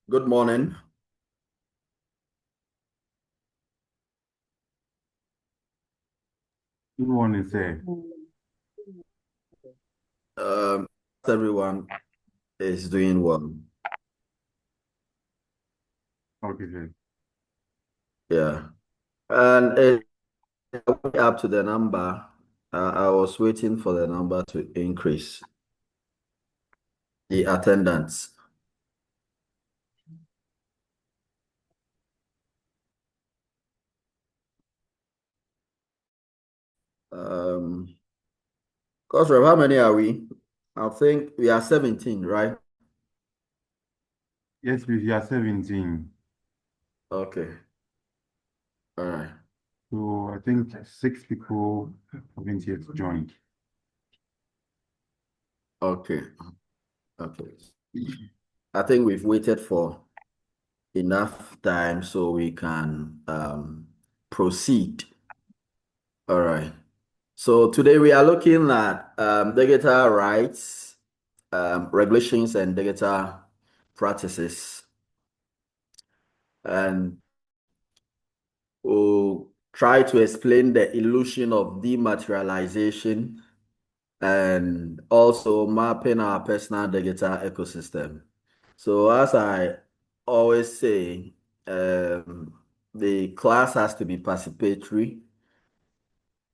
Good morning. Good morning, sir. Um, Everyone is doing well. Okay, sir. Yeah. And up to the number, I was waiting for the number to increase the attendance. Um, Cosgrove, how many are we? I think we are 17, right? Yes, please, you are 17. Okay. All right. So I think six people haven't yet joined. Okay. Okay. I think we've waited for enough time so we can proceed. All right. So today we are looking at digital rights, regulations, and digital practices. And we'll try to explain the illusion of dematerialization and also mapping our personal digital ecosystem. So as I always say, the class has to be participatory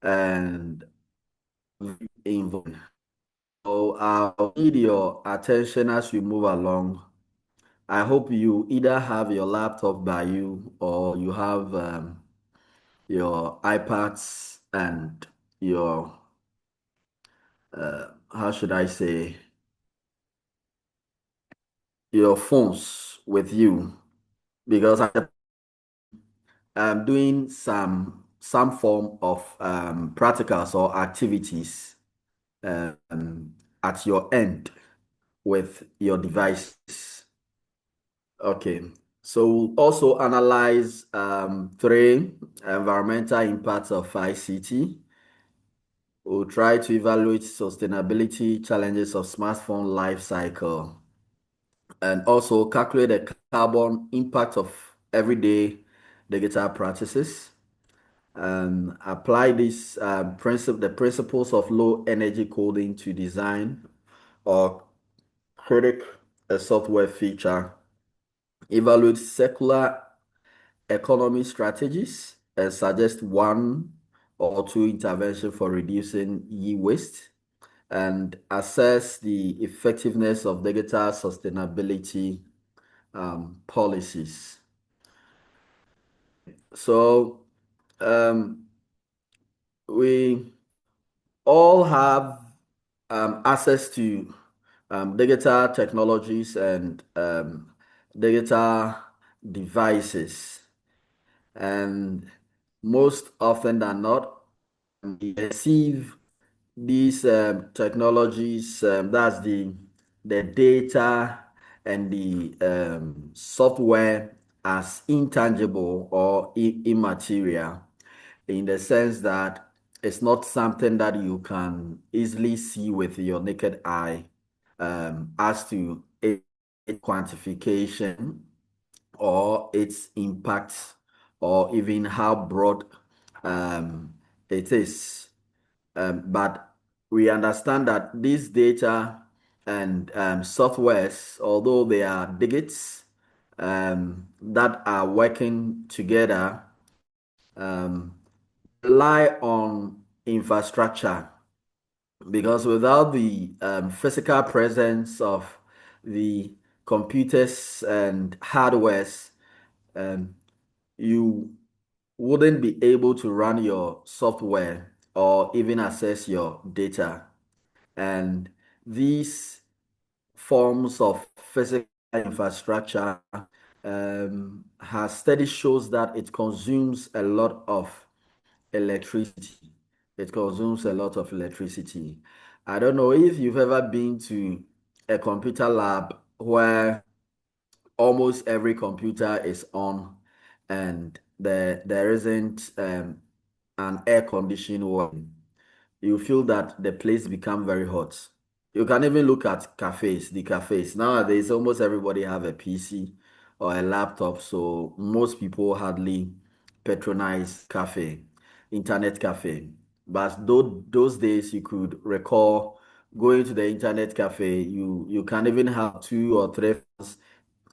and involved. So I'll need your attention as we move along. I hope you either have your laptop by you or you have your iPads and your, how should I say, your phones with you because I'm doing some form of practicals or activities at your end with your devices. Okay. So we'll also analyze three environmental impacts of ICT. We'll try to evaluate sustainability challenges of smartphone life cycle and also calculate the carbon impact of everyday digital practices and apply the principles of low energy coding to design or critic a software feature, evaluate circular economy strategies and suggest one or two interventions for reducing e-waste and assess the effectiveness of digital sustainability policies. So um, we all have access to digital technologies and digital devices. And most often than not, we perceive these technologies, that's the data and the software as intangible or immaterial in the sense that it's not something that you can easily see with your naked eye as to its quantification or its impact or even how broad it is. But we understand that these data and softwares, although they are digits that are working together, um, rely on infrastructure because without the physical presence of the computers and hardwares, um, you wouldn't be able to run your software or even access your data. And these forms of physical infrastructure has study shows that it consumes a lot of electricity. It consumes a lot of electricity. I don't know if you've ever been to a computer lab where almost every computer is on and there isn't an air conditioning working. You feel that the place become very hot. You can even look at cafes, the cafes. Nowadays, almost everybody have a PC or a laptop, so most people hardly patronize internet cafe. But those days you could recall going to the internet cafe, you can even have two or three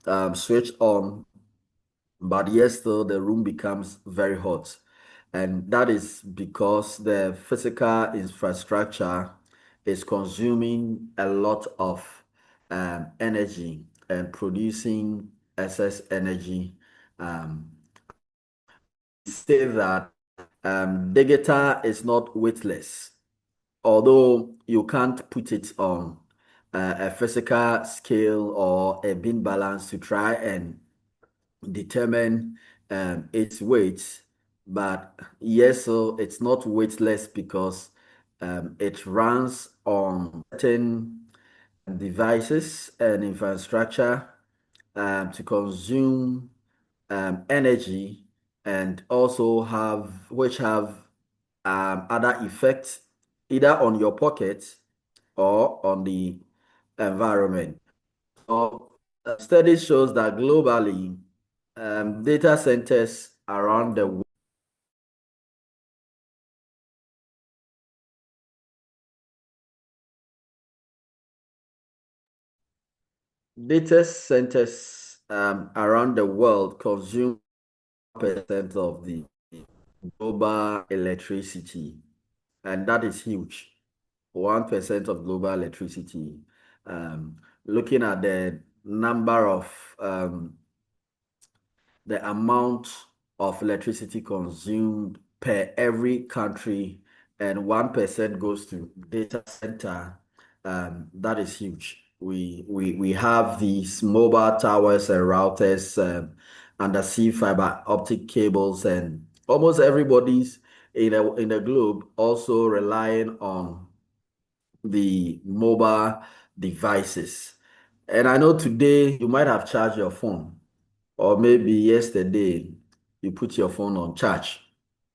fans switched on, but yet still the room becomes very hot. And that is because the physical infrastructure is consuming a lot of energy and producing excess energy. Um, Say that digital is not weightless, although you can't put it on a physical scale or a bin balance to try and determine its weight. But yes, so it's not weightless because it runs on certain devices and infrastructure to consume energy and also have other effects either on your pocket or on the environment. So, study shows that globally, data centers around the world, data centers around the world consume percent of the global electricity, and that is huge. 1% of global electricity. Um, Looking at the number of the amount of electricity consumed per every country, and 1% goes to data center. That is huge. We have these mobile towers and routers, undersea fiber optic cables, and almost everybody's in the globe also relying on the mobile devices. And I know today you might have charged your phone, or maybe yesterday you put your phone on charge.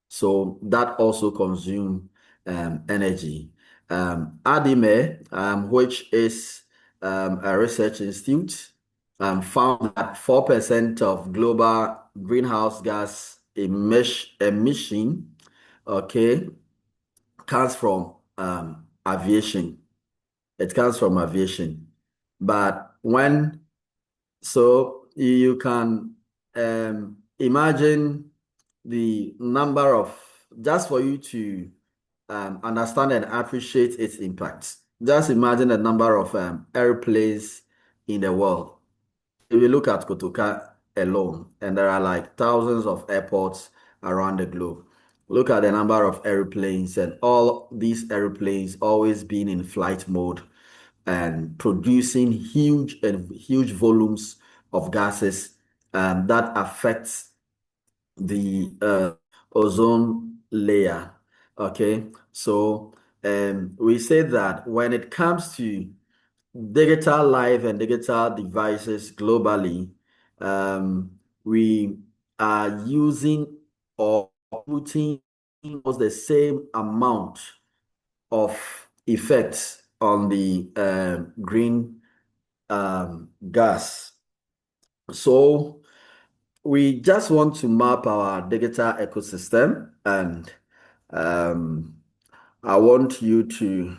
So that also consume energy. ADIME, which is a research institute, found that 4% of global greenhouse gas emission, okay, comes from aviation. It comes from aviation. But when so you can imagine the number of, just for you to understand and appreciate its impact. Just imagine the number of airplanes in the world. If you look at Kotoka alone, and there are like thousands of airports around the globe. Look at the number of airplanes and all these airplanes always being in flight mode and producing huge volumes of gases that affects the ozone layer. Okay, so we say that when it comes to digital life and digital devices globally, um, we are using or putting almost the same amount of effects on the green gas. So we just want to map our digital ecosystem, and um, I want you to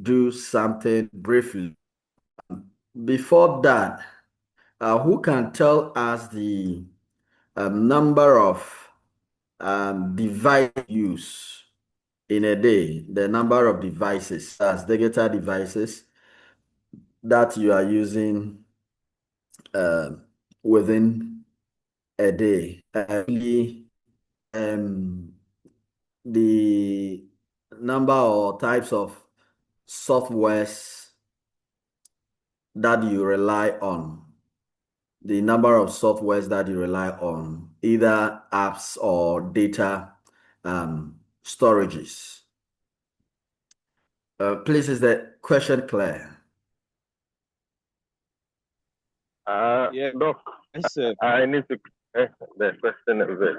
do something briefly. Before that, who can tell us the number of device use in a day, the number of devices as digital devices that you are using uh, within a day? Um, the number or types of softwares that you rely on, the number of softwares that you rely on, either apps or data storages. Please, is the question clear? Yeah, Doc, I I need to correct the question a bit.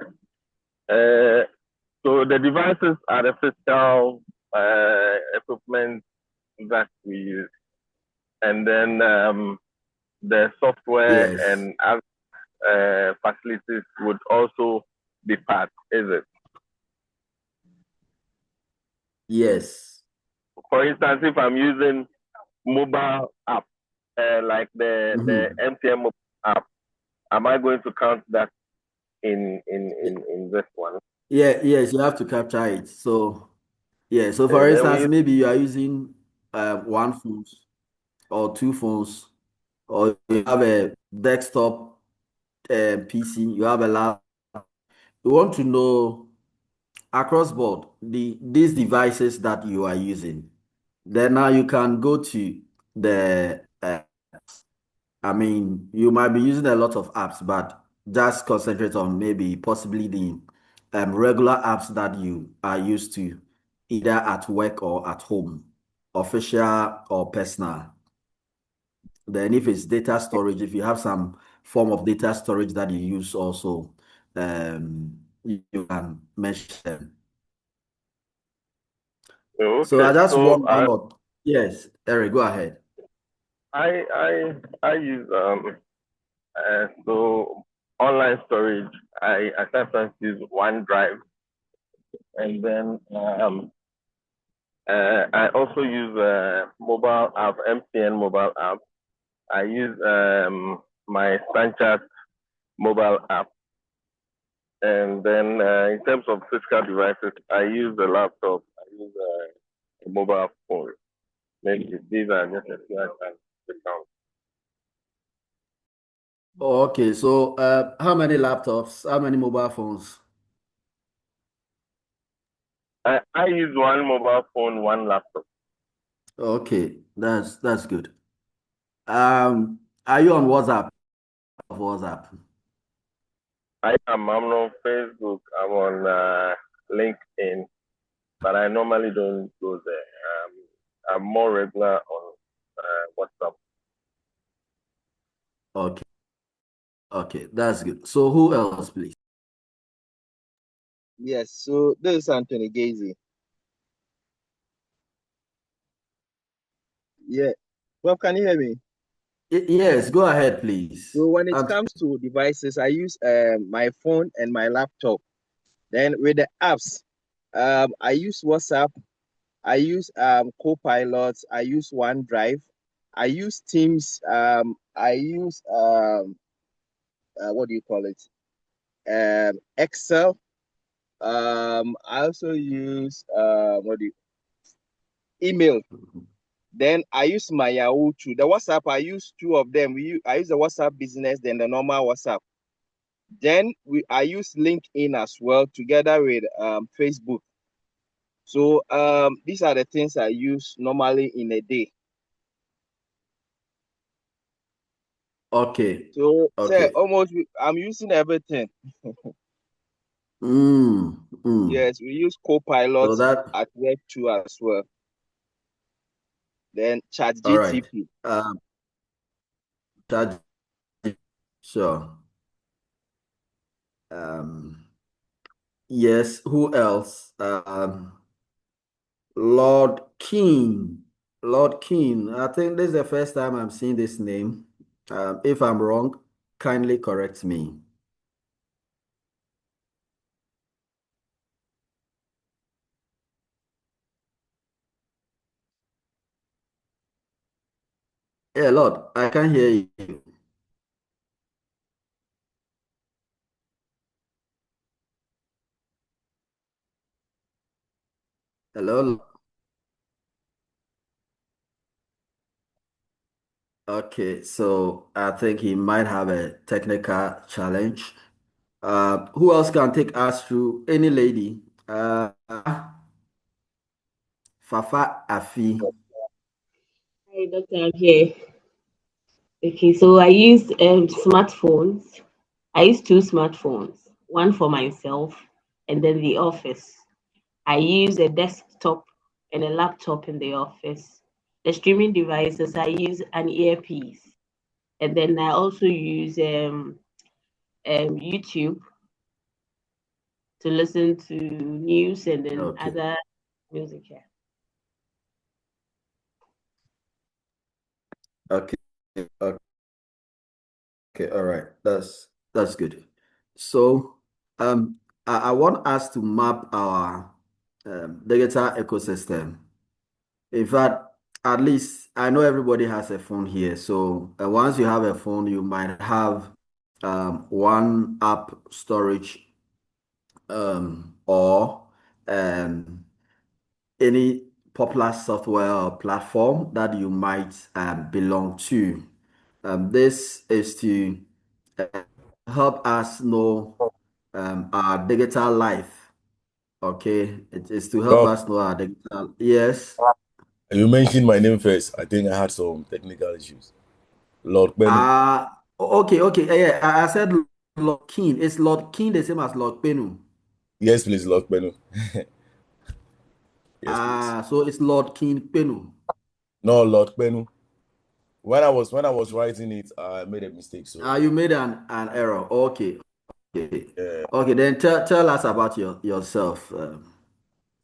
So the devices are the physical equipment that we use, and then the software Yes. and facilities would also be part, is it? Yes. For instance, if I'm using mobile app, like the Mm-hmm. MTN mobile app, am I going to count that in this one? Yeah, yes, you have to capture it. So, yeah. So, for And then we instance, maybe you are using one phone or two phones, or you have a desktop PC, you have a laptop. You want to know across board these devices that you are using. Then now you can go to the I mean, you might be using a lot of apps, but just concentrate on maybe possibly the regular apps that you are used to, either at work or at home, official or personal. Then if it's data storage, if you have some form of data storage that you use also, you can mention them. So okay, I just so want one or yes, Eric, go ahead. I use so online storage. I sometimes use OneDrive, and then I also use mobile app, MTN mobile app. I use my Snapchat mobile app, and then in terms of physical devices, I use the laptop. I use a mobile phone. Maybe these are just a few I can count. Okay, so how many laptops, how many mobile phones? I use one mobile phone, one laptop. Okay, that's good. Are you on WhatsApp? WhatsApp. I'm on Facebook. I'm on LinkedIn, but I normally don't go there. I'm more regular on WhatsApp. Okay, okay, that's good. So who else, please? Yes, so this is Anthony Gazy. Yeah. Well, can you hear me? Yes, go ahead, please. So when it And comes to devices, I use my phone and my laptop. Then with the apps, I use WhatsApp, I use Copilot, I use OneDrive, I use Teams, I use what do you call it? Excel. I also use what do you email. Then I use my Yahoo too. The WhatsApp, I use two of them. I use the WhatsApp business, then the normal WhatsApp. Then I use LinkedIn as well together with Facebook. So these are the things I use normally in a day. okay, So say okay. almost I'm using everything. Mm, mm. Yes, we use Copilot So that at work too as well. Then all right. ChatGTP. That, sure. Um, yes, who else? Lord King. Lord King. I think this is the first time I'm seeing this name. If I'm wrong, kindly correct me. Yeah, Lord, I can hear you. Hello. Okay, so I think he might have a technical challenge. Who else can take us through? Any lady? Fafa Afi. Hi, Doctor. I'm here. Okay, so I use smartphones. I use two smartphones, one for myself and then the office. I use a desktop and a laptop in the office. The streaming devices, I use an earpiece. And then I also use YouTube to listen to news and then Okay, other music. Yeah. okay, okay. Okay, all right. That's good. So I want us to map our digital ecosystem. In fact, at least I know everybody has a phone here. So once you have a phone, you might have one app storage or um, any popular software or platform that you might belong to. This is to uh, help us know our digital life. Okay, it is to help Prof, us know our digital. Yes. you mentioned my name first. I think I had some technical issues. Lord Benu. Okay. Yeah, I said Lord King. Is Lord King the same as Lord Benu? Yes, please, Lord Benu. Yes, please. So it's Lord King Benu. No, Lord Benu. When I was writing it, I made a mistake. So You made an error. Okay. yeah. Okay, then tell us about yourself.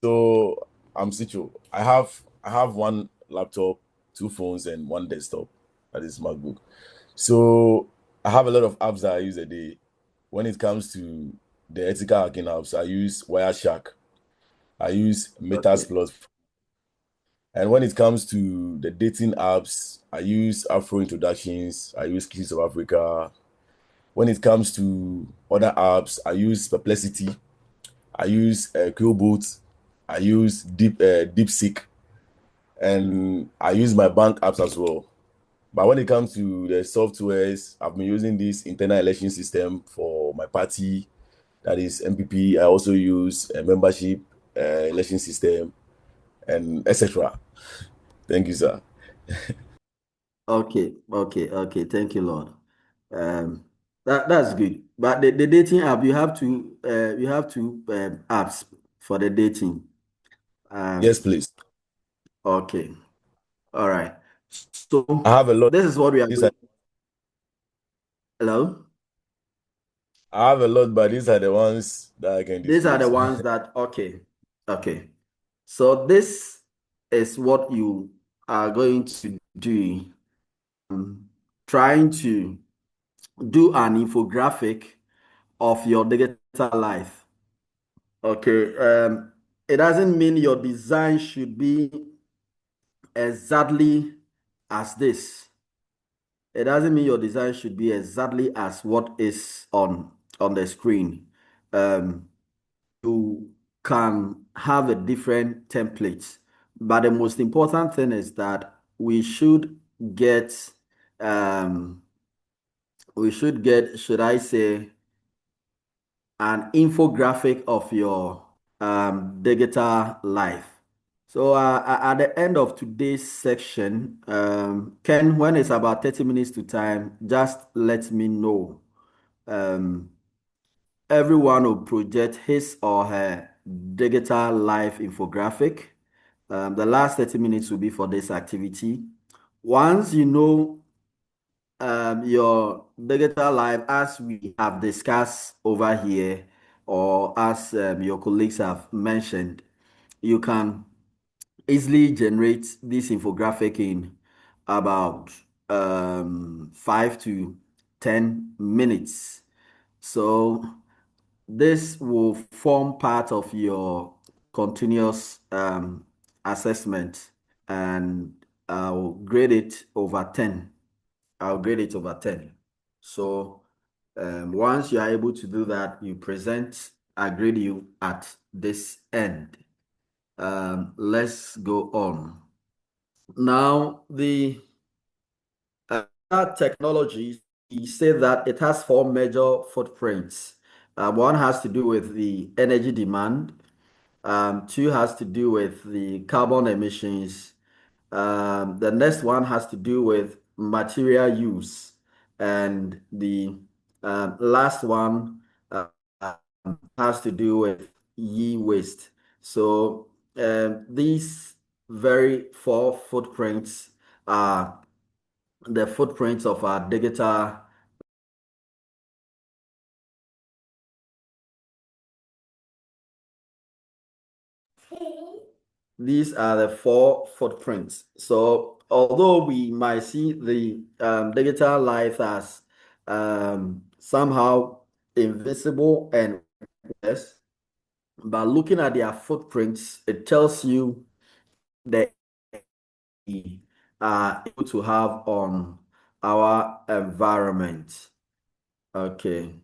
So I'm Sicho. I have one laptop, two phones, and one desktop. That is MacBook. So I have a lot of apps that I use a day. When it comes to the ethical hacking apps, I use Wireshark. I use Okay. Metasploit. And when it comes to the dating apps, I use Afro Introductions, I use Kisses of Africa. When it comes to other apps, I use Perplexity, I use Quillbot, I use DeepSeek, and I use my bank apps as well. But when it comes to the softwares, I've been using this internal election system for my party, that is MPP. I also use a membership election system and etc. Thank you, sir. Okay. Thank you, Lord. Um, that's good. But the dating app, you have two apps for the dating. Yes, Um, please. okay. All right. I So have a lot. this is what we are These are doing. Hello? I have a lot, but these are the ones that I can These are the disclose. ones that, okay. So this is what you are going to do. Trying to do an infographic of your digital life. Okay. It doesn't mean your design should be exactly as this. It doesn't mean your design should be exactly as what is on the screen. Um, you can have a different template, but the most important thing is that get um, should I say, an infographic of your digital life. So at the end of today's section, Ken, when it's about 30 minutes to time, just let me know. Um, Everyone will project his or her digital life infographic. The last 30 minutes will be for this activity. Once you know your digital life, as we have discussed over here, or as your colleagues have mentioned, you can easily generate this infographic in about 5 to 10 minutes. So this will form part of your continuous assessment, and I'll grade it over 10. I'll grade it over 10. So once you are able to do that, you present, I grade you at this end. Let's go on. Now, the technology, you say that it has four major footprints. One has to do with the energy demand. Two has to do with the carbon emissions. The next one has to do with material use. And the last one has to do with e-waste. So these very four footprints are the footprints of our digital. These are the four footprints. So although we might see the digital life as somehow invisible and yes, but looking at their footprints, it tells you the are able to have on our environment. Okay,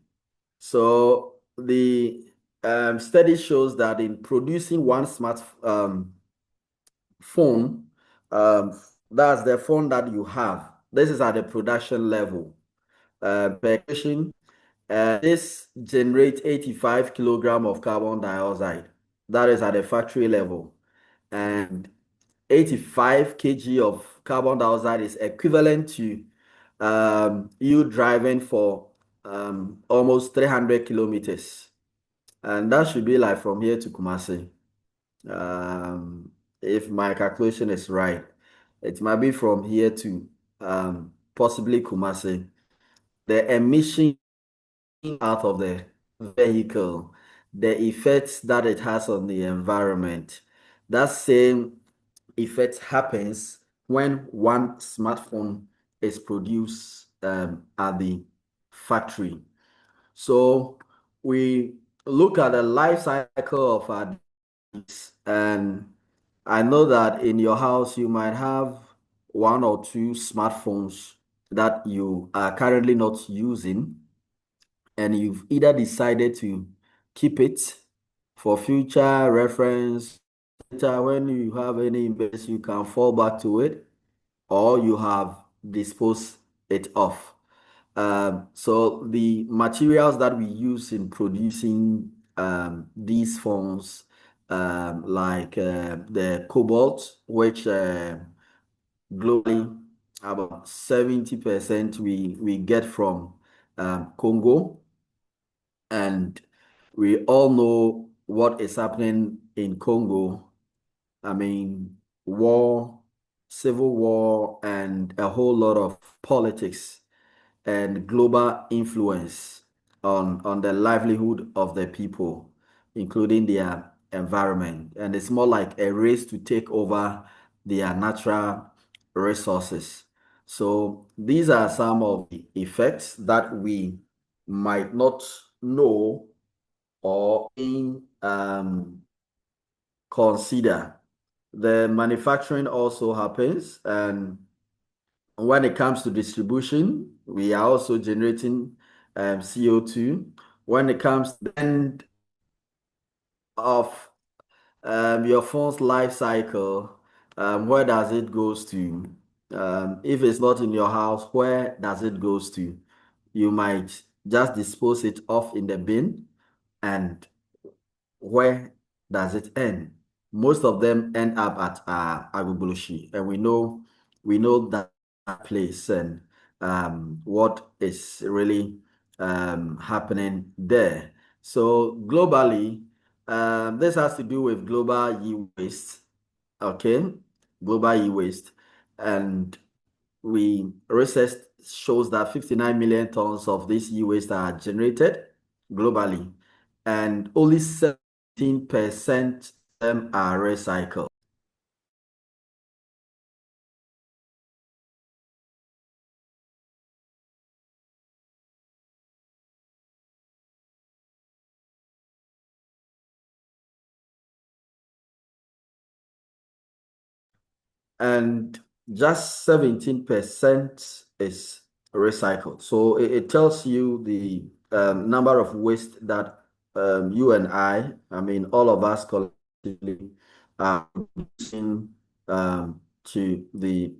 so the study shows that in producing one smart phone, that's the phone that you have. This is at the production level. Per question, this generates 85 kilogram of carbon dioxide. That is at the factory level. And 85 kg of carbon dioxide is equivalent to you driving for almost 300 kilometers. And that should be like from here to Kumasi. Um, if my calculation is right, it might be from here to possibly Kumasi. The emission out of the vehicle, the effects that it has on the environment, that same effect happens when one smartphone is produced at the factory. So we look at the life cycle of our device, and I know that in your house you might have one or two smartphones that you are currently not using, and you've either decided to keep it for future reference. Later, when you have any emergency, you can fall back to it, or you have disposed it off. So the materials that we use in producing these phones, like the cobalt, which globally about 70% we get from Congo, and we all know what is happening in Congo. I mean, war, civil war, and a whole lot of politics and global influence on the livelihood of the people, including their environment. And it's more like a race to take over their natural resources. So these are some of the effects that we might not know or consider. The manufacturing also happens, and when it comes to distribution, we are also generating CO2. When it comes to the end of your phone's life cycle, where does it goes to? If it's not in your house, where does it goes to? You might just dispose it off in the bin, and where does it end? Most of them end up at Agbogbloshie, and we know that place and what is really happening there. So globally, this has to do with global e-waste. Okay, global e-waste, and research shows that 59 million tons of this e-waste are generated globally, and only 17% of them are recycled. And just 17% is recycled. So it tells you the number of waste that you and I mean, all of us collectively are producing to the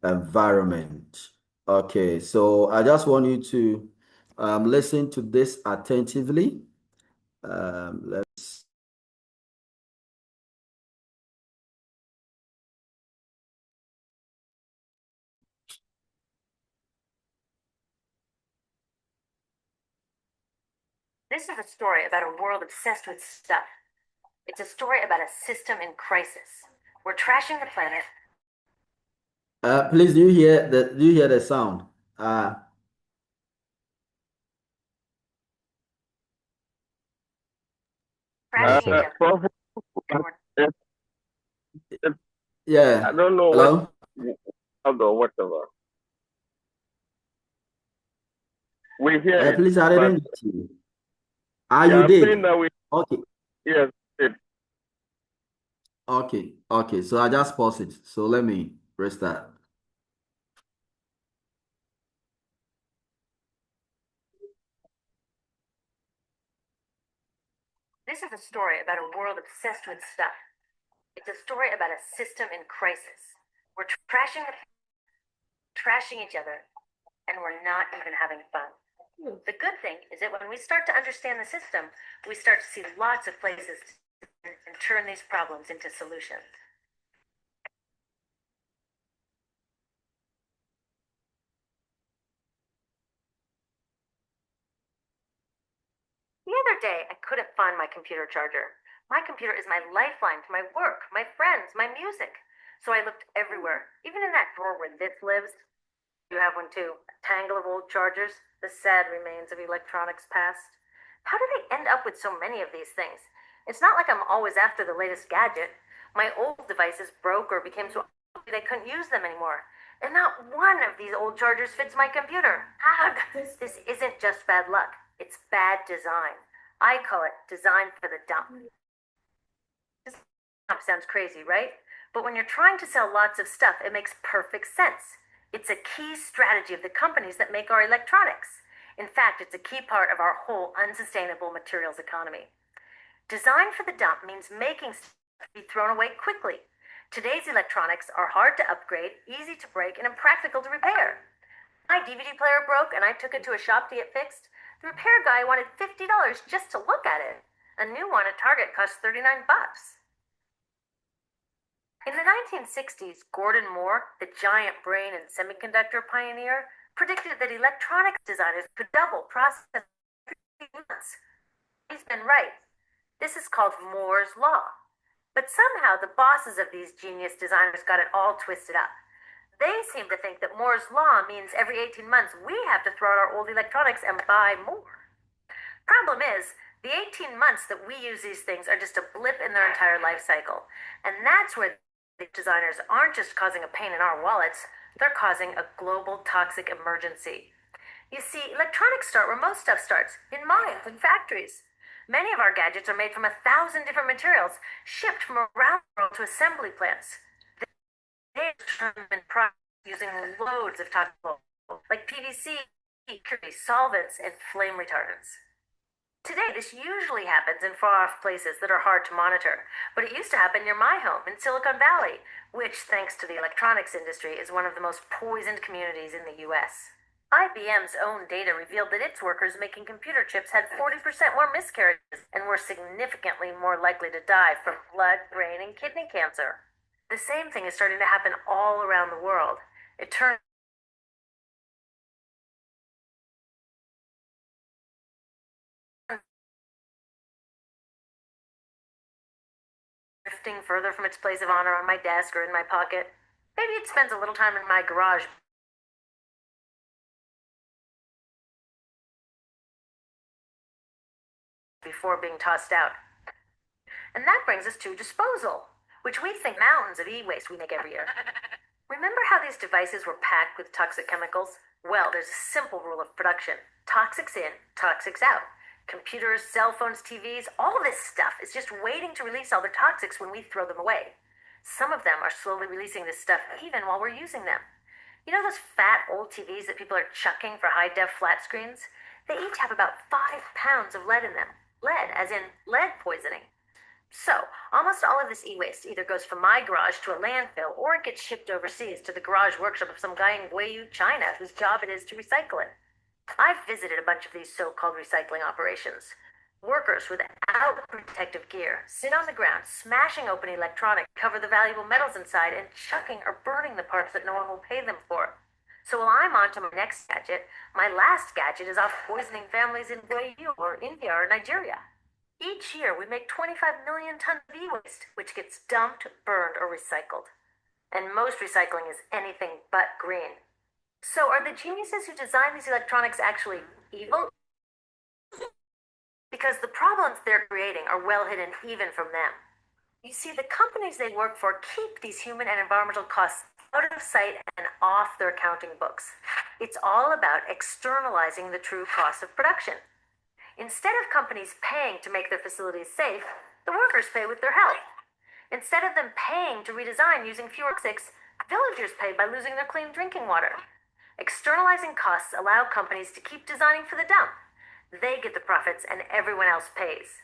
environment. Okay, so I just want you to listen to this attentively. Let's. This is a story about a world obsessed with stuff. It's a story about a system in crisis. We're trashing the planet. Please, do you hear the sound? Yes, Trashing sir. it. Prof, And we're it, it, I Yeah. don't know what Hello? or whatever. We hear it, Please, I but didn't get you. Ah, yeah, you I'm saying did. that we Okay, yes, it. okay. So I just paused it. So let me restart. This is a story about a world obsessed with stuff. It's a story about a system in crisis. We're trashing each other, and we're not even having fun. The good thing is that when we start to understand the system, we start to see lots of places and turn these problems into solutions. The other day, I couldn't find my computer charger. My computer is my lifeline to my work, my friends, my music. So I looked everywhere, even in that drawer where this lives. You have one too. A tangle of old chargers, the sad remains of electronics past. How do they end up with so many of these things? It's not like I'm always after the latest gadget. My old devices broke or became so ugly they couldn't use them anymore. And not one of these old chargers fits my computer. Ugh! This isn't just bad luck, it's bad design. I call it design for the dump. Sounds crazy, right? But when you're trying to sell lots of stuff, it makes perfect sense. It's a key strategy of the companies that make our electronics. In fact, it's a key part of our whole unsustainable materials economy. Design for the dump means making stuff to be thrown away quickly. Today's electronics are hard to upgrade, easy to break, and impractical to repair. My DVD player broke and I took it to a shop to get fixed. The repair guy wanted $50 just to look at it. A new one at Target cost 39 bucks. In the 1960s, Gordon Moore, the giant brain and semiconductor pioneer, predicted that electronics designers could double processing months. He's been right. This is called Moore's Law. But somehow the bosses of these genius designers got it all twisted up. They seem to think that Moore's Law means every 18 months we have to throw out our old electronics and buy more. Problem is, the 18 months that we use these things are just a blip in their entire life cycle. And that's where the designers aren't just causing a pain in our wallets, they're causing a global toxic emergency. You see, electronics start where most stuff starts, in mines and factories. Many of our gadgets are made from 1,000 different materials, shipped from around the world to assembly plants. They determine products using loads of toxic chemicals like PVC, mercury, solvents, and flame retardants. Today, this usually happens in far off places that are hard to monitor, but it used to happen near my home in Silicon Valley, which, thanks to the electronics industry, is one of the most poisoned communities in the US. IBM's own data revealed that its workers making computer chips had 40% more miscarriages and were significantly more likely to die from blood, brain, and kidney cancer. The same thing is starting to happen all around the world. It turns drifting further from its place of honor on my desk or in my pocket. Maybe it spends a little time in my garage before being tossed out. And that brings us to disposal, which we think mountains of e-waste we make every year. Remember how these devices were packed with toxic chemicals? Well, there's a simple rule of production. Toxics in, toxics out. Computers, cell phones, TVs, all this stuff is just waiting to release all their toxics when we throw them away. Some of them are slowly releasing this stuff even while we're using them. You know those fat old TVs that people are chucking for high-def flat screens? They each have about 5 pounds of lead in them. Lead, as in lead poisoning. So, almost all of this e-waste either goes from my garage to a landfill or it gets shipped overseas to the garage workshop of some guy in Guiyu, China, whose job it is to recycle it. I've visited a bunch of these so-called recycling operations. Workers without protective gear sit on the ground, smashing open electronics, cover the valuable metals inside, and chucking or burning the parts that no one will pay them for. So while I'm on to my next gadget, my last gadget is off poisoning families in Guiyu or India or Nigeria. Each year, we make 25 million tons of e-waste, which gets dumped, burned, or recycled. And most recycling is anything but green. So are the geniuses who design these electronics actually evil? Because the problems they're creating are well hidden even from them. You see, the companies they work for keep these human and environmental costs out of sight and off their accounting books. It's all about externalizing the true cost of production. Instead of companies paying to make their facilities safe, the workers pay with their health. Instead of them paying to redesign using fewer toxics, villagers pay by losing their clean drinking water. Externalizing costs allow companies to keep designing for the dump. They get the profits and everyone else pays.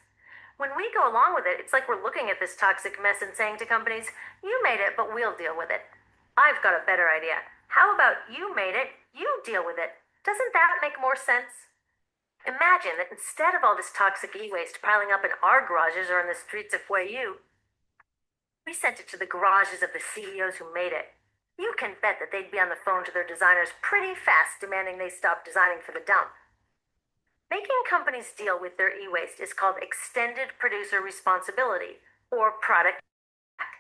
When we go along with it, it's like we're looking at this toxic mess and saying to companies, you made it, but we'll deal with it. I've got a better idea. How about you made it, you deal with it? Doesn't that make more sense? Imagine that instead of all this toxic e-waste piling up in our garages or in the streets of Huayu, we sent it to the garages of the CEOs who made it. You can bet that they'd be on the phone to their designers pretty fast demanding they stop designing for the dump. Making companies deal with their e-waste is called extended producer responsibility, or product back.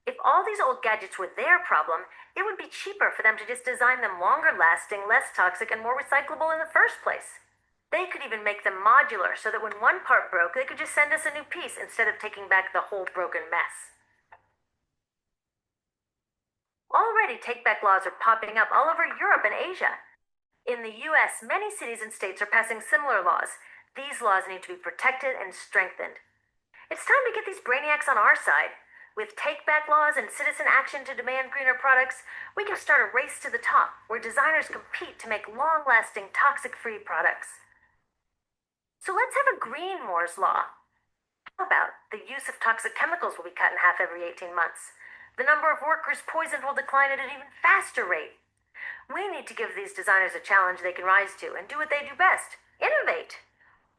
If all these old gadgets were their problem, it would be cheaper for them to just design them longer lasting, less toxic, and more recyclable in the first place. They could even make them modular so that when one part broke, they could just send us a new piece instead of taking back the whole broken mess. Already, take-back laws are popping up all over Europe and Asia. In the US, many cities and states are passing similar laws. These laws need to be protected and strengthened. It's time to get these brainiacs on our side. With take-back laws and citizen action to demand greener products, we can start a race to the top where designers compete to make long-lasting, toxic-free products. So let's have a Green Moore's Law. How about the use of toxic chemicals will be cut in half every 18 months? The number of workers poisoned will decline at an even faster rate. We need to give these designers a challenge they can rise to and do what they do best: innovate.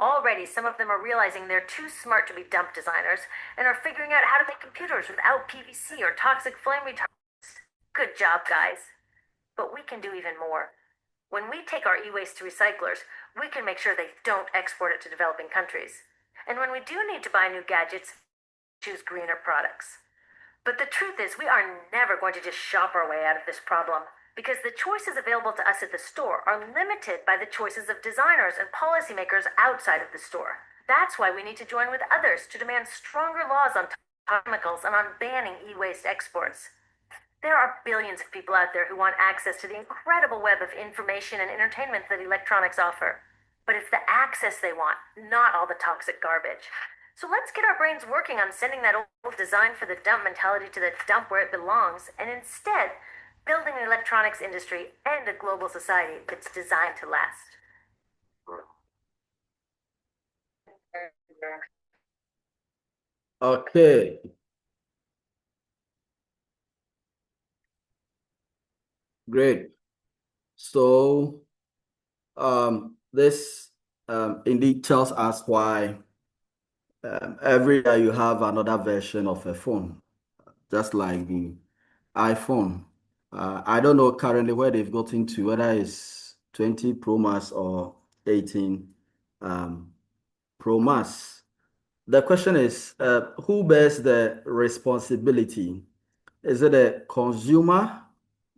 Already, some of them are realizing they're too smart to be dump designers and are figuring out how to make computers without PVC or toxic flame retardants. Good job, guys. But we can do even more. When we take our e-waste to recyclers, we can make sure they don't export it to developing countries. And when we do need to buy new gadgets, choose greener products. But the truth is, we are never going to just shop our way out of this problem, because the choices available to us at the store are limited by the choices of designers and policymakers outside of the store. That's why we need to join with others to demand stronger laws on chemicals and on banning e-waste exports. There are billions of people out there who want access to the incredible web of information and entertainment that electronics offer. But it's the access they want, not all the toxic garbage. So let's get our brains working on sending that old design for the dump mentality to the dump where it belongs, and instead building an electronics industry and a global society that's designed to last. Okay. Great. So this indeed tells us why every year you have another version of a phone, just like the iPhone. I don't know currently where they've gotten to, whether it's 20 Pro Max or 18 Pro Max. The question is, who bears the responsibility? Is it the consumer,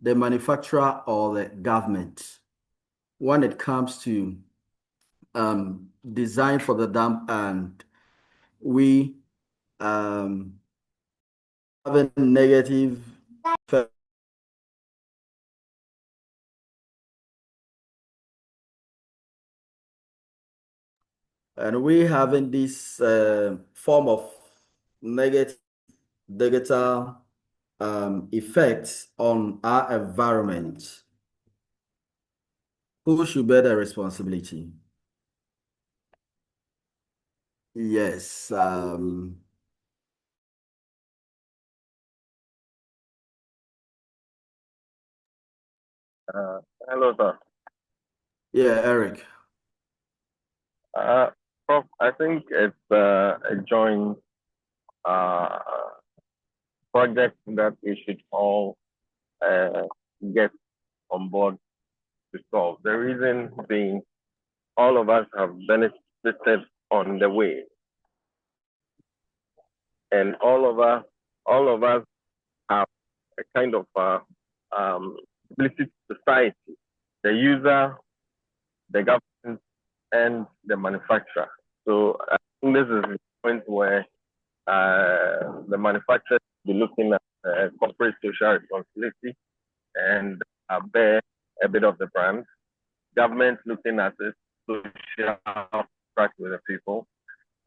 the manufacturer, or the government when it comes to design for the dump and we having negative effect, and we having this form of negative digital effects on our environment? Who should bear the responsibility? Yes. Hello, sir. Yeah, Eric. Prof, I think it's a joint project that we should all get on board to solve. The reason being, all of us have benefited on the way, and all of us have a kind of split society: the user, the government, and the manufacturer. So I think this is the point where the manufacturer should be looking at corporate social responsibility, and bear a bit of the brand. Government looking at it, social track with the people,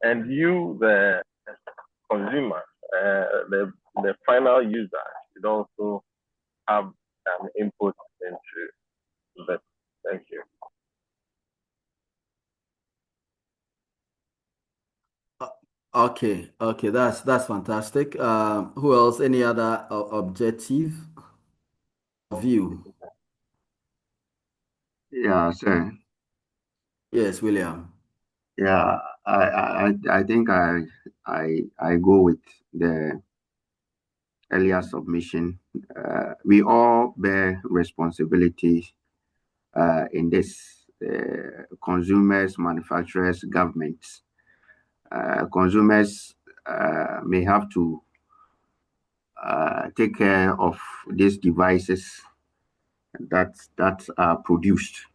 and you, the consumer, the final user, should also have an input into that. Thank you. Okay, that's fantastic. Who else? Any other objective view? Yeah, sir. Yes, William. Yeah, I think I go with the earlier submission. We all bear responsibilities in this, consumers, manufacturers, governments. Consumers may have to take care of these devices that are produced,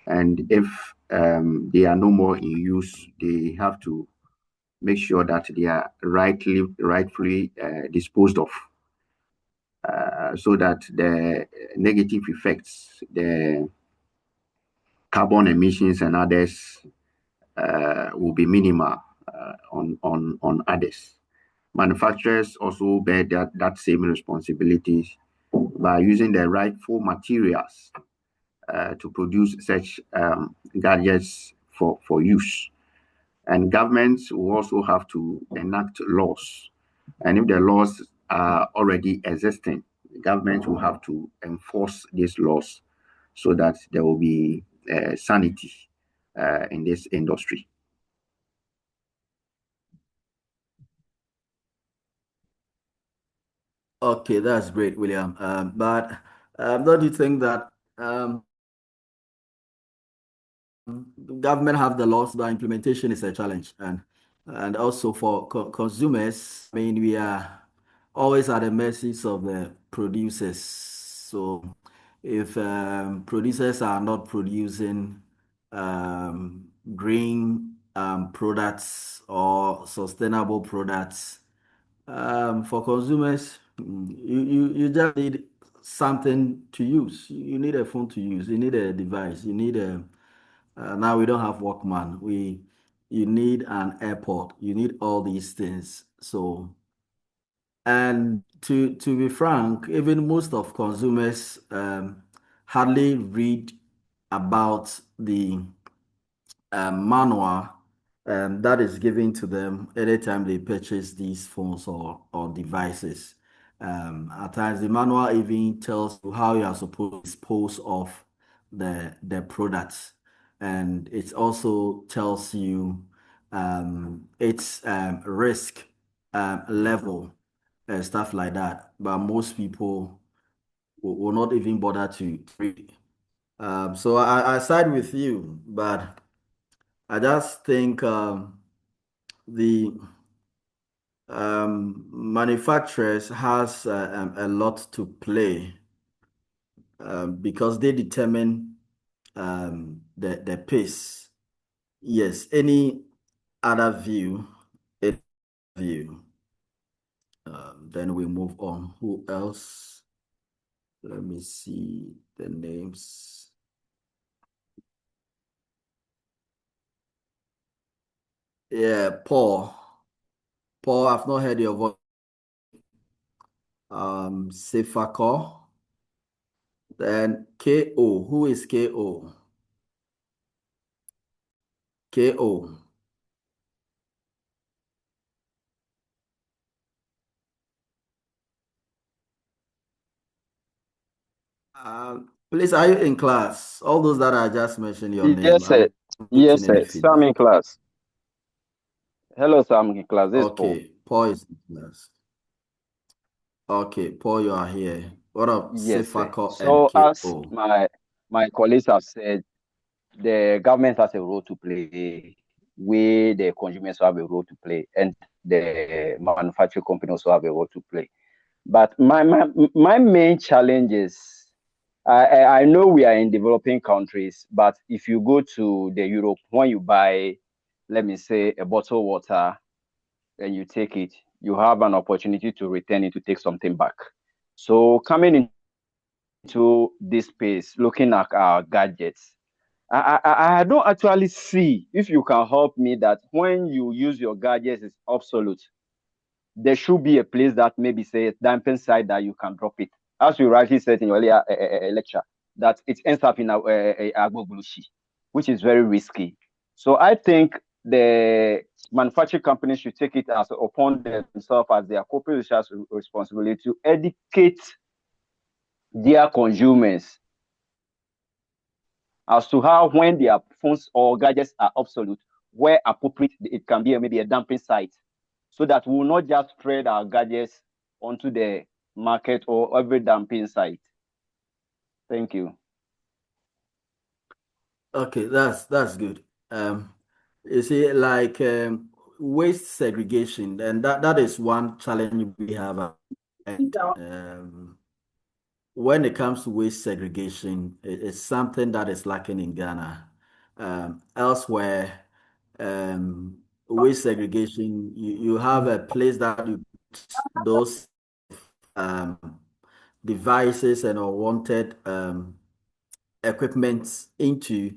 and if they are no more in use, they have to make sure that they are rightfully disposed of, so that the negative effects, the carbon emissions and others, will be minimal on others. Manufacturers also bear that same responsibility by using the rightful materials to produce such gadgets for use. And governments will also have to enact laws. And if the laws are already existing, the government will have to enforce these laws so that there will be sanity in this industry. Okay, that's great, William. But don't you think that the government have the laws, but implementation is a challenge, and also for consumers, I mean, we are always at the mercies of the producers. So if producers are not producing green products or sustainable products, for consumers, you just need something to use. You need a phone to use. You need a device. You need a now we don't have Walkman. You need an airport. You need all these things. So, and to be frank, even most of consumers hardly read about the manual that is given to them anytime they purchase these phones or devices. At times, the manual even tells you how you are supposed to dispose of the products, and it also tells you its risk level and stuff like that. But most people will not even bother to read. So I side with you, but I just think the manufacturers has a lot to play because they determine the pace. Yes, any other view, any view. Then we move on. Who else? Let me see the names. Yeah, Paul. Paul, I've not heard your voice. Sefako. Then KO. Who is KO? KO. Please, are you in class? All those that I just mentioned your name. Yes, sir. I'm not Yes, getting any sir. Sam in feedback. class. Hello, Sam in class. This is Paul. Okay, Paul is in class. Okay, Paul, you are here. What up, Yes, sir. Sefako and So as KO? my colleagues have said, the government has a role to play. We, the consumers, have a role to play, and the manufacturing company also have a role to play. But my main challenge is, I know we are in developing countries, but if you go to the Europe, when you buy, let me say, a bottle of water, and you take it, you have an opportunity to return it to take something back. So coming in into this space, looking at our gadgets, I don't actually see, if you can help me, that when you use your gadgets is obsolete, there should be a place that maybe say dampen side that you can drop it. As you rightly said in your earlier lecture, that it ends up in a agbogulushi, which is very risky. So I think the manufacturing companies should take it as upon themselves as their corporate responsibility to educate their consumers as to how, when their phones or gadgets are obsolete, where appropriate it can be maybe a dumping site, so that we will not just spread our gadgets onto the market or every dumping site. Thank you. Okay, that's good. You see, like waste segregation, and that is one challenge we have. And when it comes to waste segregation, it's something that is lacking in Ghana. Elsewhere, waste segregation, you have a place that you put those um, devices and unwanted equipment into,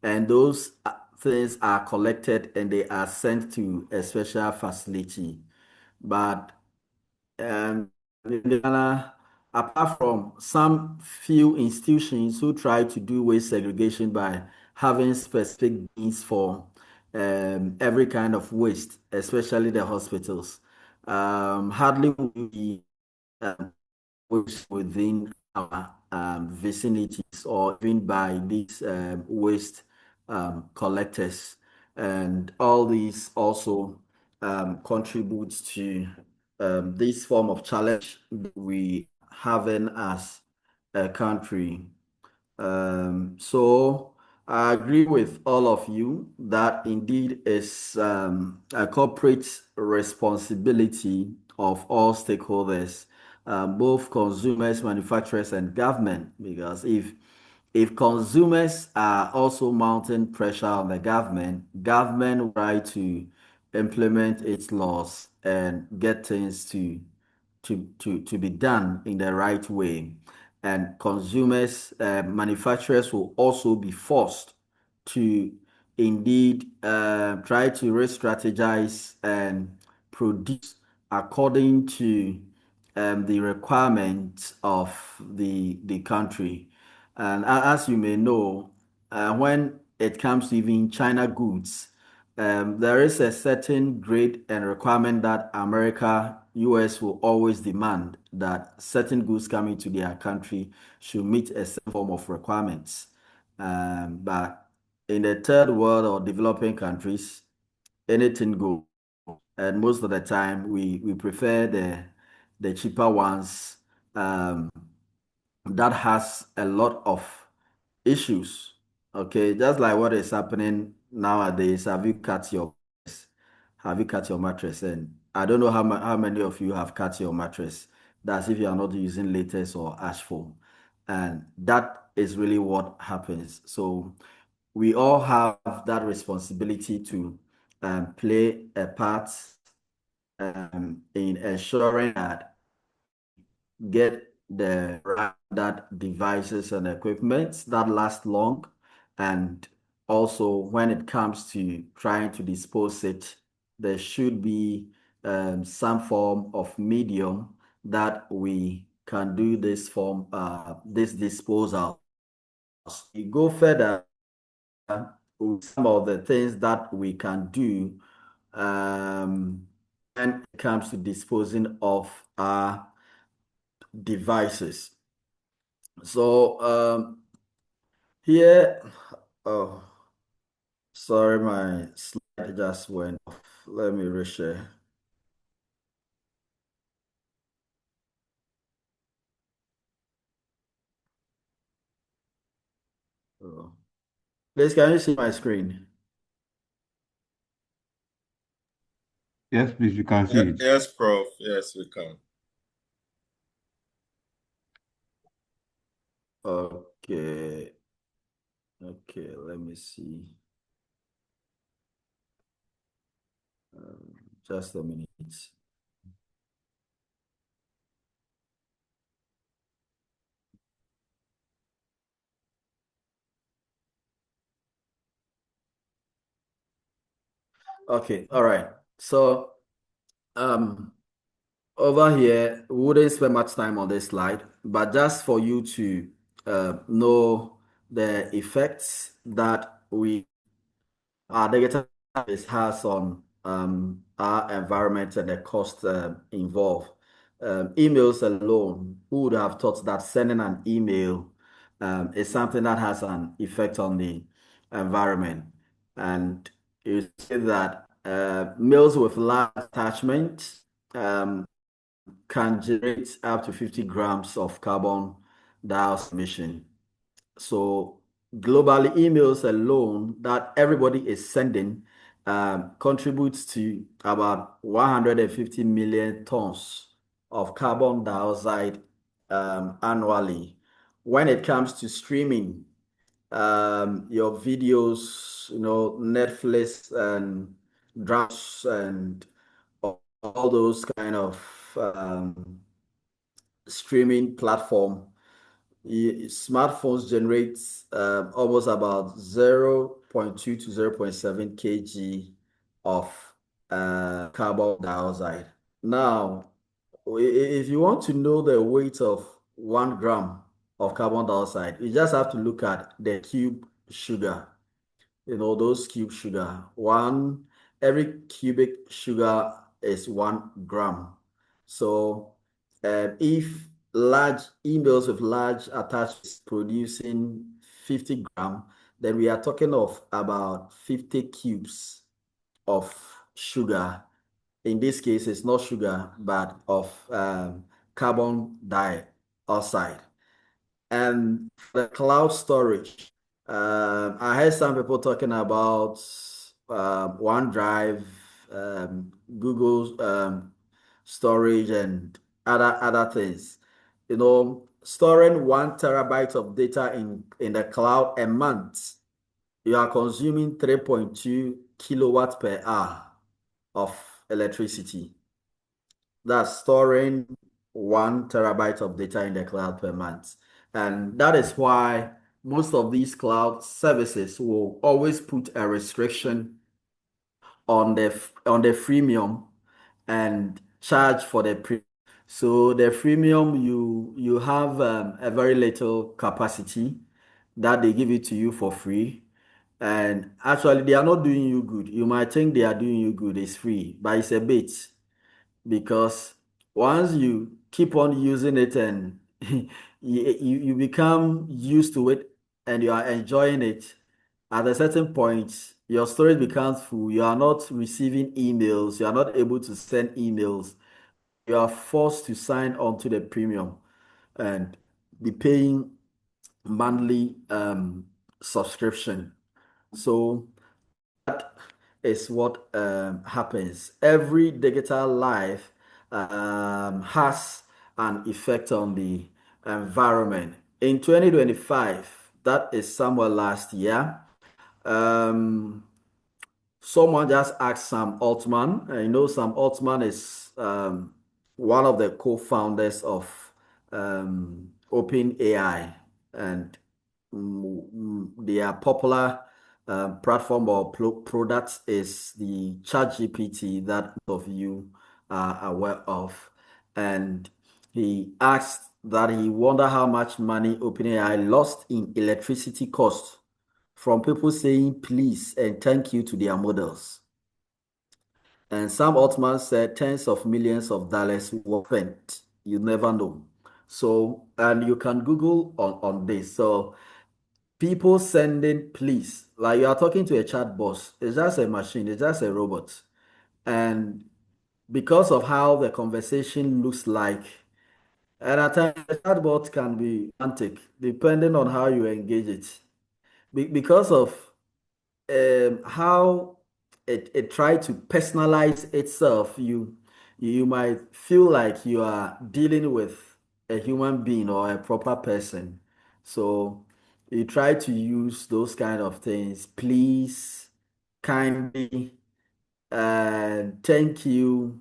and those things are collected and they are sent to a special facility. But in Ghana, apart from some few institutions who try to do waste segregation by having specific bins for every kind of waste, especially the hospitals, hardly will be um, within our vicinities or even by these waste collectors. And all these also contributes to this form of challenge we having as a country. So I agree with all of you that indeed is a corporate responsibility of all stakeholders, both consumers, manufacturers, and government. Because if consumers are also mounting pressure on the government will try to implement its laws and get things to be done in the right way. And consumers, manufacturers will also be forced to indeed try to re-strategize and produce according to the requirements of the country. And as you may know, when it comes to even China goods, there is a certain grade and requirement that America, US will always demand that certain goods coming to their country should meet a certain form of requirements. But in the third world or developing countries, anything goes. And most of the time, we prefer the cheaper ones that has a lot of issues. Okay, just like what is happening nowadays. Have you cut your mattress? And I don't know how many of you have cut your mattress. That's if you are not using latex or ash foam. And that is really what happens. So we all have that responsibility to play a part in ensuring that get the right that devices and equipment that last long, and also when it comes to trying to dispose it, there should be some form of medium that we can do this disposal. We go further with some of the things that we can do when it comes to disposing of our devices. So here, oh, sorry, my slide just went off. Let me reshare. Oh. Please, can you see my screen? Yes, please, you can see it. Yes, Prof. Yes, we can. Okay. Okay, let me see. Just a minute. Okay, all right. So um over here, we wouldn't spend much time on this slide, but just for you to know the effects that we our negative service has on our environment and the cost involved. Emails alone, who would have thought that sending an email is something that has an effect on the environment? And you see that mails with large attachment can generate up to 50 grams of carbon dioxide emission. So globally, emails alone that everybody is sending contributes to about 150 million tons of carbon dioxide annually. When it comes to streaming, your videos, Netflix and drafts and all those kind of streaming platform, smartphones generate almost about 0.2 to 0.7 kg of carbon dioxide. Now, if you want to know the weight of 1 gram of carbon dioxide, you just have to look at the cube sugar, those cube sugar. Every cubic sugar is 1 gram. So if large emails with large attachments producing 50 gram, then we are talking of about 50 cubes of sugar. In this case, it's not sugar, but of carbon dioxide. And the cloud storage, I heard some people talking about OneDrive, Google storage, and other things. Storing 1 terabyte of data in the cloud a month, you are consuming 3.2 kilowatts per hour of electricity. That's storing 1 terabyte of data in the cloud per month. And that is why most of these cloud services will always put a restriction on the freemium and charge for the premium. So the freemium, you have a very little capacity that they give it to you for free. And actually, they are not doing you good. You might think they are doing you good. It's free, but it's a bit, because once you keep on using it and you become used to it and you are enjoying it, at a certain point, your storage becomes full. You are not receiving emails. You are not able to send emails. You are forced to sign on to the premium and be paying monthly subscription. So is what happens. Every digital life has an effect on the environment. In 2025, that is somewhere last year, um, someone just asked Sam Altman. Sam Altman is one of the co-founders of OpenAI, and their popular platform or product is the ChatGPT that most of you are aware of. And he asked that he wonder how much money OpenAI lost in electricity costs from people saying please and thank you to their models. And Sam Altman said tens of millions of dollars were spent. You never know. So, and you can Google on this. So, people sending please, like you are talking to a chat boss, it's just a machine, it's just a robot. And because of how the conversation looks like, and at times the chatbot can be antic, depending on how you engage it. Because of how it tried to personalize itself, you might feel like you are dealing with a human being or a proper person. So you try to use those kind of things, please, kindly, and thank you,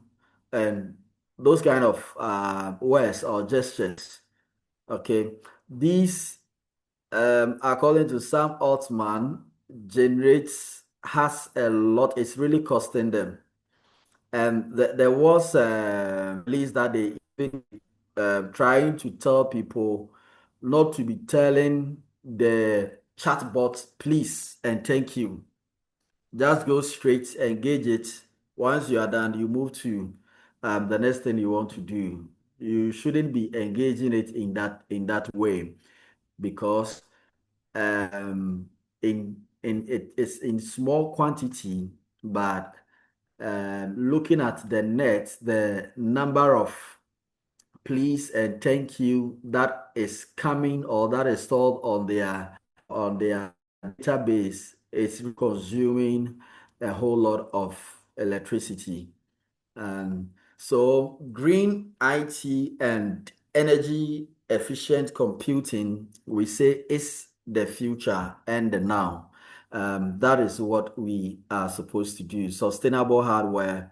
and those kind of words or gestures. Okay, these according to Sam Altman, generates has a lot, it's really costing them. And there was a release that they even trying to tell people not to be telling the chatbot please and thank you. Just go straight, engage it. Once you are done, you move to the next thing you want to do. You shouldn't be engaging it in that way because um, in it is in small quantity, but looking at the net, the number of please and thank you that is coming or that is stored on their database is consuming a whole lot of electricity. And so green IT and energy efficient computing, we say, is the future and the now. That is what we are supposed to do. Sustainable hardware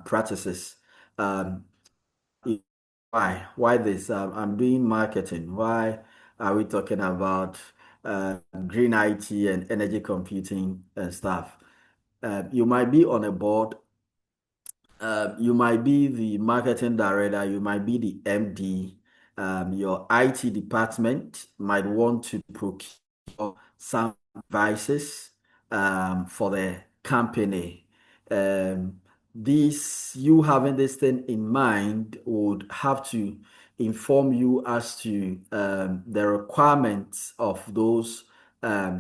practices. Um, why this? I'm doing marketing. Why are we talking about green IT and energy computing and stuff? You might be on a board, you might be the marketing director, you might be the MD. Your IT department might want to procure some devices for the company. Um, you having this thing in mind would have to inform you as to the requirements of those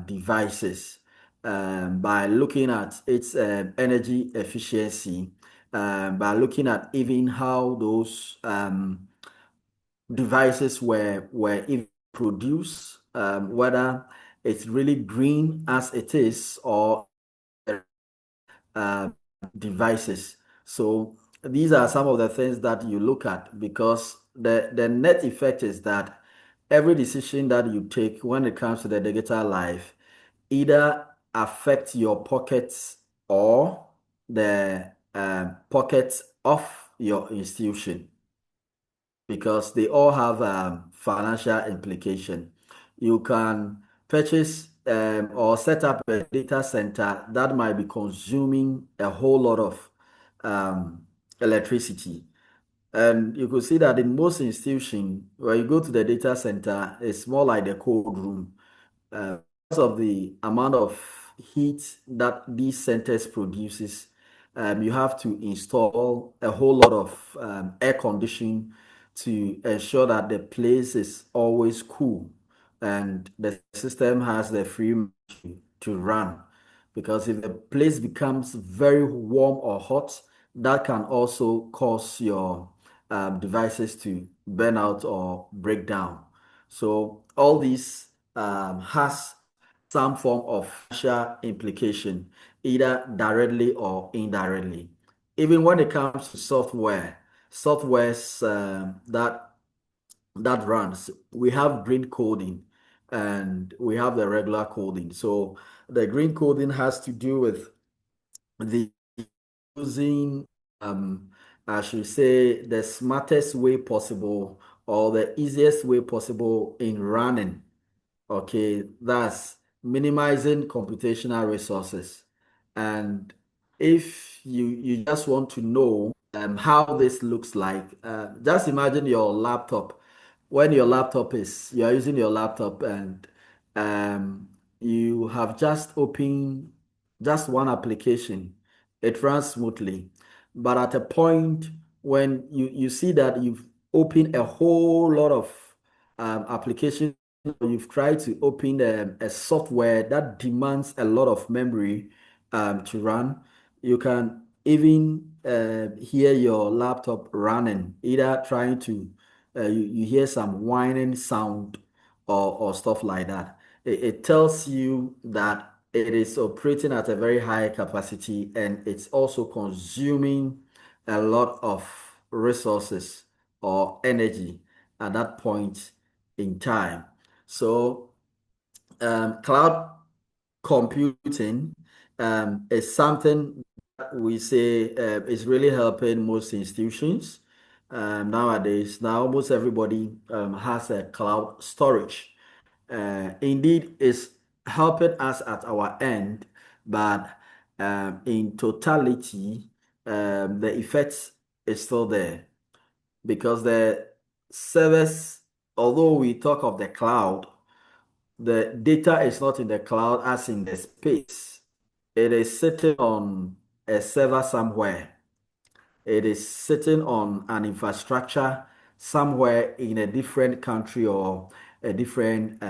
devices by looking at its energy efficiency, by looking at even how those devices were even produced, whether it's really green as it is or uh, devices. So these are some of the things that you look at because the net effect is that every decision that you take when it comes to the digital life either affect your pockets or the pockets of your institution because they all have financial implication. You can purchase or set up a data center that might be consuming a whole lot of um, electricity. And you could see that in most institutions, when you go to the data center, it's more like the cold room. Because of the amount of heat that these centers produces, you have to install a whole lot of air conditioning to ensure that the place is always cool and the system has the freedom to run. Because if the place becomes very warm or hot, that can also cause your devices to burn out or break down. So all these has some form of financial implication, either directly or indirectly. Even when it comes to softwares that runs, we have green coding and we have the regular coding. So the green coding has to do with the using I should say the smartest way possible or the easiest way possible in running. Okay, that's minimizing computational resources. And if you just want to know how this looks like, just imagine your laptop. When your laptop is, you are using your laptop and um, you have just opened just one application, it runs smoothly. But at a point when you see that you've opened a whole lot of applications, you've tried to open a software that demands a lot of memory to run, you can even hear your laptop running, either trying to, you hear some whining sound or stuff like that. It tells you that it is operating at a very high capacity and it's also consuming a lot of resources or energy at that point in time. So, cloud computing is something that we say is really helping most institutions nowadays. Now, almost everybody has a cloud storage. Indeed, it's helping us at our end but in totality, the effect is still there because the service, although we talk of the cloud, the data is not in the cloud as in the space. It is sitting on a server somewhere. It is sitting on an infrastructure somewhere in a different country or a different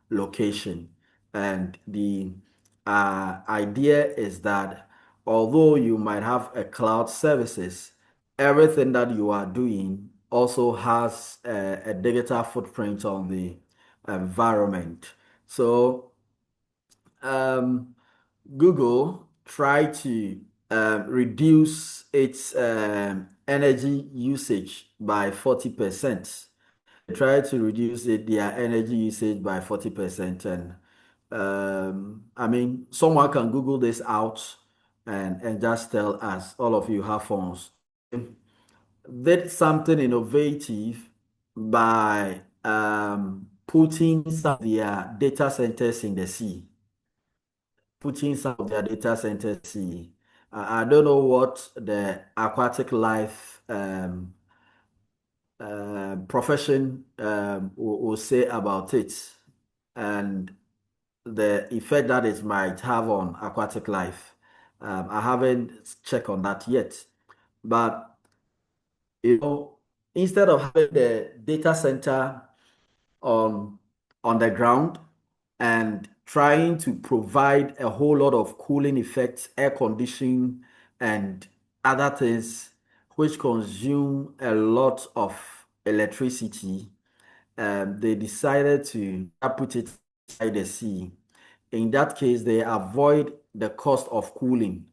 location. And the idea is that although you might have a cloud services, everything that you are doing also has a digital footprint on the environment. So um, Google tried to reduce its energy usage by 40%. They tried to reduce their energy usage by 40%. And I mean, someone can Google this out and just tell us, all of you have phones. Did something innovative by putting some of their data centers in the sea, putting some of their data centers sea. I don't know what the aquatic life profession will say about it and the effect that it might have on aquatic life. I haven't checked on that yet, but you know, instead of having the data center on on the ground and trying to provide a whole lot of cooling effects, air conditioning, and other things which consume a lot of electricity, they decided to put it inside the sea. In that case, they avoid the cost of cooling,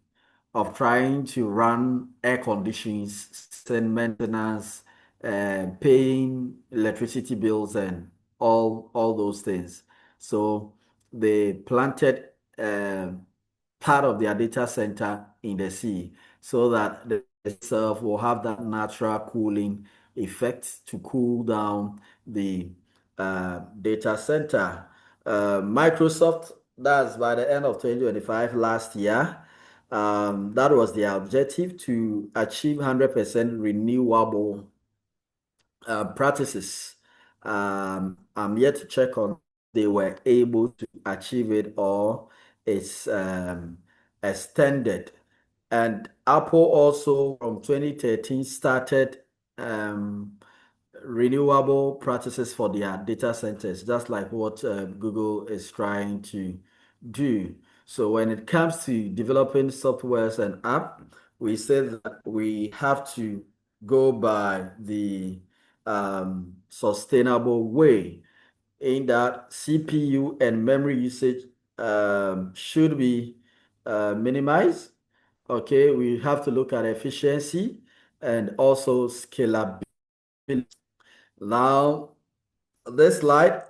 of trying to run air conditions, send maintenance, paying electricity bills, and all those things. So they planted part of their data center in the sea so that the itself will have that natural cooling effect to cool down the data center. Microsoft, that's by the end of 2025 last year. That was their objective to achieve 100% renewable practices. I'm yet to check on they were able to achieve it or it's extended. And Apple also from 2013 started renewable practices for their data centers, just like what Google is trying to do. So when it comes to developing softwares and app, we say that we have to go by the sustainable way in that CPU and memory usage should be minimized. Okay, we have to look at efficiency and also scalability. Now, this slide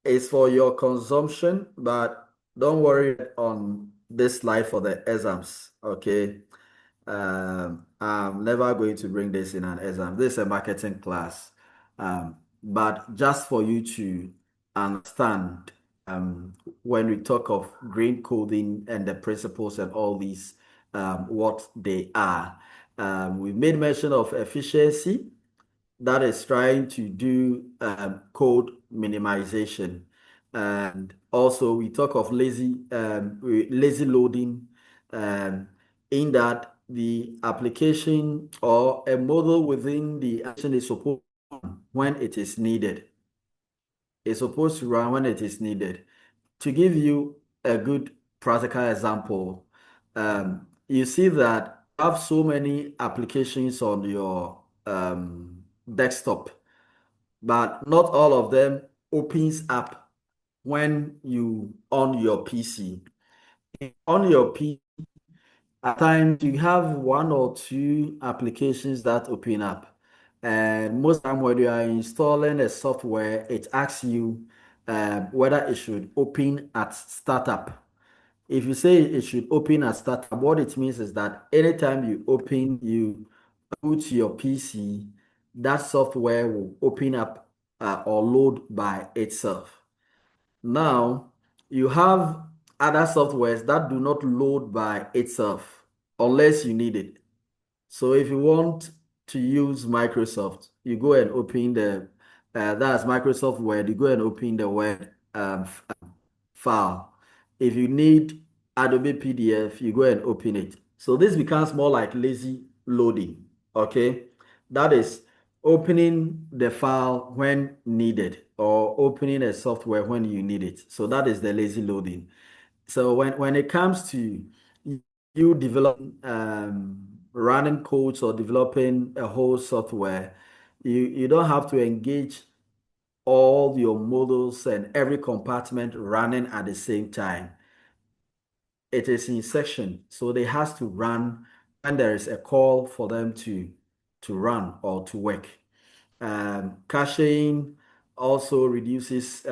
is for your consumption, but don't worry on this slide for the exams. Okay. I'm never going to bring this in an exam. This is a marketing class. But just for you to understand when we talk of green coding and the principles and all these, what they are. We made mention of efficiency that is trying to do code minimization. And also we talk of lazy loading in that the application or a model within the action is supposed to run when it is needed. It's supposed to run when it is needed. To give you a good practical example, you see that you have so many applications on your desktop, but not all of them opens up when you on your PC. On your PC, at times you have one or two applications that open up. And most time when you are installing a software, it asks you whether it should open at startup. If you say it should open at startup, what it means is that anytime you open, you put your PC, that software will open up or load by itself. Now, you have other softwares that do not load by itself unless you need it. So if you want to use Microsoft, you go and open the that's Microsoft Word. You go and open the Word file. If you need Adobe PDF, you go and open it. So this becomes more like lazy loading. Okay, that is opening the file when needed or opening a software when you need it. So that is the lazy loading. So when it comes to you developing running codes or developing a whole software, you don't have to engage all your models and every compartment running at the same time. It is in section, so they has to run when there is a call for them to run or to work. Caching also reduces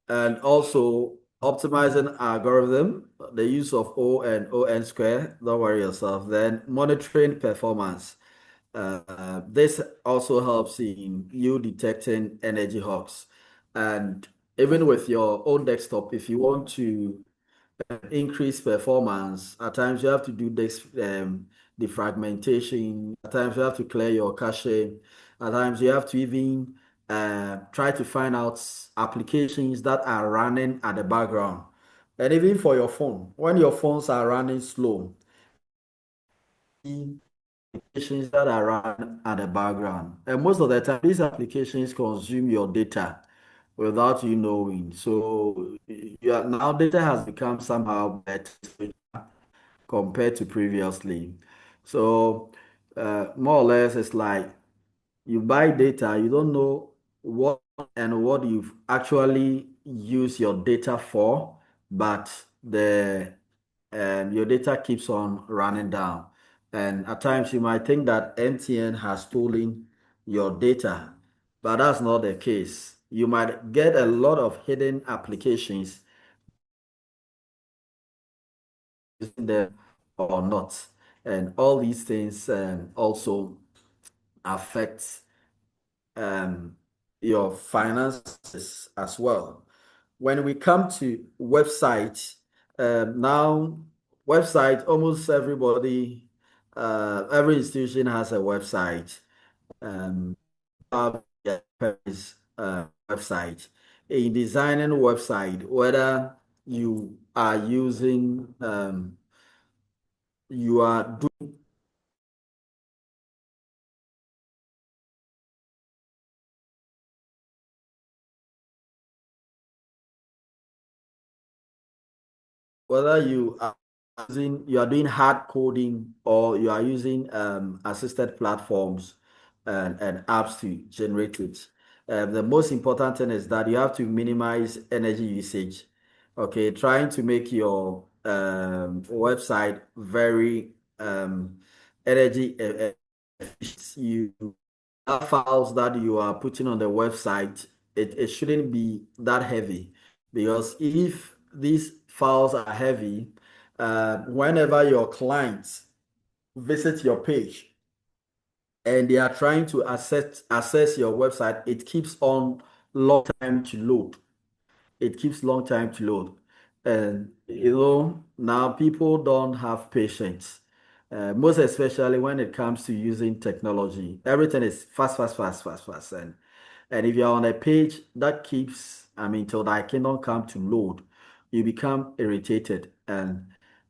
and also optimizing algorithm, the use of O and ON square, don't worry yourself. Then monitoring performance. This also helps in you detecting energy hawks. And even with your own desktop, if you want to increase performance, at times you have to do this defragmentation, at times you have to clear your cache, at times you have to even try to find out applications that are running at the background. And even for your phone, when your phones are running slow, applications that are run at the background. And most of the time, these applications consume your data without you knowing. So now data has become somehow better compared to previously. So more or less, it's like you buy data, you don't know what and what you've actually used your data for, but the your data keeps on running down. And at times you might think that MTN has stolen your data, but that's not the case. You might get a lot of hidden applications using them or not. And all these things also affect um, your finances as well. When we come to websites, now website, almost everybody, every institution has a website. Um, website. In designing website, whether you are using, you are doing whether you are doing hard coding or you are using assisted platforms and apps to generate it. The most important thing is that you have to minimize energy usage. Okay, trying to make your website very energy efficient. You files that you are putting on the website, it shouldn't be that heavy because if these files are heavy, whenever your clients visit your page and they are trying to access your website, it keeps on long time to load. It keeps long time to load. And now people don't have patience. Most especially when it comes to using technology. Everything is fast, fast, fast, fast, fast. And if you're on a page that keeps, I mean, till thy kingdom come to load, you become irritated and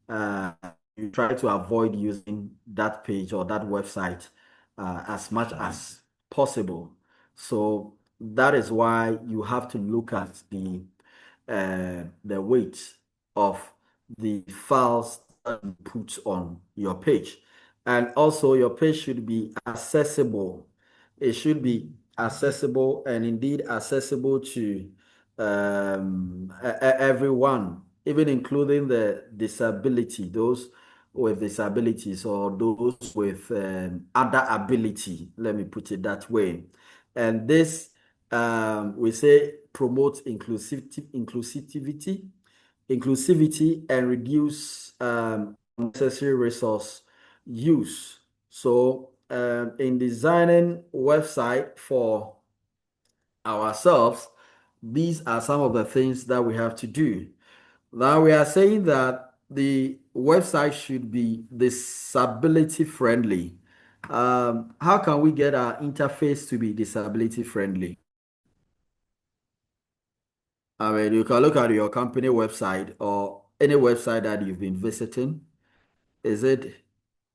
uh, you try to avoid using that page or that website as much as possible. So that is why you have to look at the weight of the files that you put on your page. And also, your page should be accessible. It should be accessible and indeed accessible to everyone, even including the disability, those with disabilities or those with other ability. Let me put it that way. And this we say promote inclusivity and reduce unnecessary resource use. So in designing website for ourselves, these are some of the things that we have to do. Now we are saying that the website should be disability friendly. How can we get our interface to be disability friendly? I mean, you can look at your company website or any website that you've been visiting. Is it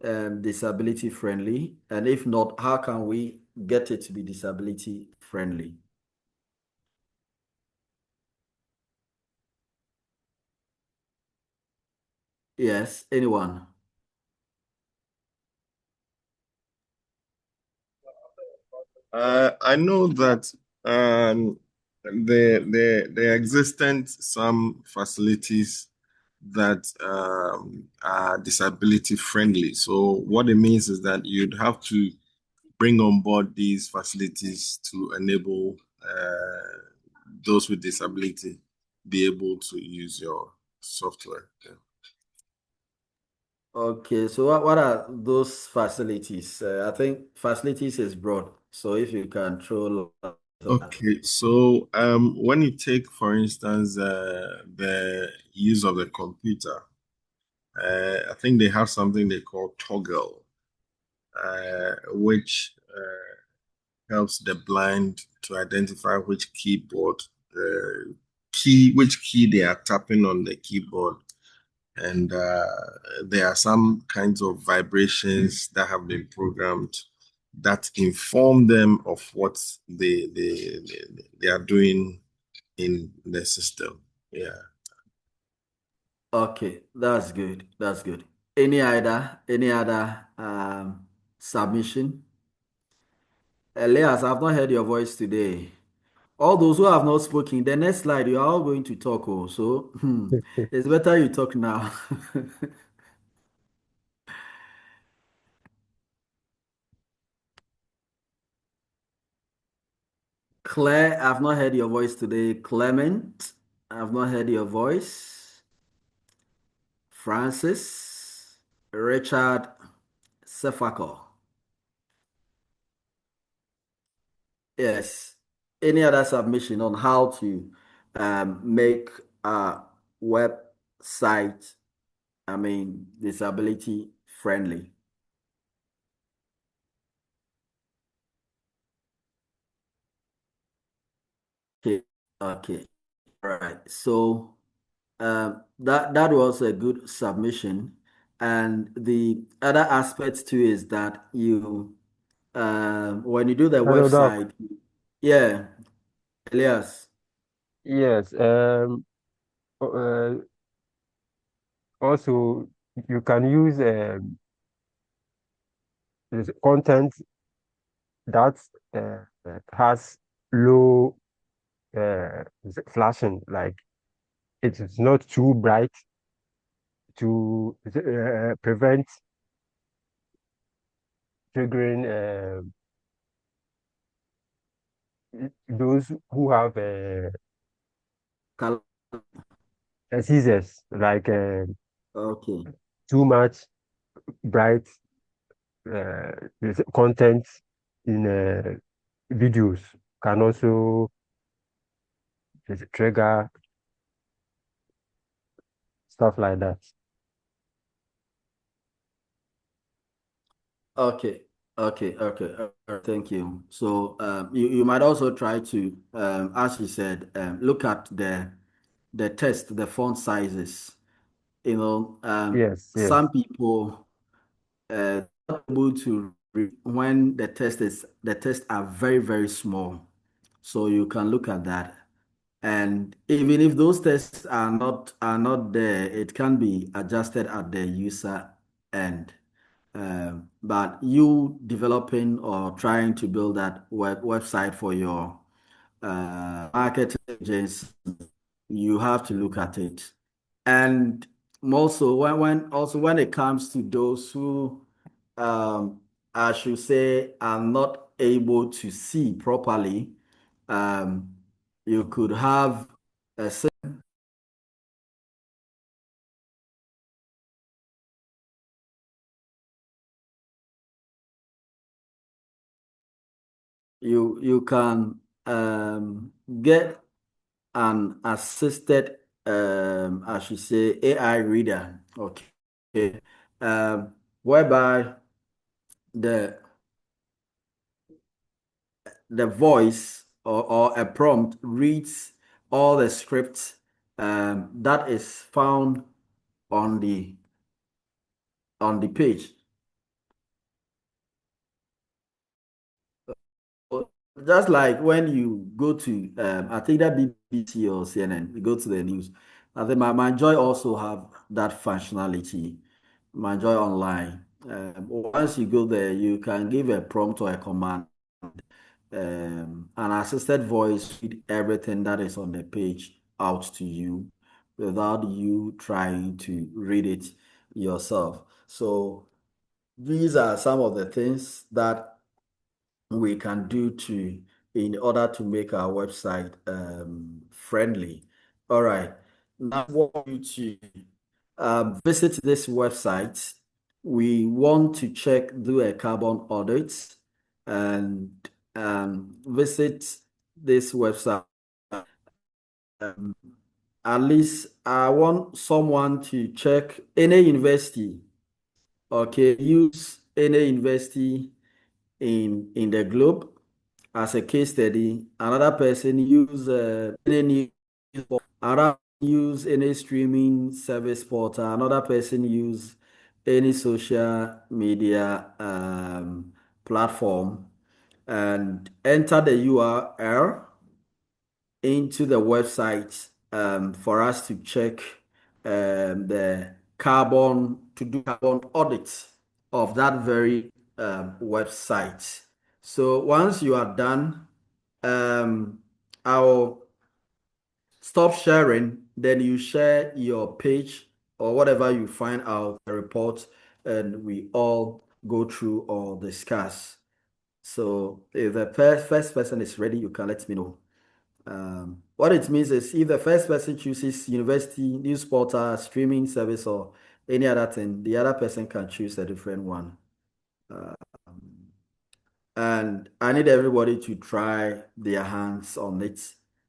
disability friendly? And if not, how can we get it to be disability friendly? Yes, anyone? I know that there existent some facilities that are disability friendly. So what it means is that you'd have to bring on board these facilities to enable those with disability be able to use your software. Yeah. Okay, so what are those facilities? I think facilities is broad. So if you can throw light on that. Okay, so when you take, for instance, the use of the computer, I think they have something they call toggle, which helps the blind to identify which which key they are tapping on the keyboard. And there are some kinds of vibrations that have been programmed that inform them of what they are doing in the system. Yeah. Okay, that's good. That's good. Any other submission? Elias, I've not heard your voice today. All those who have not spoken, the next slide, you are all going to talk. Oh, so it's better you talk now. Claire, I've not heard your voice today. Clement, I've not heard your voice. Francis, Richard, Sefako. Yes. Any other submission on how to make a website, I mean, disability friendly? Okay. Okay. All right. So that was a good submission. And the other aspect too is that you when you do the Hello, Doc. website, yeah, Elias. Yes. Uh, Also, you can use this content that has low flashing, like it is not too bright to prevent triggering those who have Cal- seizures, like Okay. too much bright this content in videos can also trigger stuff like that. Okay. Okay. Okay. Thank you. So you might also try to, as you said, look at the text, the font sizes. Yes, yes. Some people not able to read when the text are very, very small. So you can look at that. And even if those tests are not there, it can be adjusted at the user end. But you developing or trying to build that website for your marketing agency, you have to look at it. And also when it comes to those who I should say are not able to see properly, um, you could have a you can get an assisted I should say AI reader, okay, whereby the the voice or a prompt reads all the scripts that is found on the page. Just like when you go to, I think that BBC or CNN, you go to the news. I think my Joy also have that functionality. My Joy Online. Once you go there, you can give a prompt or a command, an assisted voice read everything that is on the page out to you without you trying to read it yourself. So these are some of the things that we can do to in order to make our website friendly. All right. Now I want you to visit this website. We want to do a carbon audit and visit this website. Um, at least I want someone to check any university. Okay, use any university in the globe as a case study. Another person use any news, another use any streaming service portal. Another person use any social media platform and enter the URL into the website for us to check the carbon to do carbon audit of that very website. So once you are done, I'll stop sharing. Then you share your page or whatever you find out the report, and we all go through or discuss. So if the first person is ready, you can let me know. What it means is if the first person chooses university, news portal, streaming service, or any other thing, the other person can choose a different one. And I need everybody to try their hands on it.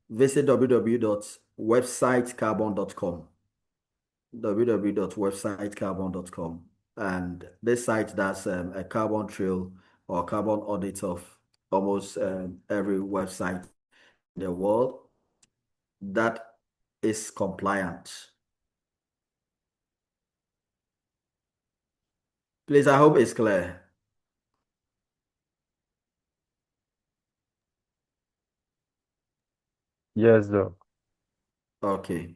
Visit www.websitecarbon.com. www.websitecarbon.com. And this site does a carbon trail or carbon audit of almost every website in the world that is compliant. Please, I hope it's clear. Yes, Doc. Okay.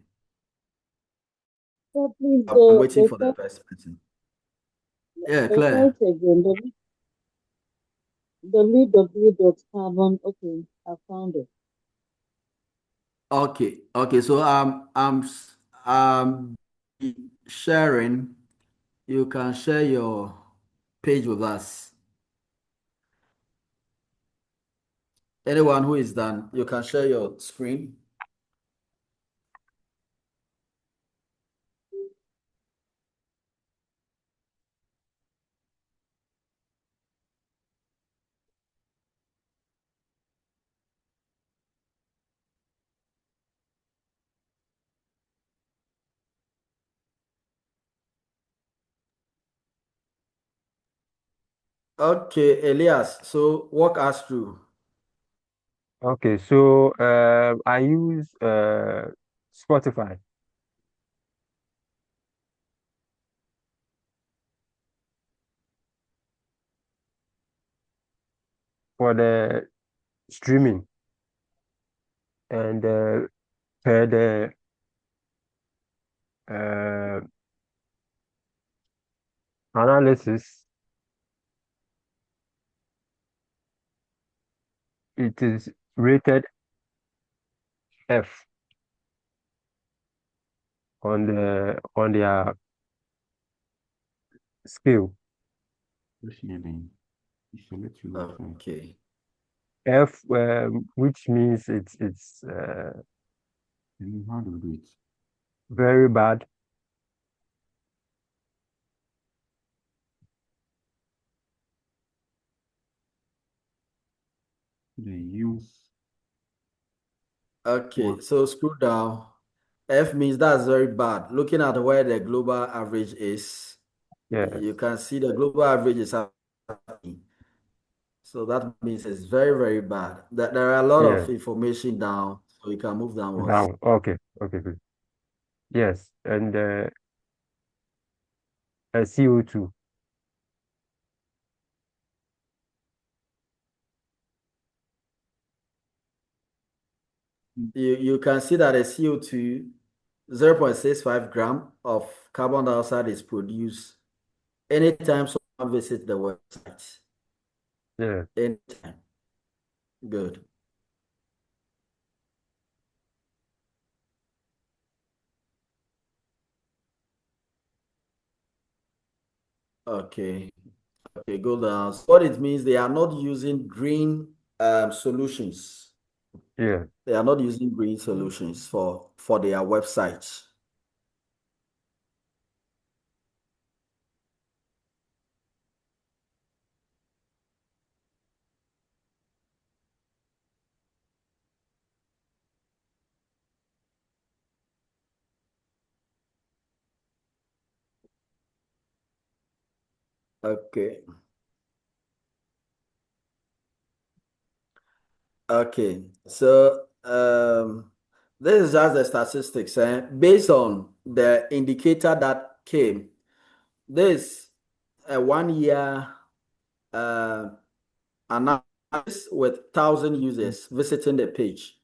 So please, I'm waiting for the first person. Yeah, the Claire. site again, www.carbon. Okay, I found it. Okay. Okay. So um sharing. You can share your page with us. Anyone who is done, you can share your screen. Okay, Elias. So walk us through. Okay, so I use Spotify for the streaming and per the uh, analysis, it is rated F on their scale. Okay. F, which means it's How do we do it? very bad. The U. Okay, so scroll down. F means that's very bad. Looking at where the global average is, Yes. you can see the global average is happening. So that means it's very, very bad. There are a lot Yes. of information down, so you can move downwards. Down. Okay. Okay. Good. Yes. And CO2. You can see that a CO2, 0.65 gram of carbon dioxide is produced anytime someone visits the website. Yeah. Anytime. Good. Okay. Okay, go down. So what it means, they are not using green solutions. Yeah. They are not using green solutions for their websites. Okay. Okay. So this is just the statistics. Based on the indicator that came, this 1 year analysis with 1,000 users visiting the page.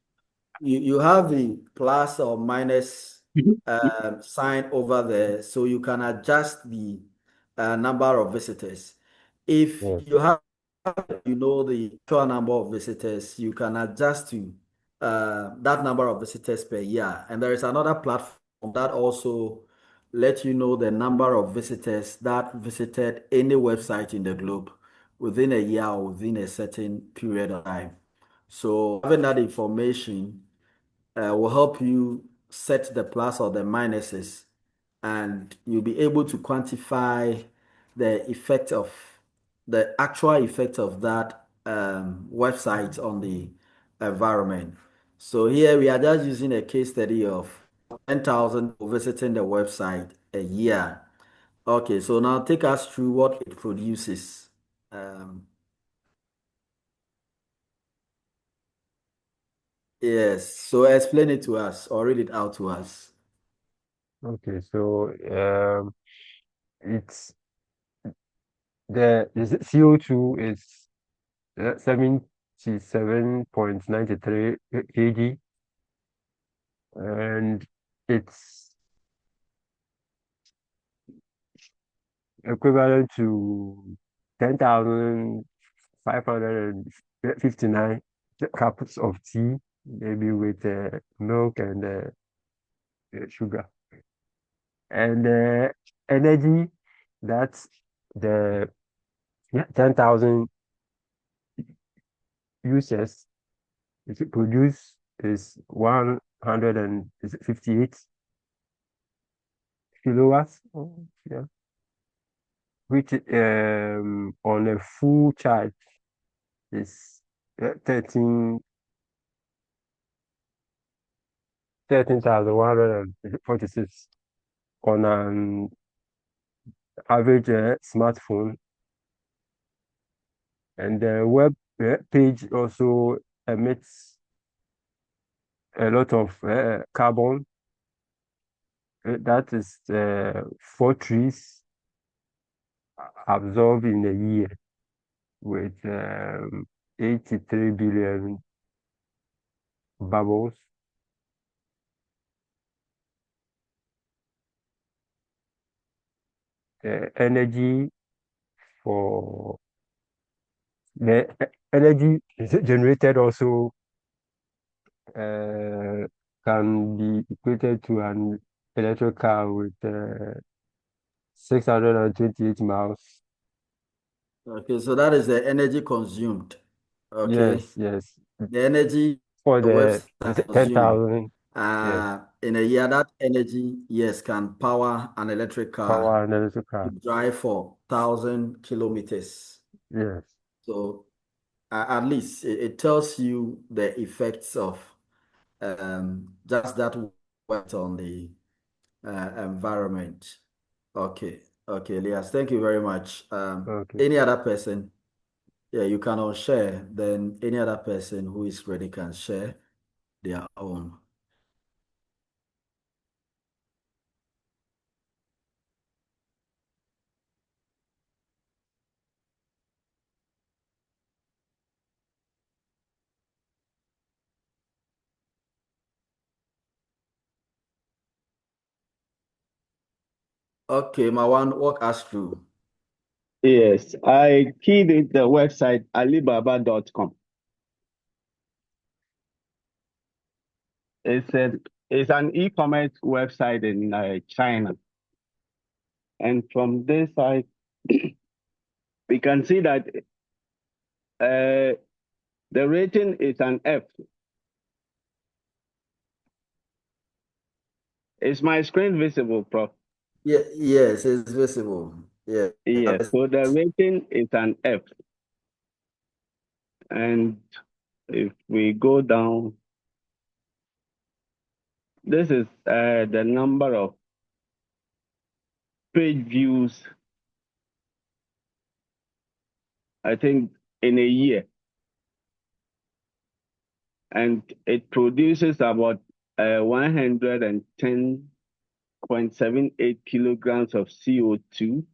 You have the plus or minus sign over there, so you can adjust the number of visitors. If Yes. you have, the actual number of visitors, you can adjust to that number of visitors per year. And there is another platform that also lets you know the number of visitors that visited any website in the globe within a year or within a certain period of time. So having that information will help you set the plus or the minuses, and you'll be able to quantify the actual effect of that website on the environment. So here we are just using a case study of 10,000 visiting the website a year. Okay, so now take us through what it produces. Um, yes, so explain it to us or read it out to us. Okay. So it's the CO2 is 77.93 kg, and it's equivalent to 10,559 cups of tea, maybe with milk and sugar. And energy, that's the 10,000 users it produce is 158 kilowatts. Yeah, which on a full charge is 13,146 on an average smartphone. And the web page also emits a lot of carbon. That is 4 trees absorbed in a year with 83 billion bubbles. Energy for the energy is generated also can be equated to an electric car with 628 miles. Okay, so that is the energy consumed. Okay. Yes, yes. The energy For the the website consume 10,000, yes, in a year, that energy, yes, can power an electric car power and electric to car. drive for 1,000 kilometers. Yes. So at least it tells you the effects of just that wet on the environment. Okay, okay, Elias, thank you very much. Okay. Any other person? Yeah, you can all share. Then any other person who is ready can share their own. Okay, Mawan, walk us through. Yes, I keyed in the website alibaba.com. It's an e-commerce website in China. And from this site, we can see that the rating is an F. Is my screen visible, Prof? Yeah, yes, it's visible. Yeah. Yes, so the rating is an F. And if we go down, this is the number of page views, I think, in a year. And it produces about 110.78 kilograms of CO2,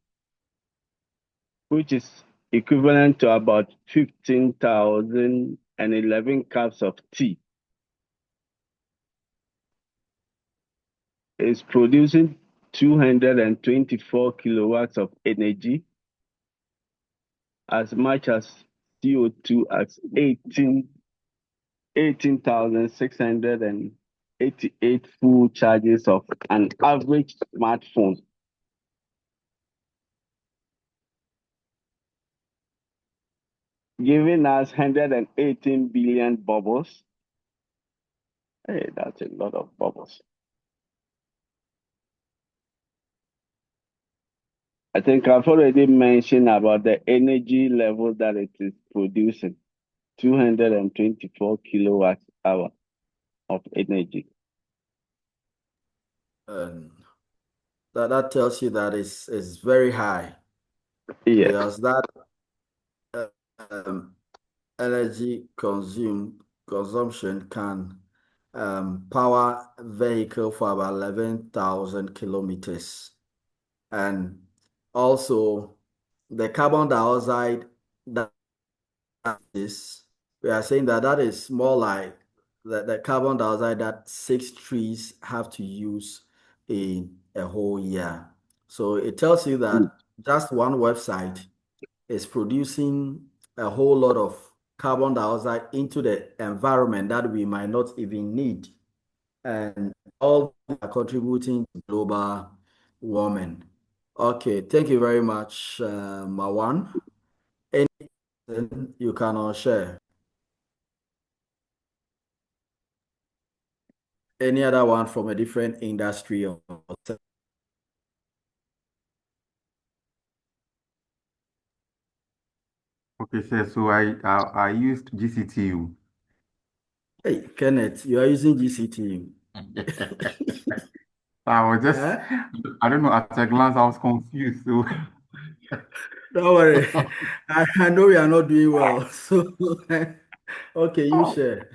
which is equivalent to about 15,011 cups of tea. It's producing 224 kilowatts of energy, as much as CO2 as 18,688 full charges of an average smartphone. Giving us 118 billion bubbles. Hey, that's a lot of bubbles. I think I've already mentioned about the energy level that it is producing, 224 kilowatt hour of energy. That tells you that it's very high. Yes. Because that energy consumption can power vehicle for about 11,000 kilometers. And also the carbon dioxide that is, we are saying that that is more like the carbon dioxide that 6 trees have to use in a whole year. So it tells you that just one website is producing a whole lot of carbon dioxide into the environment that we might not even need. And all are contributing to global warming. Okay, thank you very much, Mawan. Anything you can all share? Any other one from a different industry or Okay, sir. So I used GCTU. Hey, Kenneth, you are using GCT. I was just, Eh? I don't know, at a glance, I was confused. So, Don't worry. I know we are not doing well. So, okay, you share.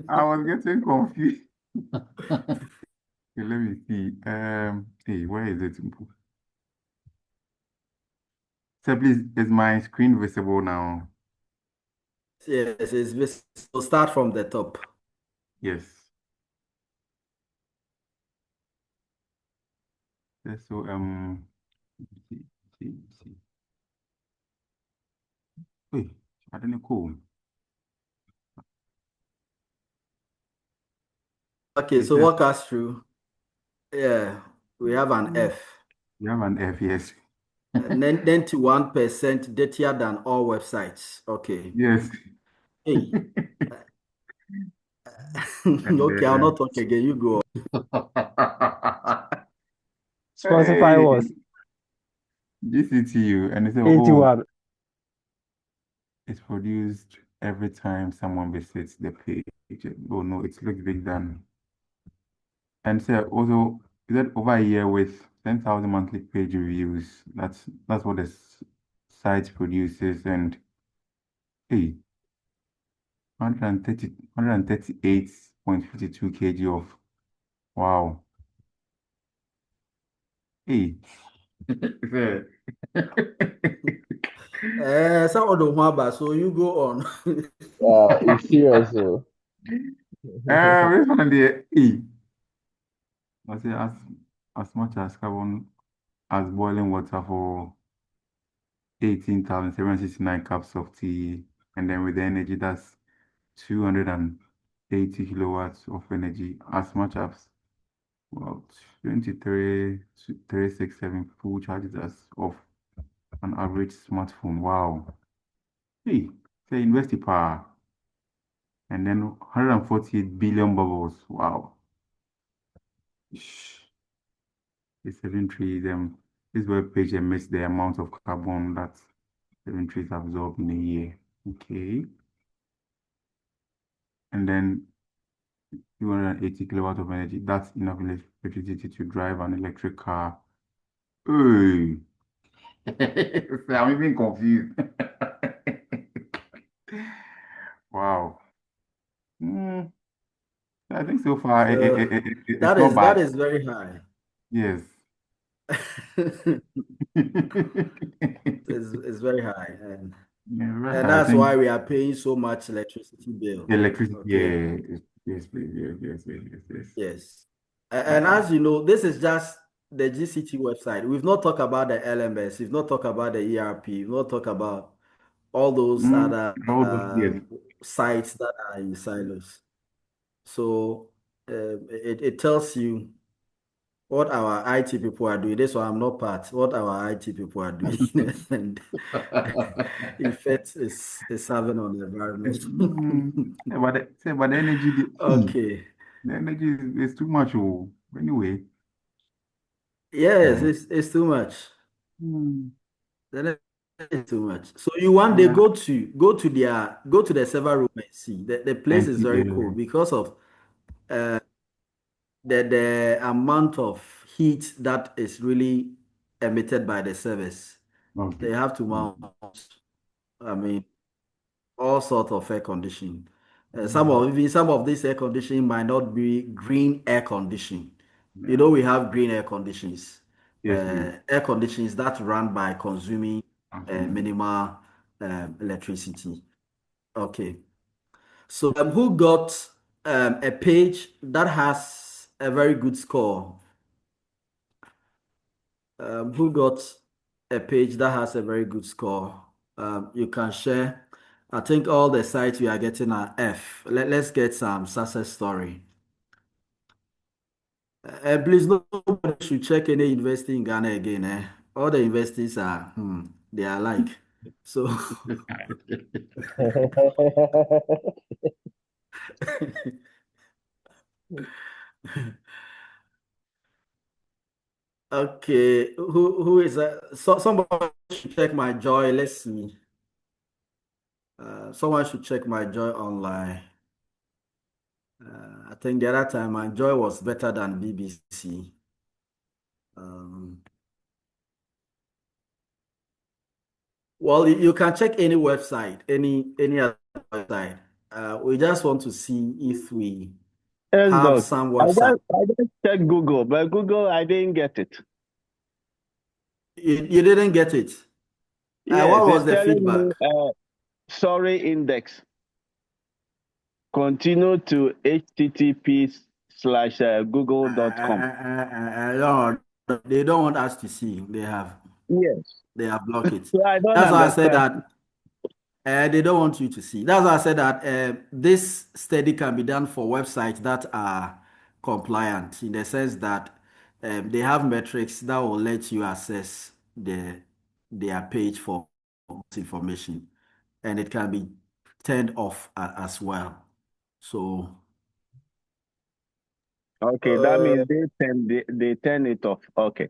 I was getting confused. Okay, let me see. Hey, where is it? So please, is my screen visible now? Yes, it's so start from the top. Yes. Yes, so see, see. Wait, I don't know. Cool. Okay, It so says walk us through. Yeah, we have an F. you have an F, yes. 91% dirtier than all websites. Okay. Yes. Hey. And Okay, I'll not talk again. You go. Spotify hey, was GCTU, and it's a whole. 81. It's produced every time someone visits the page. Oh no, it looks big than. And so also, is that over a year with 10,000 monthly page reviews? That's what the site produces, and hey, 138.52 kg of wow. Hey. Some of the one, so you go on. It's serious, though. Which one there? Hey. I say as much as carbon as boiling water for 18,769 cups of tea, and then with the energy, that's 280 kilowatts of energy, as much as well 23,367 full charges as of an average smartphone. Wow. Hey, say university power, and then 148 billion bubbles. Wow. Shh. The seven trees, this web page emits the amount of carbon that seven trees absorb in a year. Okay. And then 280 kilowatt of energy. That's enough electricity to drive an electric car. Hey. I'm even confused. Wow. Hmm, I think so far So it's not that bad. is very high. Yes. It's very high, Yeah, right. and I that's think why we are paying so much electricity bill. electricity. Okay. Yeah. Yes, please. Yes. Yes. And Wow. as you know, this is just the GCT website. We've not talked about the LMS. We've not talked about the ERP. We've not talked about all those Mm, other all those, yes. sites that are in silos. So it tells you what our IT people are doing. This one I'm not part. What our IT people are doing and effect is having on the environment. But the energy, Okay. the energy is too much. Oh, anyway. Yes, it's too much. Hmm. Then it's too much. So you one day Yeah. go to the server room and see. The place And is see, very cool because of the amount of heat that is really emitted by the servers. okay. They have to Mm. mount, I mean, all sorts of air conditioning. Mm. Some of this air conditioning might not be green air conditioning. You Yeah. know, we have green air conditions, Yes, please. air conditions that run by consuming Absolutely. minimal electricity. Okay. So who got a page that has a very good score? Who got a page that has a very good score? You can share. I think all the sites we are getting are F. Let's get some success story. Please, nobody should check any university in Ghana again. All the universities are, they are alike. So, okay, who is that? So somebody should check my joy. Let's see. Someone should check my joy online. I think the other time my joy was better than BBC. Um, well, you can check any website, any other website. We just want to see if we Yes, have Doc. some I website. just I just checked Google, but Google I didn't get it. You didn't get it. Yes, What was it's the telling feedback? me sorry index. Continue to http:/google.com. No, they don't want us to see. Yes. They have blocked it. So I don't That's why I said understand. that they don't want you to see. That's why I said that this study can be done for websites that are compliant in the sense that they have metrics that will let you access their page for information, and it can be turned off as well. So, Okay, that uh, means they turn it off. Okay.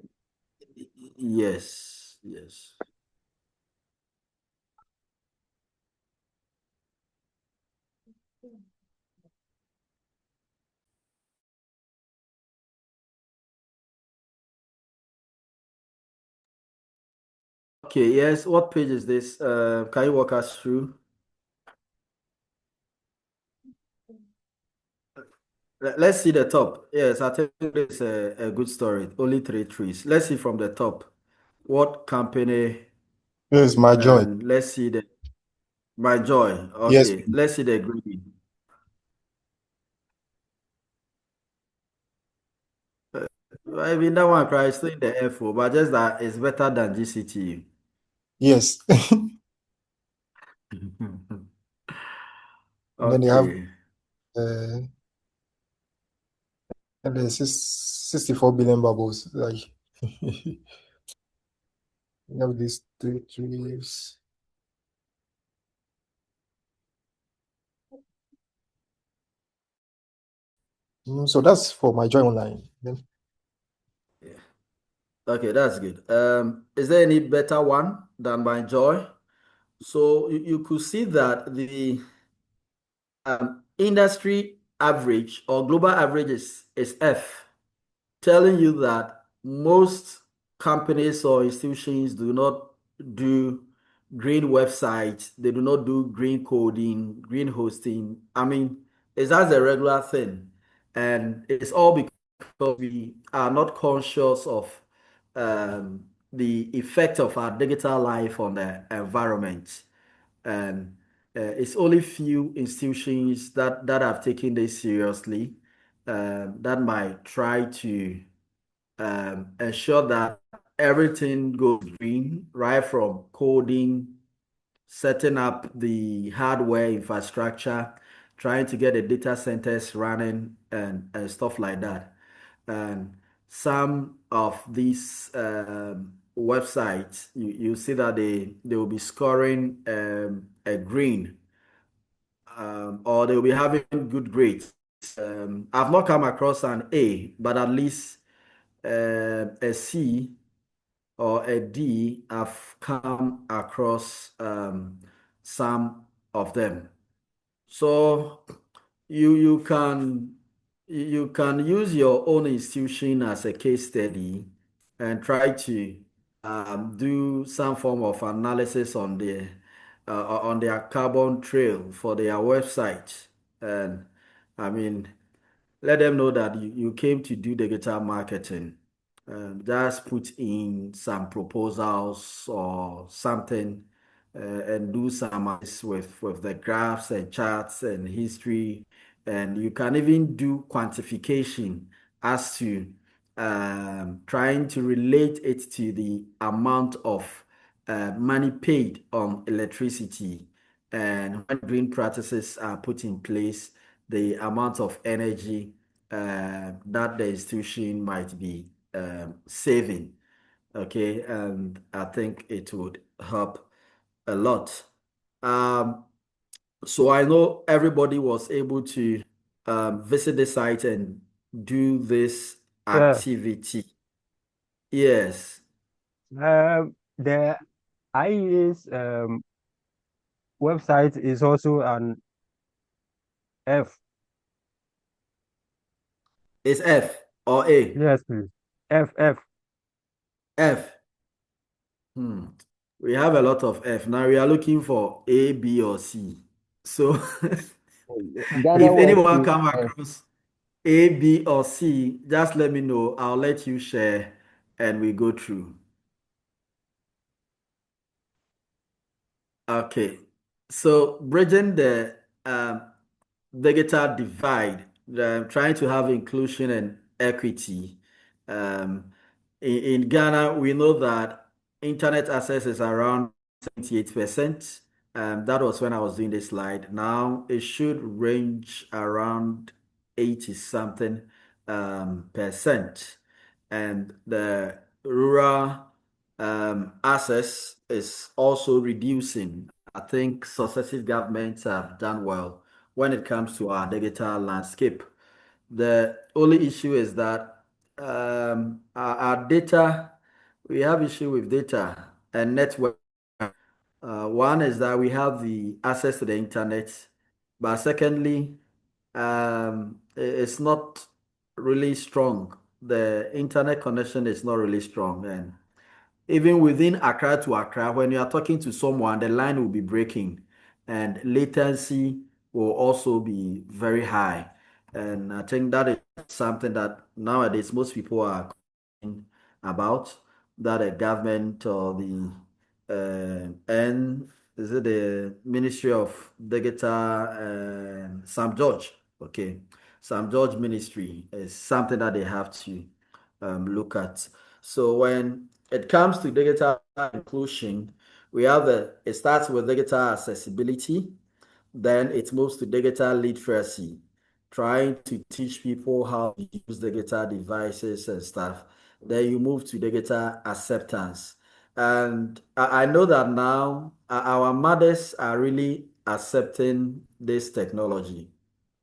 yes, yes. Okay, yes. What page is this? Can you walk us through? Let's see the top. Yes, I think it's a good story. Only three trees. Let's see from the top. What company? Yes, my joy. And let's see the my joy. Yes, Okay, let's see the green. I mean that one cries still in the F4, but just that it's better than GCTU. yes. And then you have Okay. uh, and then 64 billion bubbles. Like you have these three trees. So that's for my joy online. Then Yeah. Okay, that's good. Is there any better one than my joy? So you could see that the industry average or global average is F, telling you that most companies or institutions do not do green websites, they do not do green coding, green hosting. I mean, it's just a regular thing. And it's all because we are not conscious of the effect of our digital life on the environment. And it's only few institutions that have taken this seriously, that might try to ensure that everything goes green, right from coding, setting up the hardware infrastructure, trying to get the data centers running, and stuff like that. And some of these websites, you see that they will be scoring a green, or they will be having good grades. I've not come across an A, but at least a C or a D, I've come across some of them. So you can use your own institution as a case study and try to do some form of analysis on their carbon trail for their website. And I mean, let them know that you came to do digital marketing. Just put in some proposals or something, and do some analysis with the graphs and charts and history. And you can even do quantification as to trying to relate it to the amount of money paid on electricity. And when green practices are put in place, the amount of energy that the institution might be saving. Okay, and I think it would help a lot. Um, so I know everybody was able to visit the site and do this Yeah. activity. Yes, The IEA's website is also an F. it's F or A. Yes, please. F. F. Hmm. We have a lot of F. Now we are looking for A, B, or C. So Ghana if was anyone to come across A, B, or C, just let me know. I'll let you share and we go through. Okay. So bridging the digital divide, trying to have inclusion and equity. Um, in Ghana, we know that internet access is around 78%. That was when I was doing this slide. Now it should range around 80 something percent. And the rural access is also reducing. I think successive governments have done well when it comes to our digital landscape. The only issue is that our data, we have issue with data and network. One is that we have the access to the internet, But secondly, it's not really strong. The internet connection is not really strong, and even within Accra to Accra, when you are talking to someone, the line will be breaking and latency will also be very high. And I think that is something that nowadays most people are concerned about, that the government or the is it the Ministry of Digital Sam George? Okay, Sam George Ministry is something that they have to look at. So when it comes to digital inclusion, we have it starts with digital accessibility, then it moves to digital literacy, trying to teach people how to use digital devices and stuff. Then you move to digital acceptance. And I know that now our mothers are really accepting this technology.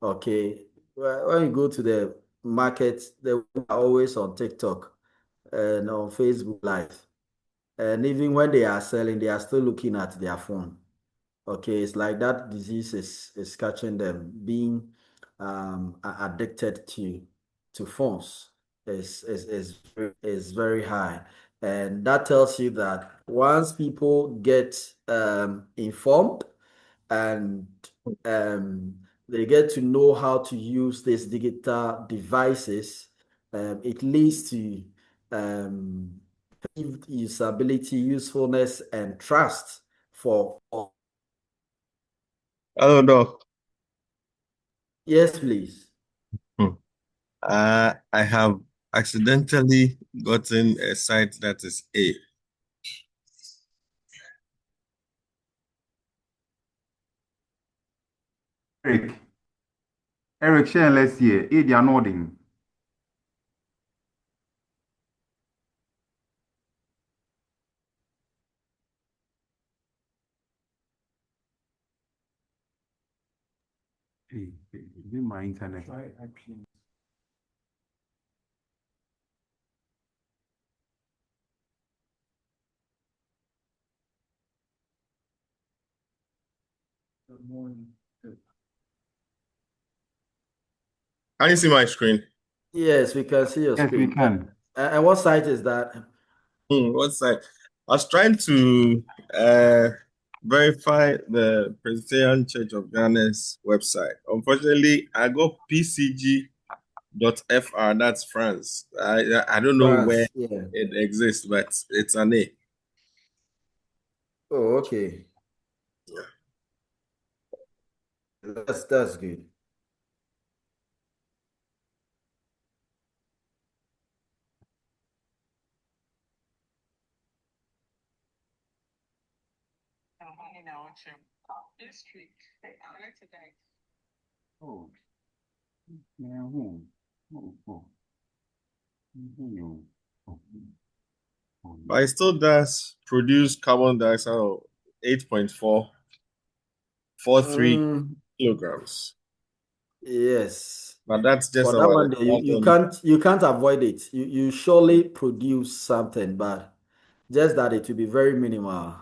Okay. When you go to the market, they are always on TikTok and on Facebook Live. And even when they are selling, they are still looking at their phone. Okay, it's like that disease is catching them. Being addicted to phones is very high, and that tells you that once people get informed and um, they get to know how to use these digital devices, it leads to um, usability, usefulness, and trust for all. Hello, Doc. Yes, please. I have accidentally gotten a site that is A. Eric, share let's hear. They are nodding. Hey, is it my internet? Good morning. Can you see my screen? Yes, we can see your Yes, we screen. can. And what site is that? What site? I was trying to verify the Presbyterian Church of Ghana's website. Unfortunately, I got pcg.fr, that's France. I don't know where France. Yeah. it exists, but it's an A. Oh, okay. That's good. Oh, yeah, oh, oh, oh. Oh, oh, But it still does produce carbon dioxide of 8.443 Mm, kilograms. yes. But that's just For that about one, a there, you thousand. can't avoid it. You surely produce something, but just that it will be very minimal.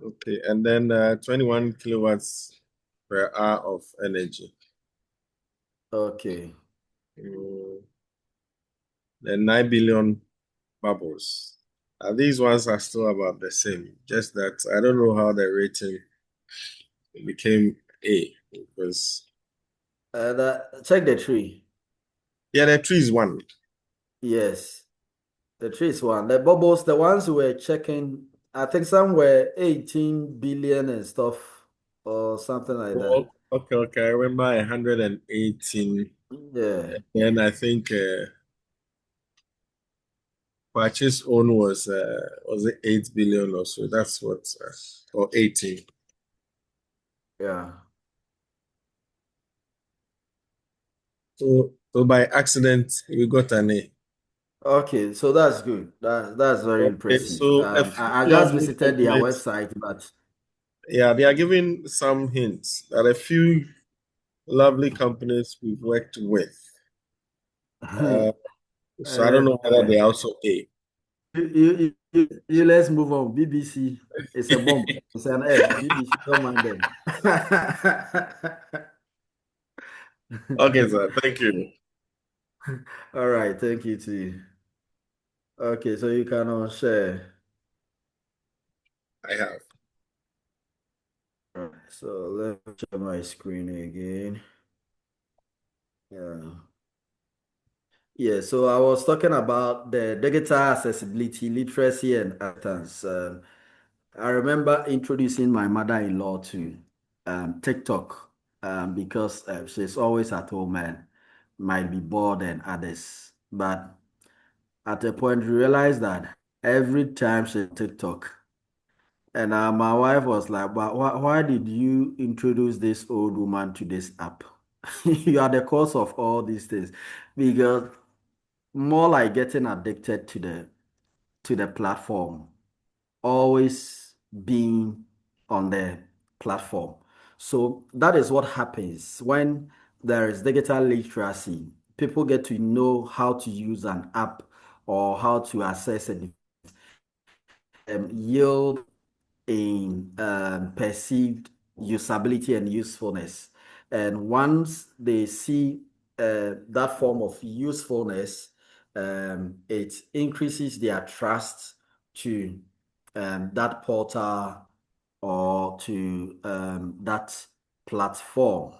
Okay, and then 21 kilowatts per hour of energy. Okay. Then 9 billion bubbles. These ones are still about the same, just that I don't know how the rating became A because Check the tree. yeah, the tree is one. Yes. The tree is one. The bubbles, the ones we were checking, I think some were 18 billion and stuff or something like that. Oh, okay. I remember 118. Yeah. Then I think Pachi's own was it 8 billion or so? That's what or 18. Yeah. So by accident we got an A. Okay, so that's good. That's very Okay, impressive. so a few I just lovely visited their companies, website, but yeah, they are giving some hints that a few lovely companies we've worked with. So I don't know whether uh, they also A. you let's move on. BBC. It's a bomb. It's an egg. BBC. Don't mind them. Okay, sir. Thank you. All right. Thank you too. Okay, so you can share. I have. All right, so let me share my screen again. Yeah. Yeah, so I was talking about the digital accessibility, literacy, and acceptance. I remember introducing my mother-in-law to TikTok because she's always at home and might be bored and others. But at a point, we realized that every time she TikTok, and my wife was like, "But why did you introduce this old woman to this app? You are the cause of all these things." Because more like getting addicted to the platform, always being on the platform. So that is what happens when there is digital literacy. People get to know how to use an app or how to access a yield in perceived usability and usefulness. And once they see that form of usefulness, it increases their trust to that portal or to that platform.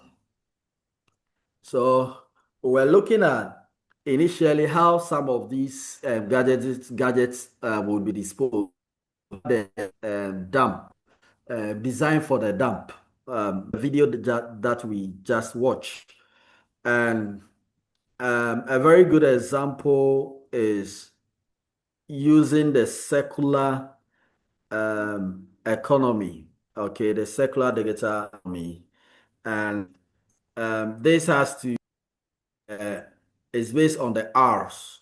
So we're looking at initially how some of these gadgets would be disposed the dump, designed for the dump, video that we just watched. And a very good example is using the circular economy, okay, the circular digital economy. And this has to, uh, is based on the R's.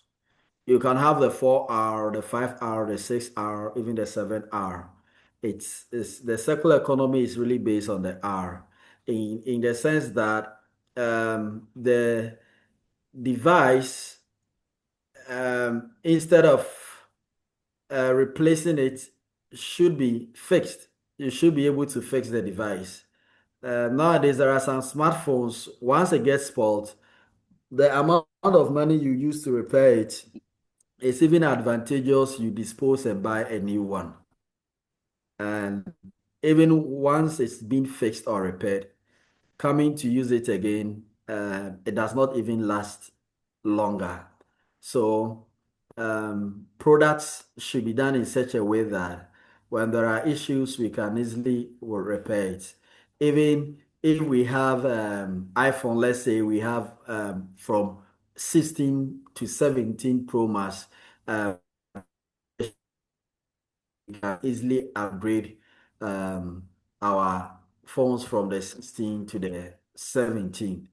You can have the 4R, the 5R, the 6R, even the 7R. It's the circular economy is really based on the R in the sense that the device, instead of replacing it, should be fixed. You should be able to fix the device. Nowadays, there are some smartphones, once it gets spoiled, the amount of money you use to repair it, it's even advantageous you dispose and buy a new one. And even once it's been fixed or repaired, coming to use it again, it does not even last longer. So products should be done in such a way that when there are issues, we can easily will repair it. Even if we have iPhone, let's say we have from 16 to 17 Pro Max, we can easily upgrade our phones from the 16 to the 17.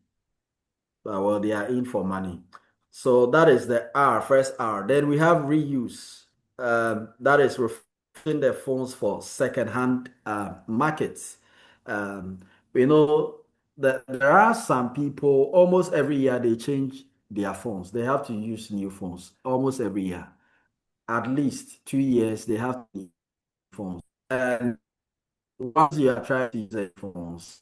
Well, they are in for money. So that is the R, first R. Then we have reuse. That is refreshing the phones for second-hand markets. Um, we know that there are some people, almost every year they change their phones. They have to use new phones almost every year. At least 2 years, they have to use phones. And once you are trying to use the phones,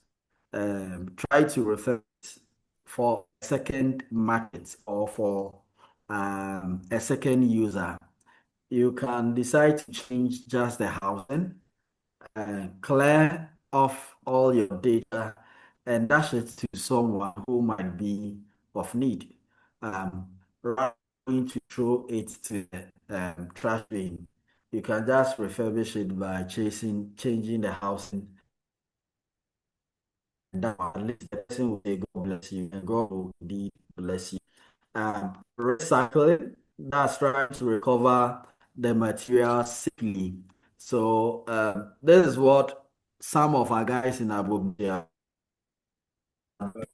try to refer it for a second market or for a second user. You can decide to change just the housing, clear off all your data, and dash it to someone who might be of need. Rather than to throw it to the trash bin, you can just refurbish it by changing the housing. That at least the person will say, God bless you, and God will indeed bless you. Recycling, that's trying to recover the material safely. So this is what some of our guys in Abu are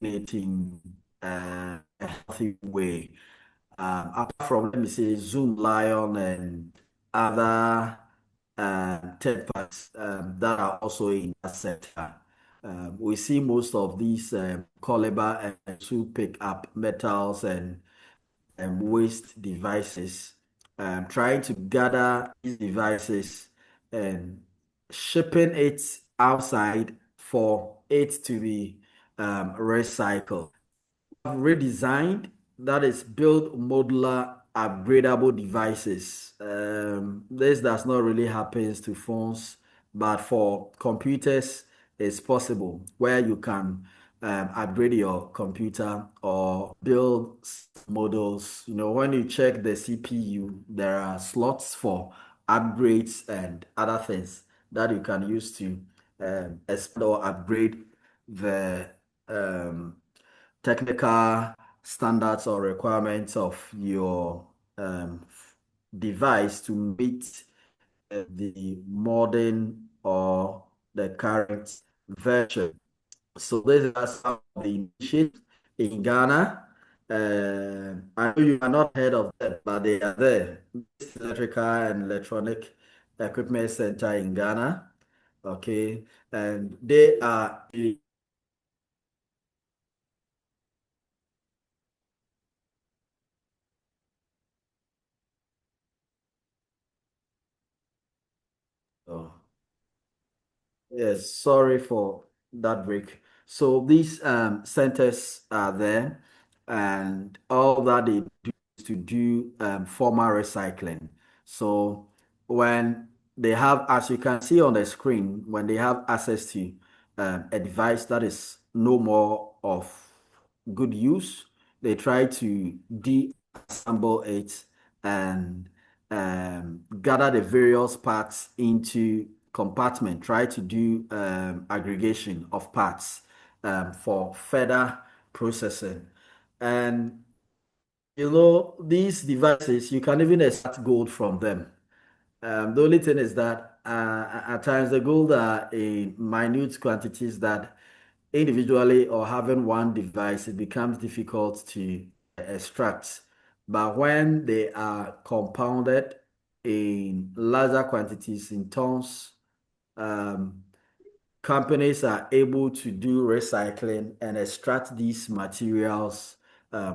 doing a healthy way. Apart from, let me say, Zoom, Lion, and other third parties that are also in that sector. We see most of these caliber and to pick up metals and waste devices trying to gather these devices and shipping it outside for it to be recycled redesigned, that is, build modular upgradable devices. This does not really happen to phones, but for computers, it's possible where you can upgrade your computer or build models. When you check the CPU, there are slots for upgrades and other things that you can use to expand or upgrade the um, technical standards or requirements of your device to meet the modern or the current version. So these are some of the initiatives in Ghana. I know you are not heard of them, but they are there. This Electrical and Electronic Equipment Center in Ghana. Okay, and they are oh, yes, sorry for that break. So these centers are there, and all that they do is to do formal recycling. So when they have, as you can see on the screen, when they have access to a device that is no more of good use, they try to deassemble it and gather the various parts into compartment, try to do aggregation of parts for further processing. And these devices, you can even extract gold from them. The only thing is that at times the gold are in minute quantities that individually or having one device, it becomes difficult to extract. But when they are compounded in larger quantities, in tons, um, companies are able to do recycling and extract these materials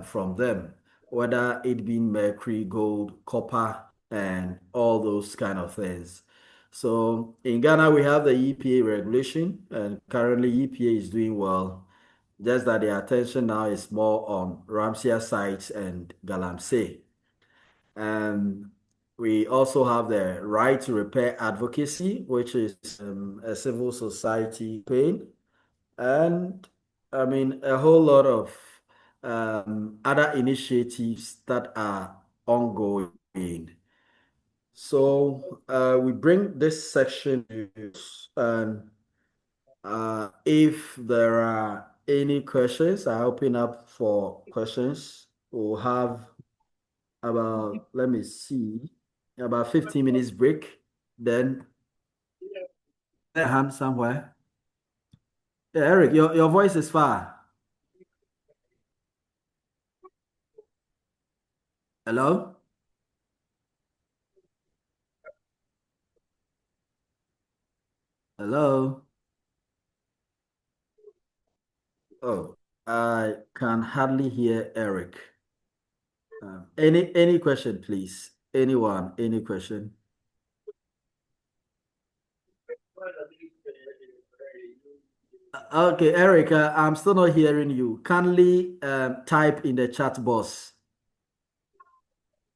from them, whether it be mercury, gold, copper, and all those kind of things. So in Ghana, we have the EPA regulation, and currently EPA is doing well. Just that the attention now is more on Ramsey sites and Galamsey. And we also have the right to repair advocacy, which is a civil society pain. And I mean, a whole lot of other initiatives that are ongoing. So we bring this section to use, and if there are any questions, I open up for questions. We'll have about, let me see, about 15 minutes break. Then a hand somewhere. Yeah, Eric, your voice is far. Hello? Hello? Oh, I can hardly hear Eric. Any question, please? Anyone? Any question? Okay, Eric, I'm still not hearing you. Kindly type in the chat box.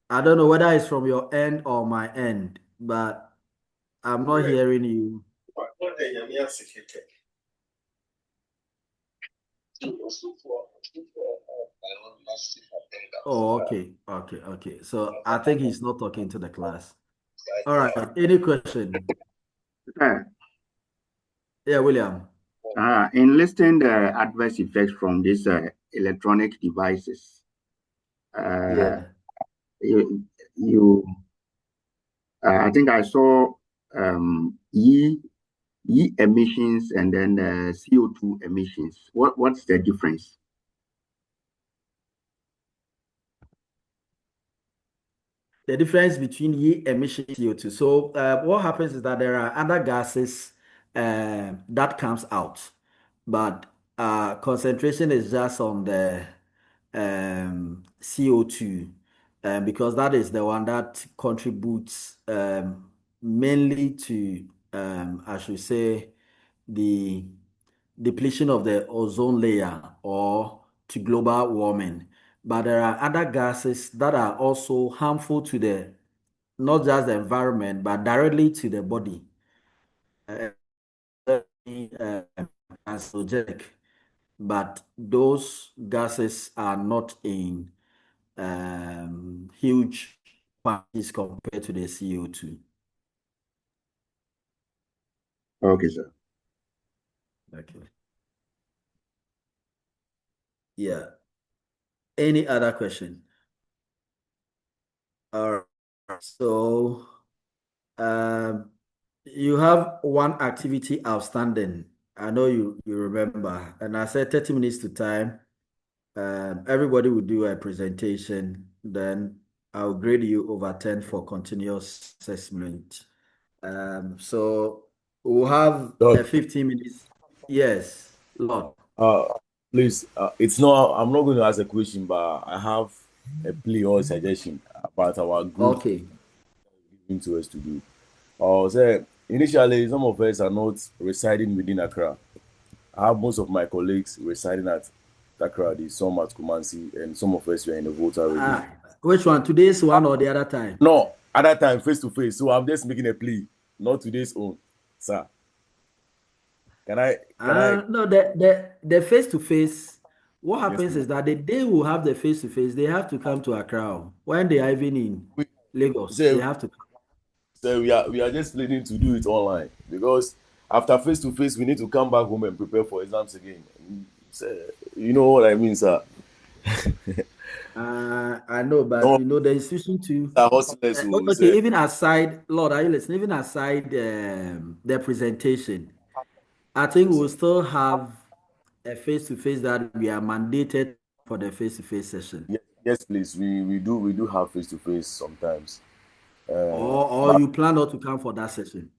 I don't know whether it's from your end or my end, but I'm not hearing you. Oh, okay. So I think he's not talking to the class. All right. Any question? Uh, Yeah, William. in listing the adverse effects from these electronic devices, Yeah. you, you I think I saw E emissions and then CO2 emissions. What's the difference? The difference between emission CO2. So what happens is that there are other gases that comes out, but concentration is just on the CO2. because that is the one that contributes mainly to, I should say, the depletion of the ozone layer or to global warming. But there are other gases that are also harmful to the not just the environment, but directly to the body. Uh, Carcinogenic, but those gases are not in huge quantities compared to the CO2. Okay, sir. Okay. Yeah. Any other question? All right. So, um, you have one activity outstanding. I know you remember, and I said 30 minutes to time. Everybody will do a presentation, then I'll grade you over 10 for continuous assessment. So we'll have a Lord, 15 minutes. Yes, Lord. uh, please, it's not. I'm not going to ask a question, but I have a plea or suggestion about our group Okay. given to us to do. Say initially, some of us are not residing within Accra. I have most of my colleagues residing at Accra, some at Kumasi, and some of us were in the Volta region. Which one? Today's one or the other time? No, at that time, face to face. So I'm just making a plea, not today's own, sir. Can I? Can I? No, the face to face. What Yes, happens please. is that the day we have the face to face, they have to come to Accra. When they are even in We Lagos, they say, have to come. so we are just planning to do it online because after face to face, we need to come back home and prepare for exams again. So, you know what I mean, sir. I know, but Some you know the institution too. are hustlers who Okay, say, even aside, Lord, are you listening? Even aside the presentation, I think we'll still have a face-to-face that we are mandated for the face-to-face session. yes, please. We do have face to face sometimes. Or But you plan not to come for that session.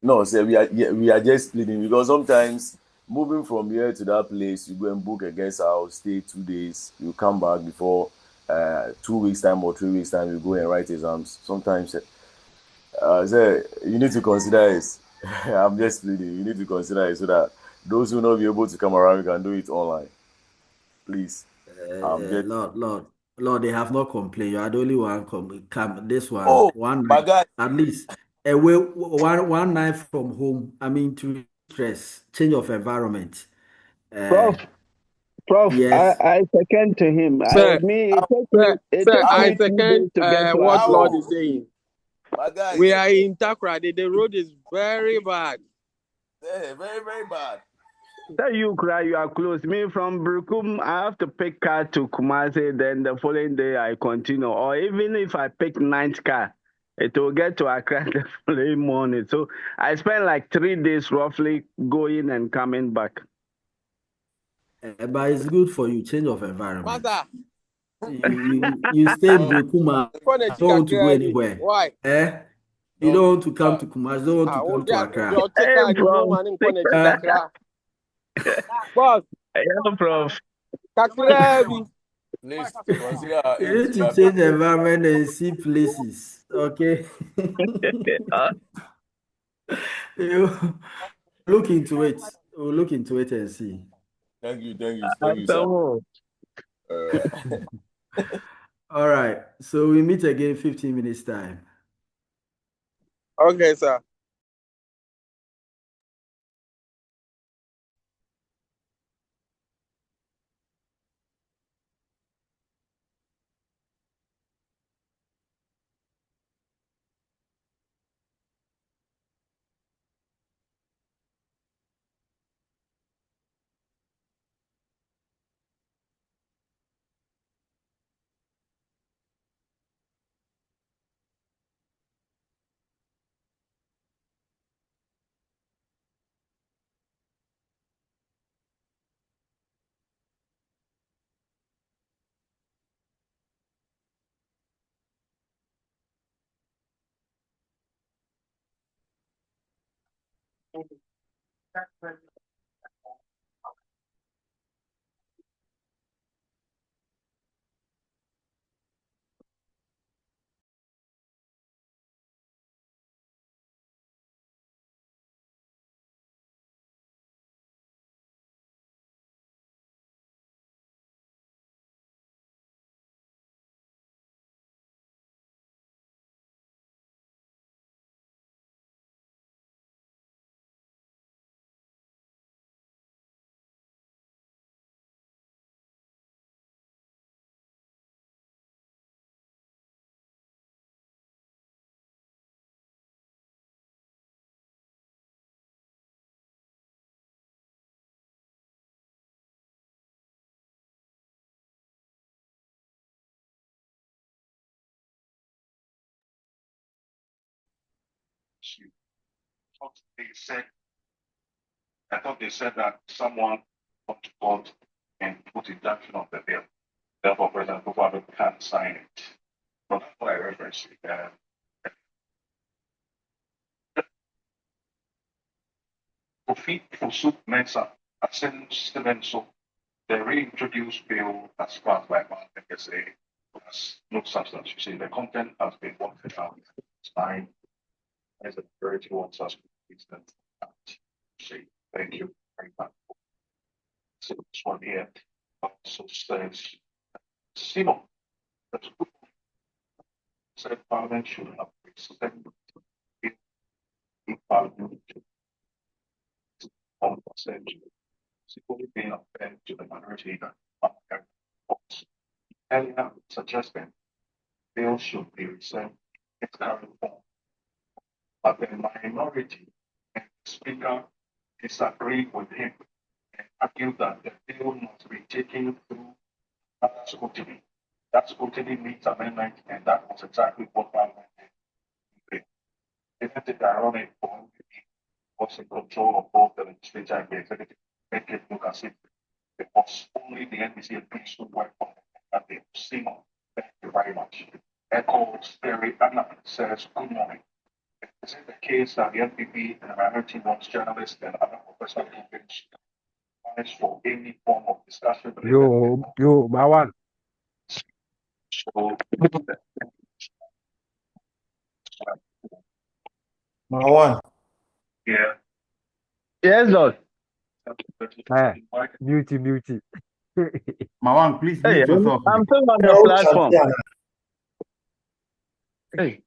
no, sir, we are just pleading because sometimes moving from here to that place, you go and book a guest house, stay 2 days, you come back before 2 weeks time or 3 weeks time, you go and write exams. Sometimes, sir, you need to consider it. I'm just pleading. You need to consider it so that those who not be able to come around, you can do it online. Please, I'm just. Lord, they have not complained. You are the only one come this Oh, one my night guy. at least away one night from home. I mean to stress, change of environment. Uh, Prof, Prof, yes. I second to him. Sir, It takes me it sir, takes How? I me 2 days second to get to what Accra. Lord is How? saying. My guy, We are in Takra. The road is very bad. very, very bad. Tell you cry, you are close. Me from Brukum, I have to pick car to Kumasi, then the following day I continue. Or even if I pick night car, it will get to Accra the following morning. So I spend like 3 days roughly going and coming back. But it's good for you, change of environment. Master, You stay in Brikuma, for the you don't want to go chicken, anywhere. why? You No, don't want to come to Kumasi, you don't want to Ah, oh, come to the Accra. Hey, chicken, you know, Prof. man, for the Uh, chicken. Boss, Yeah, Prof. Kakra, please consider our you aims. need to change the environment and see places. Okay. Uh, You look into it. We'll look into it and see. Thank you, sir. Uh, All right. So we meet again 15 minutes time. Okay, sir. you. I thought they said that someone got to court and put injunction on the bill. Therefore, President Kufuor can't sign it. But that's what I referenced. Kofi Fusuk Mensa, so the reintroduced bill as passed by MSA has no substance. You see, the content has been worked out. It's fine. As the majority wants us to release them. See, thank you very much. So this one here also says, Simon, that's good. Said Parliament should have extended in Parliament to 1%. It's only being unfair to the minority that earlier suggesting bill should be reserved in its current form. But the minority and the speaker disagreed with him and argued that the bill must be taken through another scrutiny. That scrutiny needs amendment, and that was exactly what Parliament did. Isn't it ironic for MPP was in control of both the legislature and the executive, make it look as if it was only the NBC MPs who worked on it and they Simon. Thank you very much. Echo Terry Anna says, good morning. Is it the case that the NPP and the minority wants journalists and other professional groups punished for any form of discussion related Yo, Mawan. so Marwan. yeah. Yes, Lord. Beauty. Mawan, please Hey, mute yourself. I'm still on the Hello, platform. champion. Hey.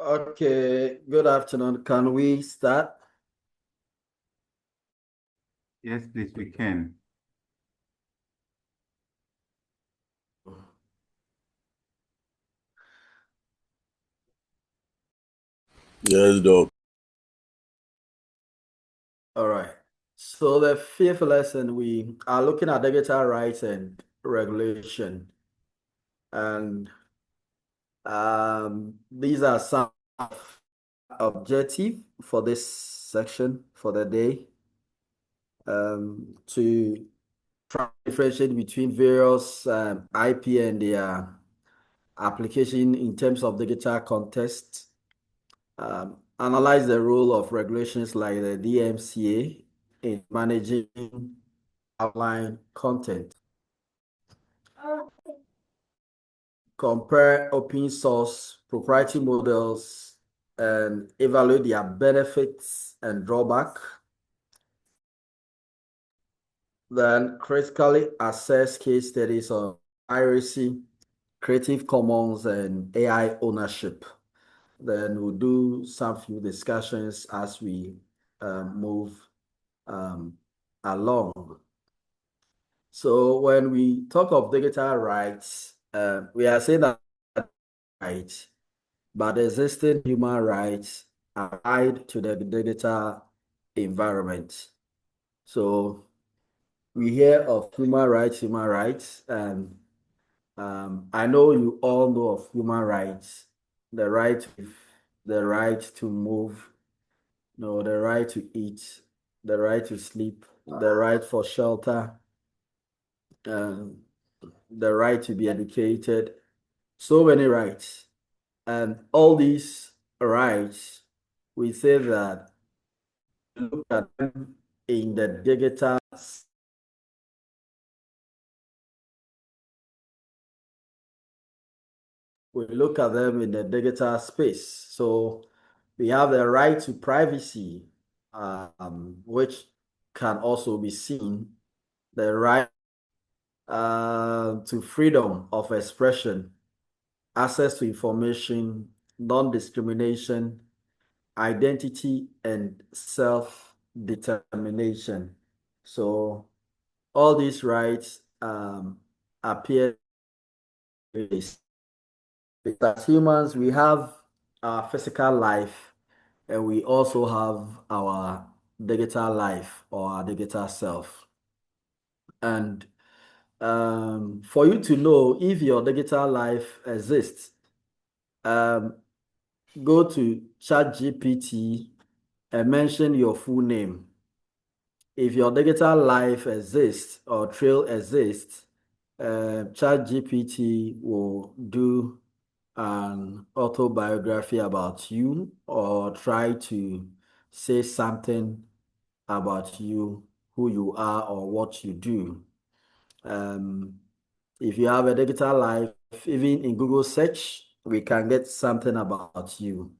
Okay, good afternoon. Can we start? Yes, please, we can. Yes, Doc. All right. So the fifth lesson, we are looking at digital rights and regulation. And these are some objective for this section for the day. To try to differentiate between various IP and their application in terms of digital context. Analyze the role of regulations like the DMCA in managing outline content. Compare open source proprietary models and evaluate their benefits and drawback. Then critically assess case studies on piracy, Creative Commons, and AI ownership. Then we'll do some few discussions as we move along. So when we talk of digital rights, we are saying that rights, but existing human rights are tied to the digital environment. So we hear of human rights, and I know you all know of human rights, the right, the right to move, no, the right to eat, the right to sleep, the right for shelter, um, the right to be educated, so many rights. And all these rights, we say that look at them in the digital, we look at them in the digital space. So we have the right to privacy, which can also be seen, the right to freedom of expression, access to information, non-discrimination, identity, and self-determination. So all these rights appear as humans. We have our physical life, and we also have our digital life or our digital self. And for you to know if your digital life exists, um, go to ChatGPT and mention your full name. If your digital life exists or trail exists, ChatGPT will do an autobiography about you or try to say something about you, who you are, or what you do. If you have a digital life, even in Google search, we can get something about you.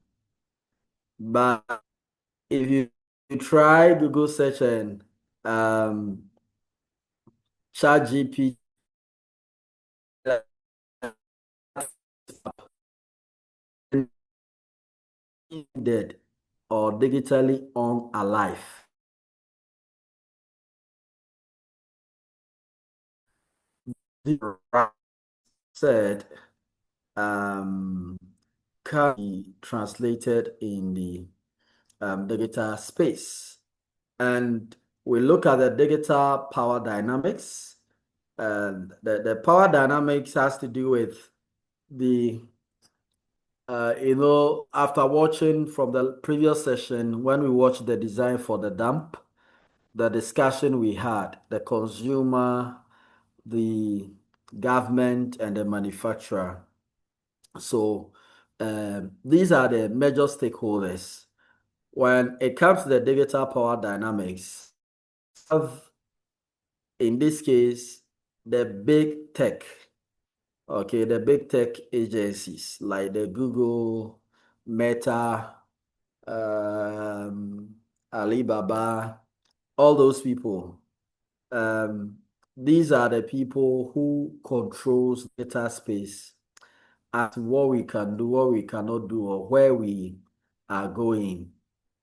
But if you try Google search and ChatGPT dead or digitally unalive, said can be translated in the digital space. And we look at the digital power dynamics. And the power dynamics has to do with the, after watching from the previous session, when we watched the design for the dump, the discussion we had, the consumer, the government, and the manufacturer. So these are the major stakeholders. When it comes to the digital power dynamics, in this case, the big tech, okay, the big tech agencies like the Google, Meta, Alibaba, all those people. These are the people who controls data space. at what we can do, what we cannot do, or where we are going.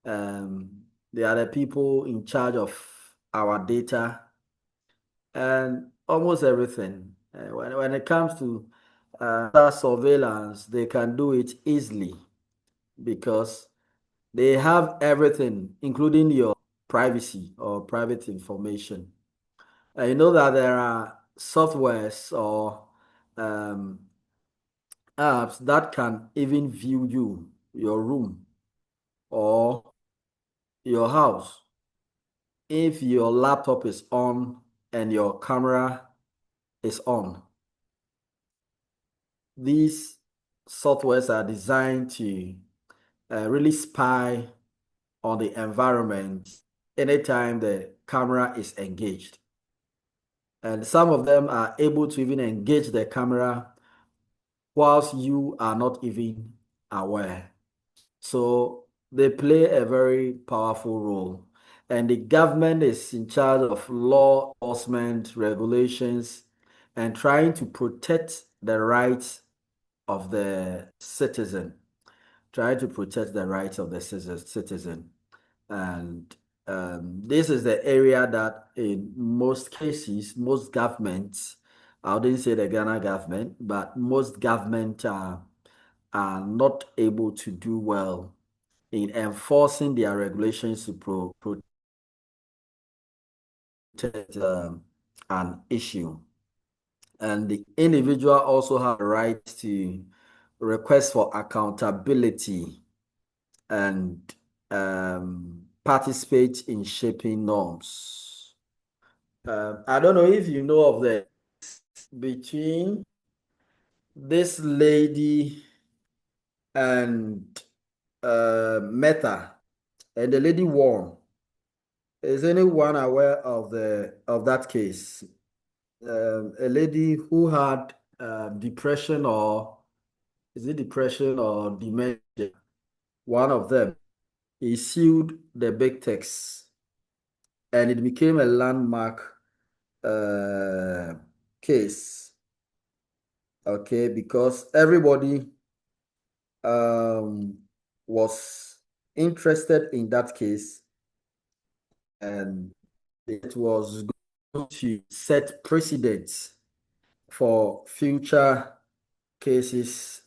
They are the people in charge of our data and almost everything. When it comes to surveillance, they can do it easily because they have everything, including your privacy or private information. You know that there are softwares or um, apps that can even view you, your room, or your house if your laptop is on and your camera is on. These softwares are designed to really spy on the environment anytime the camera is engaged. And some of them are able to even engage the camera whilst you are not even aware. So they play a very powerful role. And the government is in charge of law enforcement, regulations, and trying to protect the rights of the citizen. Trying to protect the rights of the citizen. And this is the area that in most cases, most governments, I wouldn't say the Ghana government, but most governments are not able to do well in enforcing their regulations to protect an issue. And the individual also has the right to request for accountability and participate in shaping norms. I don't know if you know of the between this lady and Meta and the lady won. Is anyone aware of that case? A lady who had depression, or is it depression or dementia? One of them. He sued the big techs, and it became a landmark uh, case. Okay, because everybody um, was interested in that case, and it was going to set precedents for future cases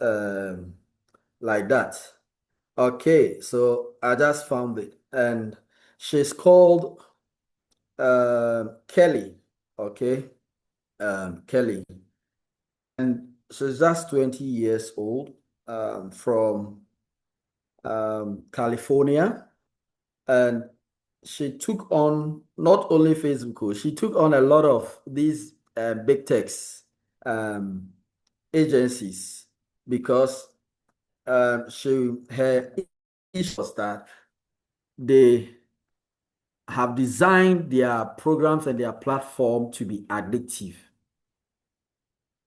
like that. Okay, so I just found it, and she's called Kelly. Okay, Kelly, and she's just 20 years old, from California, and she took on not only Facebook, she took on a lot of these big techs um, agencies because her issue was that they have designed their programs and their platform to be addictive.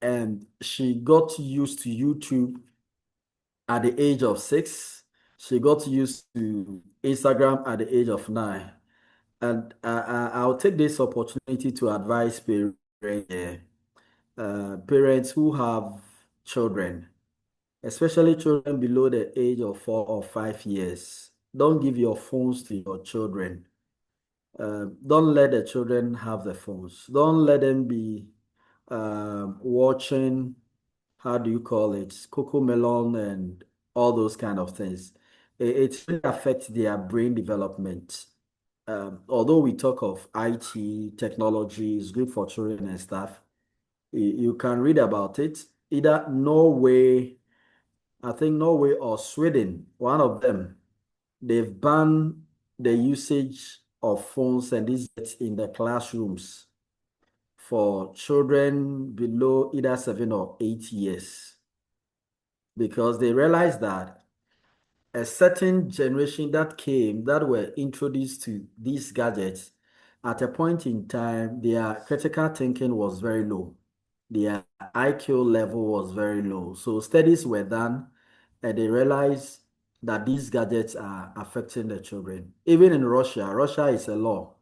And she got used to YouTube at the age of 6. She got used to Instagram at the age of 9. And I'll take this opportunity to advise parents who have children, especially children below the age of 4 or 5 years. Don't give your phones to your children. Don't let the children have the phones. Don't let them be watching, how do you call it, Coco Melon and all those kind of things. It really affects their brain development. Although we talk of IT, technology is good for children and stuff, you can read about it. Either Norway, I think Norway or Sweden, one of them, they've banned the usage of phones and these in the classrooms for children below either 7 or 8 years because they realized that a certain generation that came that were introduced to these gadgets at a point in time, their critical thinking was very low. Their IQ level was very low. So studies were done and they realized that these gadgets are affecting the children. Even in Russia, Russia is a law.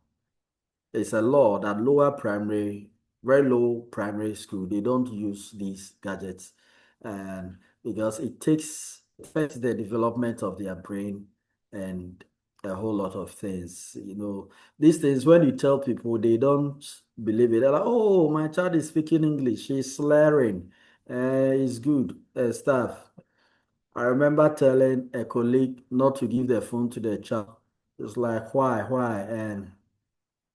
It's a law that lower primary, very low primary school, they don't use these gadgets. and because it affects the development of their brain and a whole lot of things. These things, when you tell people, they don't believe it. They're like, oh, my child is speaking English, she's slurring, it's good, stuff. I remember telling a colleague not to give the phone to the child. It's like, why? And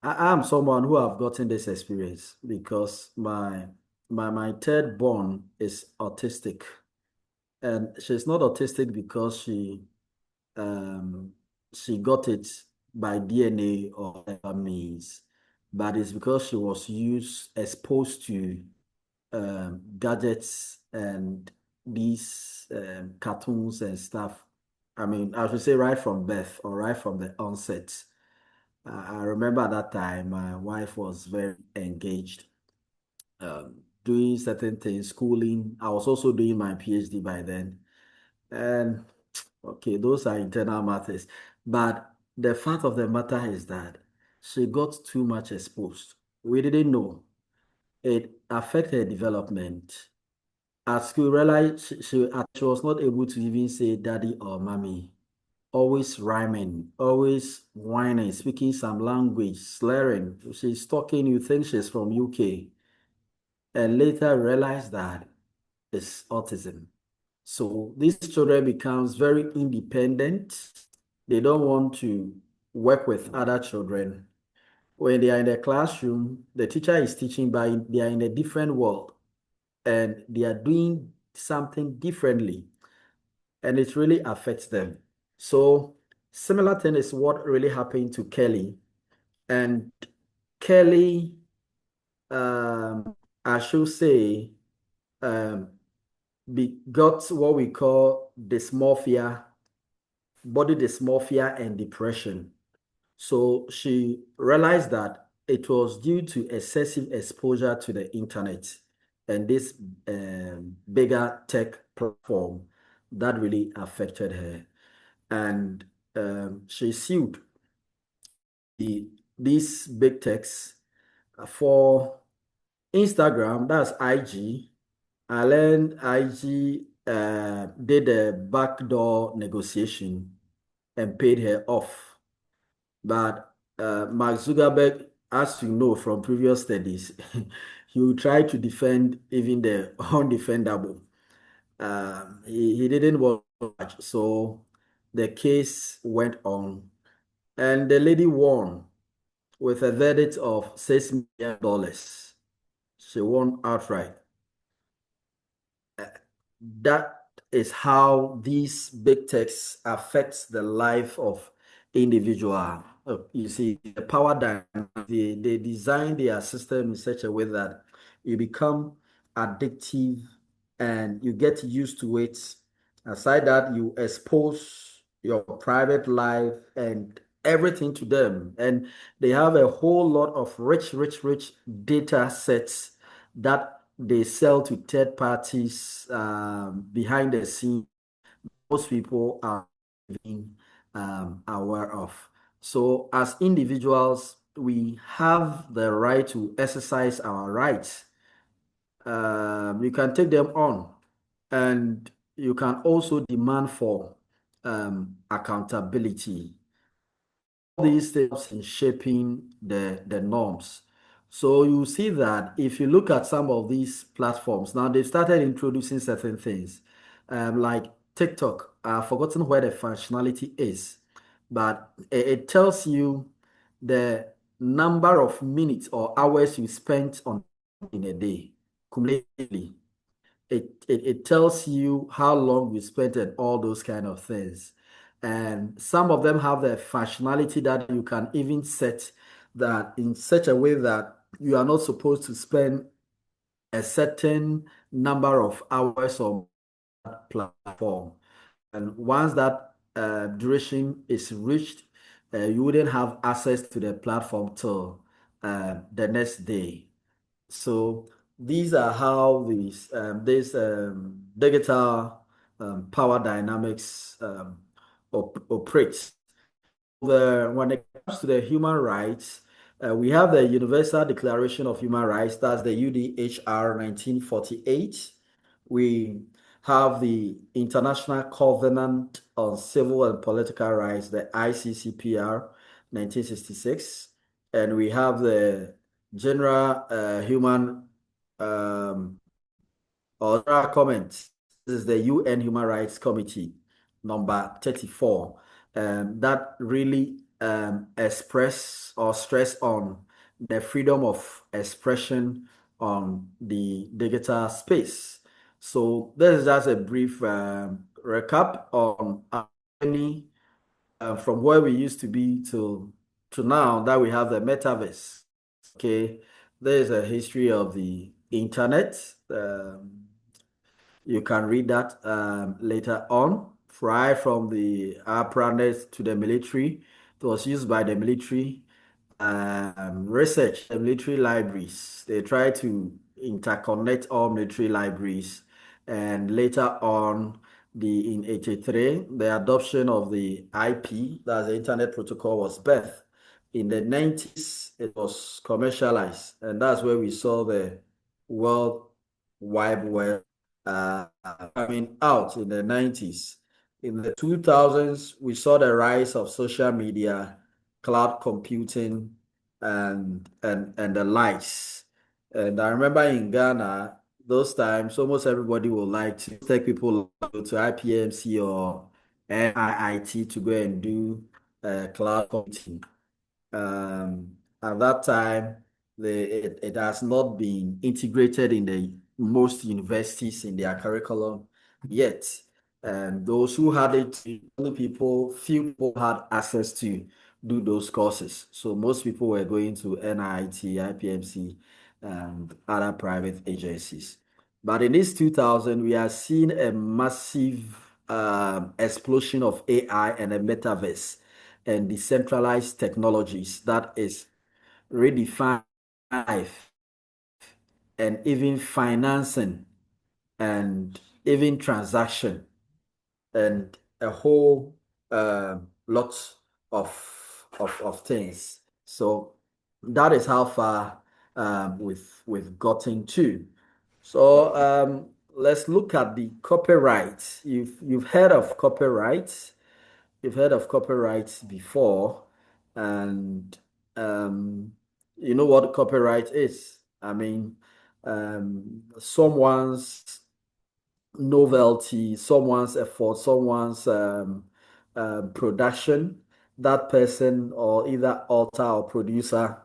I'm someone who have gotten this experience because my third born is autistic, and she's not autistic because um she got it by DNA or whatever means, but it's because she was exposed to gadgets and these cartoons and stuff. I mean, I should say right from birth or right from the onset. I remember at that time my wife was very engaged, doing certain things, schooling. I was also doing my PhD by then. And okay, those are internal matters. But the fact of the matter is that she got too much exposed. We didn't know. It affected her development. At school, realized she was not able to even say daddy or mommy. Always rhyming, always whining, speaking some language, slurring. She's talking, you think she's from UK, and later realize that it's autism. So these children becomes very independent. They don't want to work with other children. When they are in the classroom, the teacher is teaching, but they are in a different world and they are doing something differently, and it really affects them. So similar thing is what really happened to Kelly. And Kelly, I should say, um, got what we call dysmorphia, body dysmorphia and depression. So she realized that it was due to excessive exposure to the internet and this bigger tech platform that really affected her. And she sued these big techs for Instagram, that's IG. And then IG did a backdoor negotiation and paid her off. But Mark Zuckerberg, as you know from previous studies, he will try to defend even the undefendable. He didn't want much, so the case went on, and the lady won with a verdict of $6 million. She won outright. That is how these big techs affects the life of individual. You see, the power dynamic, they design their system in such a way that you become addictive and you get used to it. Aside that, you expose your private life and everything to them. And they have a whole lot of rich data sets that they sell to third parties behind the scene. Most people are being aware of. So, as individuals, we have the right to exercise our rights. You can take them on, and you can also demand for accountability. These things in shaping the norms. So you see that if you look at some of these platforms, now they've started introducing certain things, like TikTok. I've forgotten where the functionality is, but it tells you the number of minutes or hours you spent on in a day cumulatively. It tells you how long you spent and all those kind of things. And some of them have the functionality that you can even set that in such a way that you are not supposed to spend a certain number of hours on that platform. And once that duration is reached, you wouldn't have access to the platform till the next day. So these are how this digital power dynamics operates. When it comes to the human rights, we have the Universal Declaration of Human Rights, that's the UDHR 1948. We have the International Covenant on Civil and Political Rights, the ICCPR, 1966, and we have the General Human or general comment. This is the UN Human Rights Committee, number 34, that really express or stress on the freedom of expression on the digital space. So this is just a brief recap on our journey from where we used to be to now that we have the metaverse. Okay, there is a history of the internet. You can read that later on. Right from the apparatus to the military, it was used by the military research, the military libraries. They try to interconnect all military libraries, and later on, in 83, the adoption of the IP, that's the Internet Protocol, was birthed. In the 90s, it was commercialized, and that's where we saw the World Wide Web uh, coming out in the 90s. In the 2000s, we saw the rise of social media, cloud computing, and the likes. And I remember in Ghana, those times, almost everybody would like to take people to IPMC or NIIT to go and do cloud computing. At that time, it has not been integrated in the most universities in their curriculum yet. And those who had it, only few people had access to do those courses. So most people were going to NIT, IPMC, and other private agencies. But in this 2000, we are seeing a massive explosion of AI and a metaverse and decentralized technologies that is redefine life and even financing and even transaction and a whole lot of things. So that is how far we've gotten to. So let's look at the copyright. You've heard of copyright. You've heard of copyright before, and you know what copyright is. I mean, someone's novelty, someone's effort, someone's production, that person or either author or producer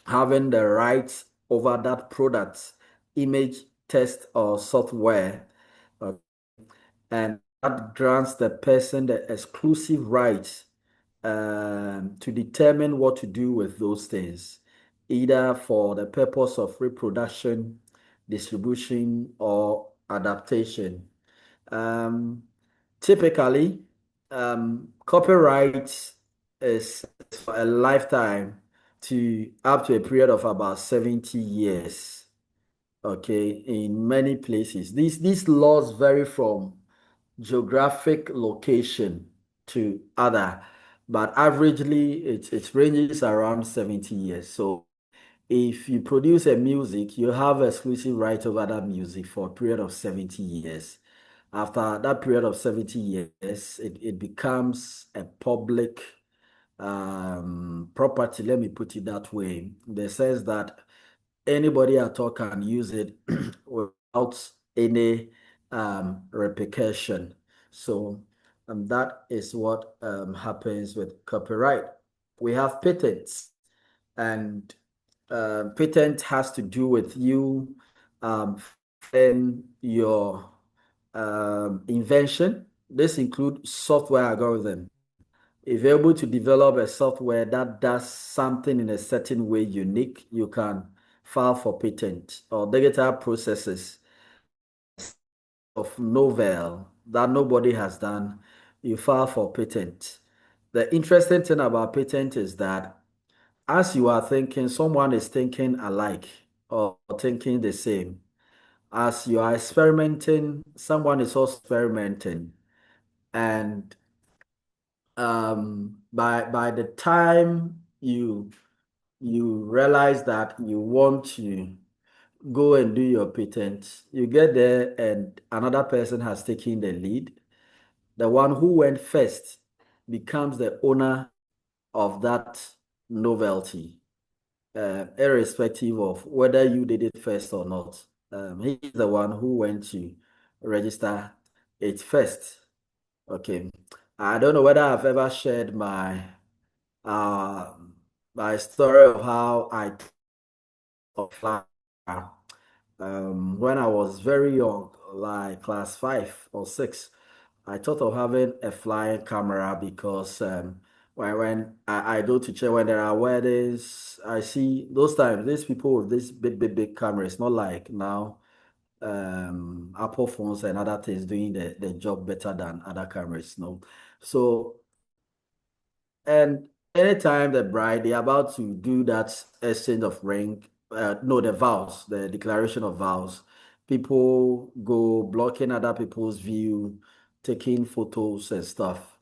having the rights over that product, image, text, or software, uh, and that grants the person the exclusive right to determine what to do with those things, either for the purpose of reproduction, distribution, or adaptation. Um, Typically, copyright is for a lifetime to up to a period of about 70 years. Okay, in many places. These laws vary from geographic location to other, but averagely it ranges around 70 years. So if you produce a music, you have exclusive right over that music for a period of 70 years. After that period of 70 years, it becomes a public property, let me put it that way, in the sense that anybody at all can use it without any repercussion. So that is what happens with copyright. We have patents, and patent has to do with you your invention. This includes software algorithm. If you're able to develop a software that does something in a certain way unique, you can file for patent, or digital processes of novel that nobody has done, you file for patent. The interesting thing about patent is that as you are thinking, someone is thinking alike or thinking the same. As you are experimenting, someone is also experimenting. And by the time you realize that you want to go and do your patent. You get there and another person has taken the lead. The one who went first becomes the owner of that novelty, irrespective of whether you did it first or not. He is the one who went to register it first. Okay. I don't know whether I've ever shared uh my story of how I fly. When I was very young, like class 5 or 6, I thought of having a flying camera because when I go to church, when there are weddings, I see those times, these people with this big cameras, not like now, Apple phones and other things doing the job better than other cameras, no. So, and anytime the bride, they're about to do that exchange of ring, no, the vows, the declaration of vows, people go blocking other people's view, taking photos and stuff.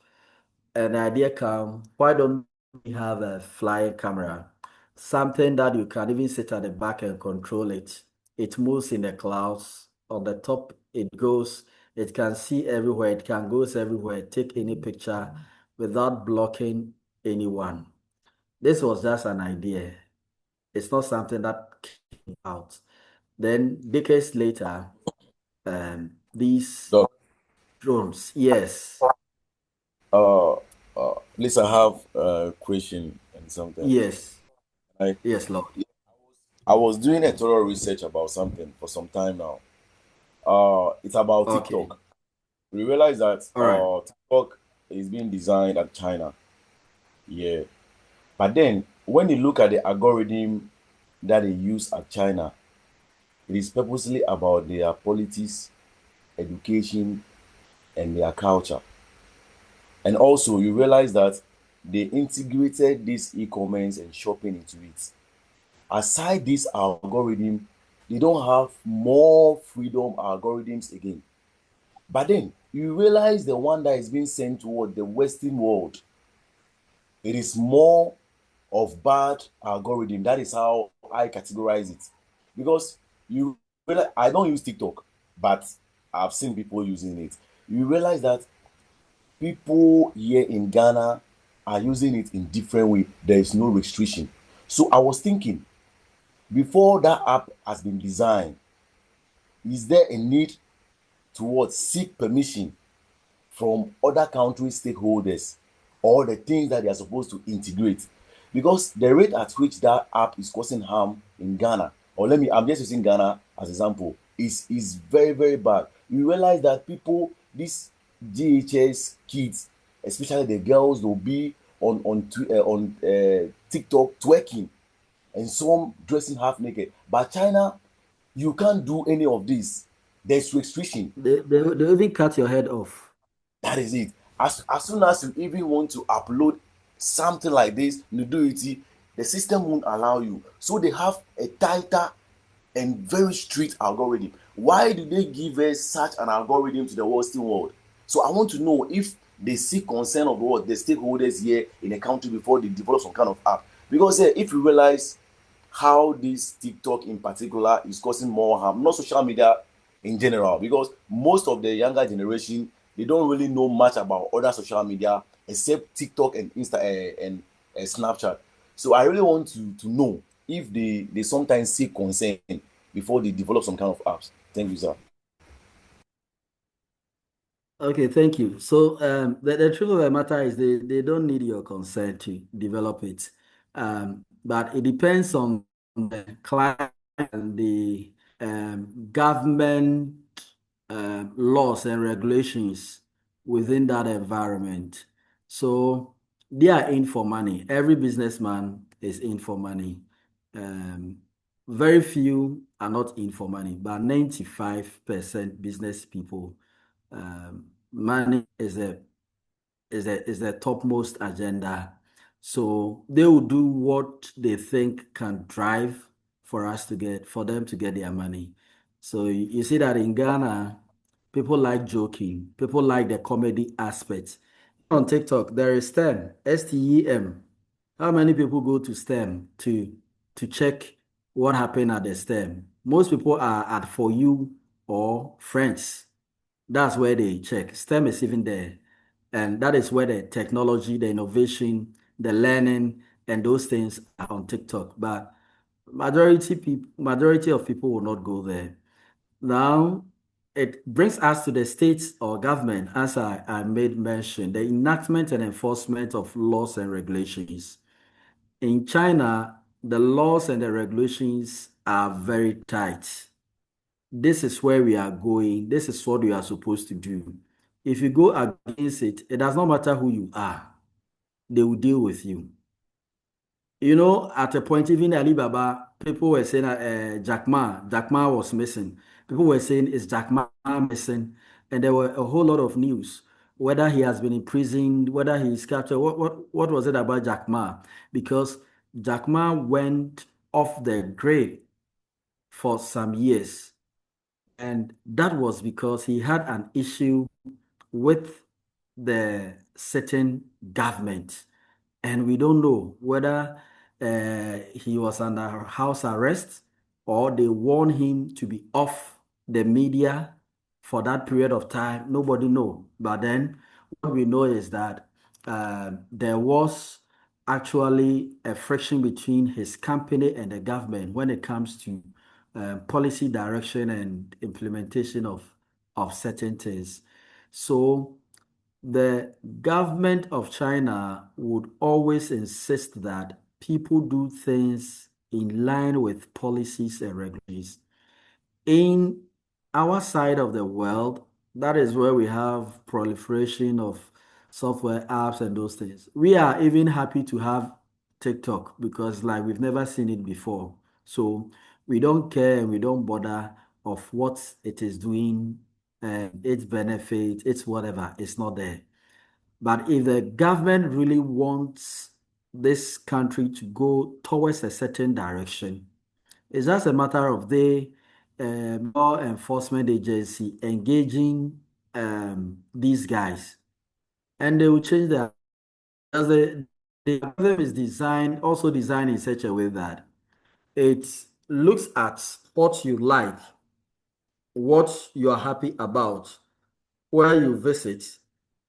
And the idea come, why don't we have a flying camera? Something that you can even sit at the back and control it. It moves in the clouds. On the top, it goes, it can see everywhere, it can go everywhere, take any picture without blocking anyone. This was just an idea. It's not something that came out. Then decades later, these Doc, drones, yes, uh, please, I have a question and something. yes, I, yes, Lord. I was doing a thorough research about something for some time now. It's about Okay, TikTok. We realize that all right. TikTok is being designed at China. Yeah. But then when you look at the algorithm that they use at China, it is purposely about their politics, education, and their culture. And also you realize that they integrated this e-commerce and shopping into it. Aside this algorithm, they don't have more freedom algorithms again. But then you realize the one that is being sent toward the Western world, it is more of bad algorithm. That is how I categorize it. Because you realize, I don't use TikTok, but I've seen people using it. You realize that people here in Ghana are using it in different way. There is no restriction. So I was thinking, before that app has been designed, is there a need towards seek permission from other country stakeholders or the things that they are supposed to integrate? Because the rate at which that app is causing harm in Ghana, or I'm just using Ghana as example, is very, very bad. You realize that people, these GHS kids, especially the girls, will be on TikTok twerking and some dressing half naked. But China, you can't do any of this. There's restriction. They even cut your head off. That is it. As soon as you even want to upload something like this, nudity, the system won't allow you. So they have a tighter and very strict algorithm. Why do they give us such an algorithm to the Western world? So I want to know if they seek consent of what the stakeholders here in the country before they develop some kind of app. Because if you realize how this TikTok in particular is causing more harm, not social media in general, because most of the younger generation, they don't really know much about other social media except TikTok and Snapchat. So I really want to know if they sometimes seek consent before they develop some kind of apps. Thank you, sir. Okay, thank you. So the truth of the matter is they don't need your consent to develop it. But it depends on the client and the government laws and regulations within that environment. So they are in for money. Every businessman is in for money. Um, very few are not in for money, but 95% business people, money is the topmost agenda. So they will do what they think can drive for them to get their money. So you see that in Ghana, people like joking, people like the comedy aspect. On TikTok, there is STEM, STEM. How many people go to STEM to check what happened at the STEM? Most people are at For You or Friends. That's where they check. STEM is even there. And that is where the technology, the innovation, the learning, and those things are on TikTok. But majority of people will not go there. Now, it brings us to the states or government, as I made mention, the enactment and enforcement of laws and regulations. In China, the laws and the regulations are very tight. This is where we are going. This is what we are supposed to do. If you go against it, it does not matter who you are, they will deal with you. You know, at a point, even Alibaba, people were saying Jack Ma was missing. People were saying, is Jack Ma missing? And there were a whole lot of news, whether he has been imprisoned, whether he is captured. What was it about Jack Ma? Because Jack Ma went off the grid for some years. And that was because he had an issue with the certain government. And we don't know whether he was under house arrest or they warned him to be off the media for that period of time. Nobody know. But then what we know is that there was actually a friction between his company and the government when it comes to policy direction and implementation of certain things. So the government of China would always insist that people do things in line with policies and regulations. In our side of the world, that is where we have proliferation of software apps and those things. We are even happy to have TikTok because like we've never seen it before. So we don't care and we don't bother of what it is doing and its benefit, its whatever, it's not there. But if the government really wants this country to go towards a certain direction, it's just a matter of the law enforcement agency engaging these guys, and they will change their. As the algorithm is designed, also designed in such a way that it looks at what you like, what you are happy about, where you visit,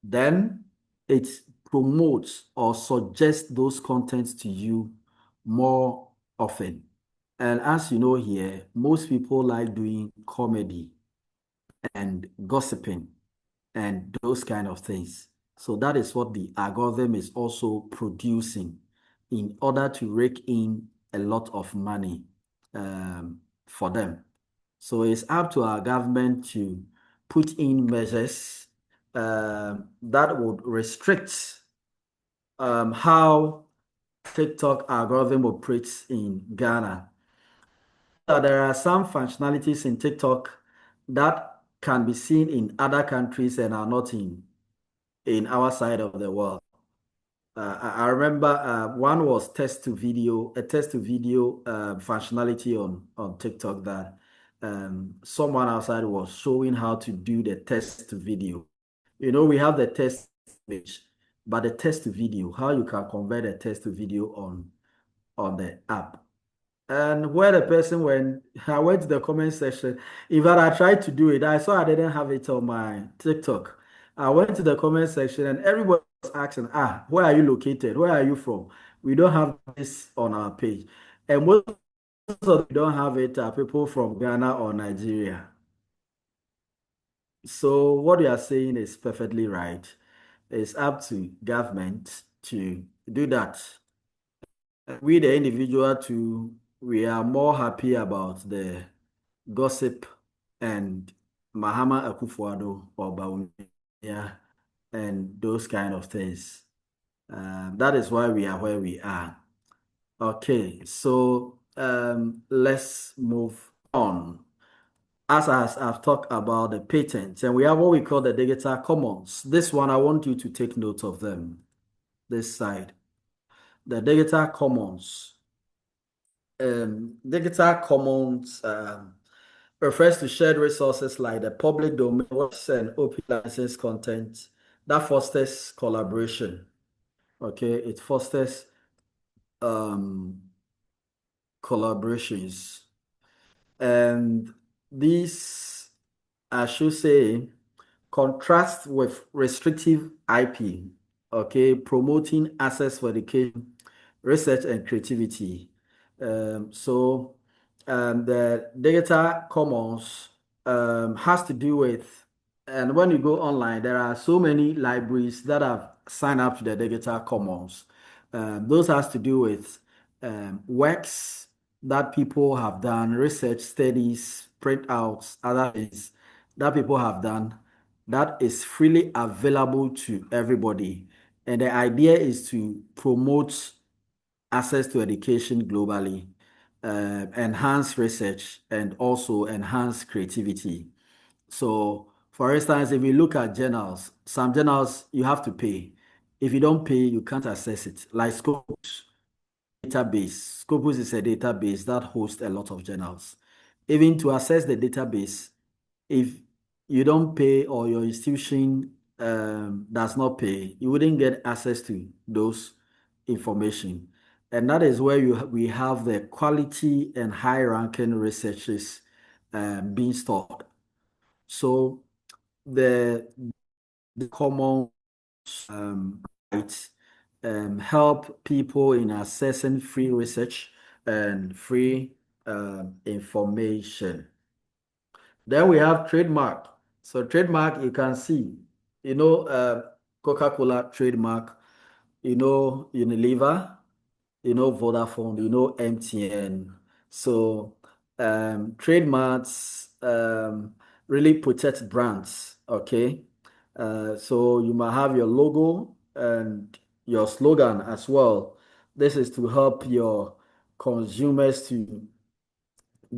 then it promotes or suggests those contents to you more often. And as you know here, most people like doing comedy and gossiping and those kind of things. So that is what the algorithm is also producing in order to rake in a lot of money for them. So it's up to our government to put in measures that would restrict how TikTok algorithm operates in Ghana. There are some functionalities in TikTok that can be seen in other countries and are not in our side of the world. I remember one was a text to video functionality on TikTok that someone outside was showing how to do the text to video. You know, we have the text image, but the text to video, how you can convert a text to video on the app. And where the person went, I went to the comment section. In fact, I tried to do it. I saw I didn't have it on my TikTok. I went to the comment section and everybody was asking, where are you located? Where are you from? We don't have this on our page. And most of them don't have it are people from Ghana or Nigeria. So what you are saying is perfectly right. It's up to government to do that. We, the individual, too, we are more happy about the gossip and Mahama Akufuado or Bawumia and those kind of things. That is why we are where we are. Okay, so let's move on. As I've talked about the patents, and we have what we call the digital commons. This one, I want you to take note of them. This side, the digital commons. Digital commons refers to shared resources like the public domain and open license content that fosters collaboration. Okay, it fosters collaborations. And these, I should say, contrast with restrictive IP, okay, promoting access for education, research, and creativity. The digital commons has to do with, and when you go online, there are so many libraries that have signed up to the digital commons. Those has to do with works that people have done, research studies, printouts, other things that people have done that is freely available to everybody. And the idea is to promote access to education globally, enhance research, and also enhance creativity. So, for instance, if you look at journals, some journals you have to pay. If you don't pay, you can't access it. Like Scopus database. Scopus is a database that hosts a lot of journals. Even to access the database, if you don't pay or your institution does not pay, you wouldn't get access to those information. And that is where we have the quality and high ranking researches being stored. So the common rights help people in accessing free research and free information. Then we have trademark. So trademark, you can see, Coca-Cola trademark, Unilever, Vodafone, MTN. So trademarks really protect brands, okay? So you might have your logo and your slogan as well. This is to help your consumers to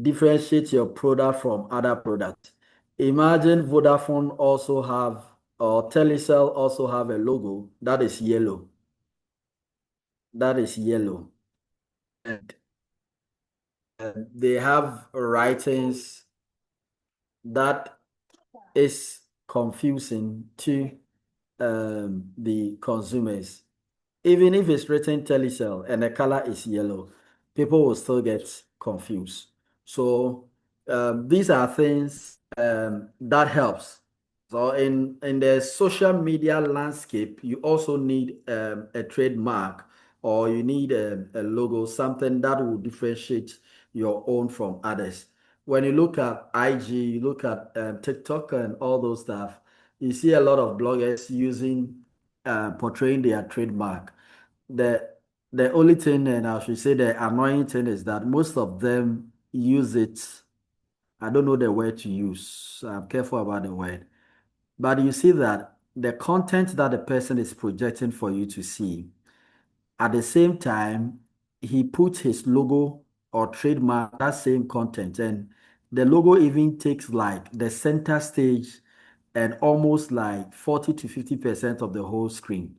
differentiate your product from other products. Imagine Vodafone also have, or Telecel also have a logo that is yellow. That is yellow. And they have writings that is confusing to the consumers. Even if it's written Telecel and the color is yellow, people will still get confused. So these are things that helps. So in the social media landscape, you also need a trademark or you need a logo, something that will differentiate your own from others. When you look at IG, you look at TikTok and all those stuff, you see a lot of bloggers using portraying their trademark. The the only thing, and I should say the annoying thing, is that most of them use it. I don't know the word to use, so I'm careful about the word. But you see that the content that the person is projecting for you to see, at the same time, he puts his logo or trademark that same content, and the logo even takes like the center stage and almost like 40 to 50% of the whole screen.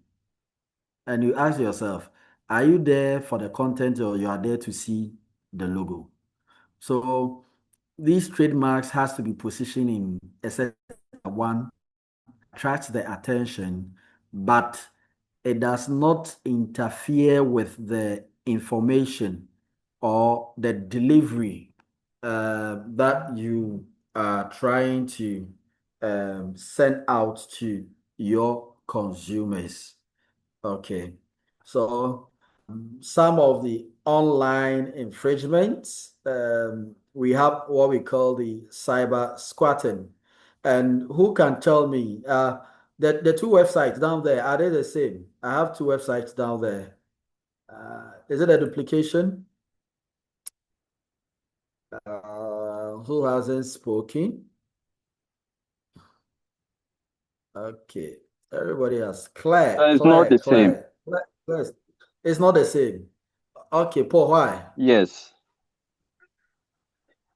And you ask yourself, are you there for the content or you are there to see the logo? So these trademarks has to be positioned in a certain one, attract the attention, but it does not interfere with the information or the delivery that you are trying to send out to your consumers. Okay, so some of the online infringements, we have what we call the cyber squatting. And who can tell me, the two websites down there, are they the same? I have two websites down there. Is it a duplication? Who hasn't spoken? Okay, everybody has Claire, It's not Claire, the same. Claire, Claire, Claire. It's not the same. Okay, Paul, why? Yes.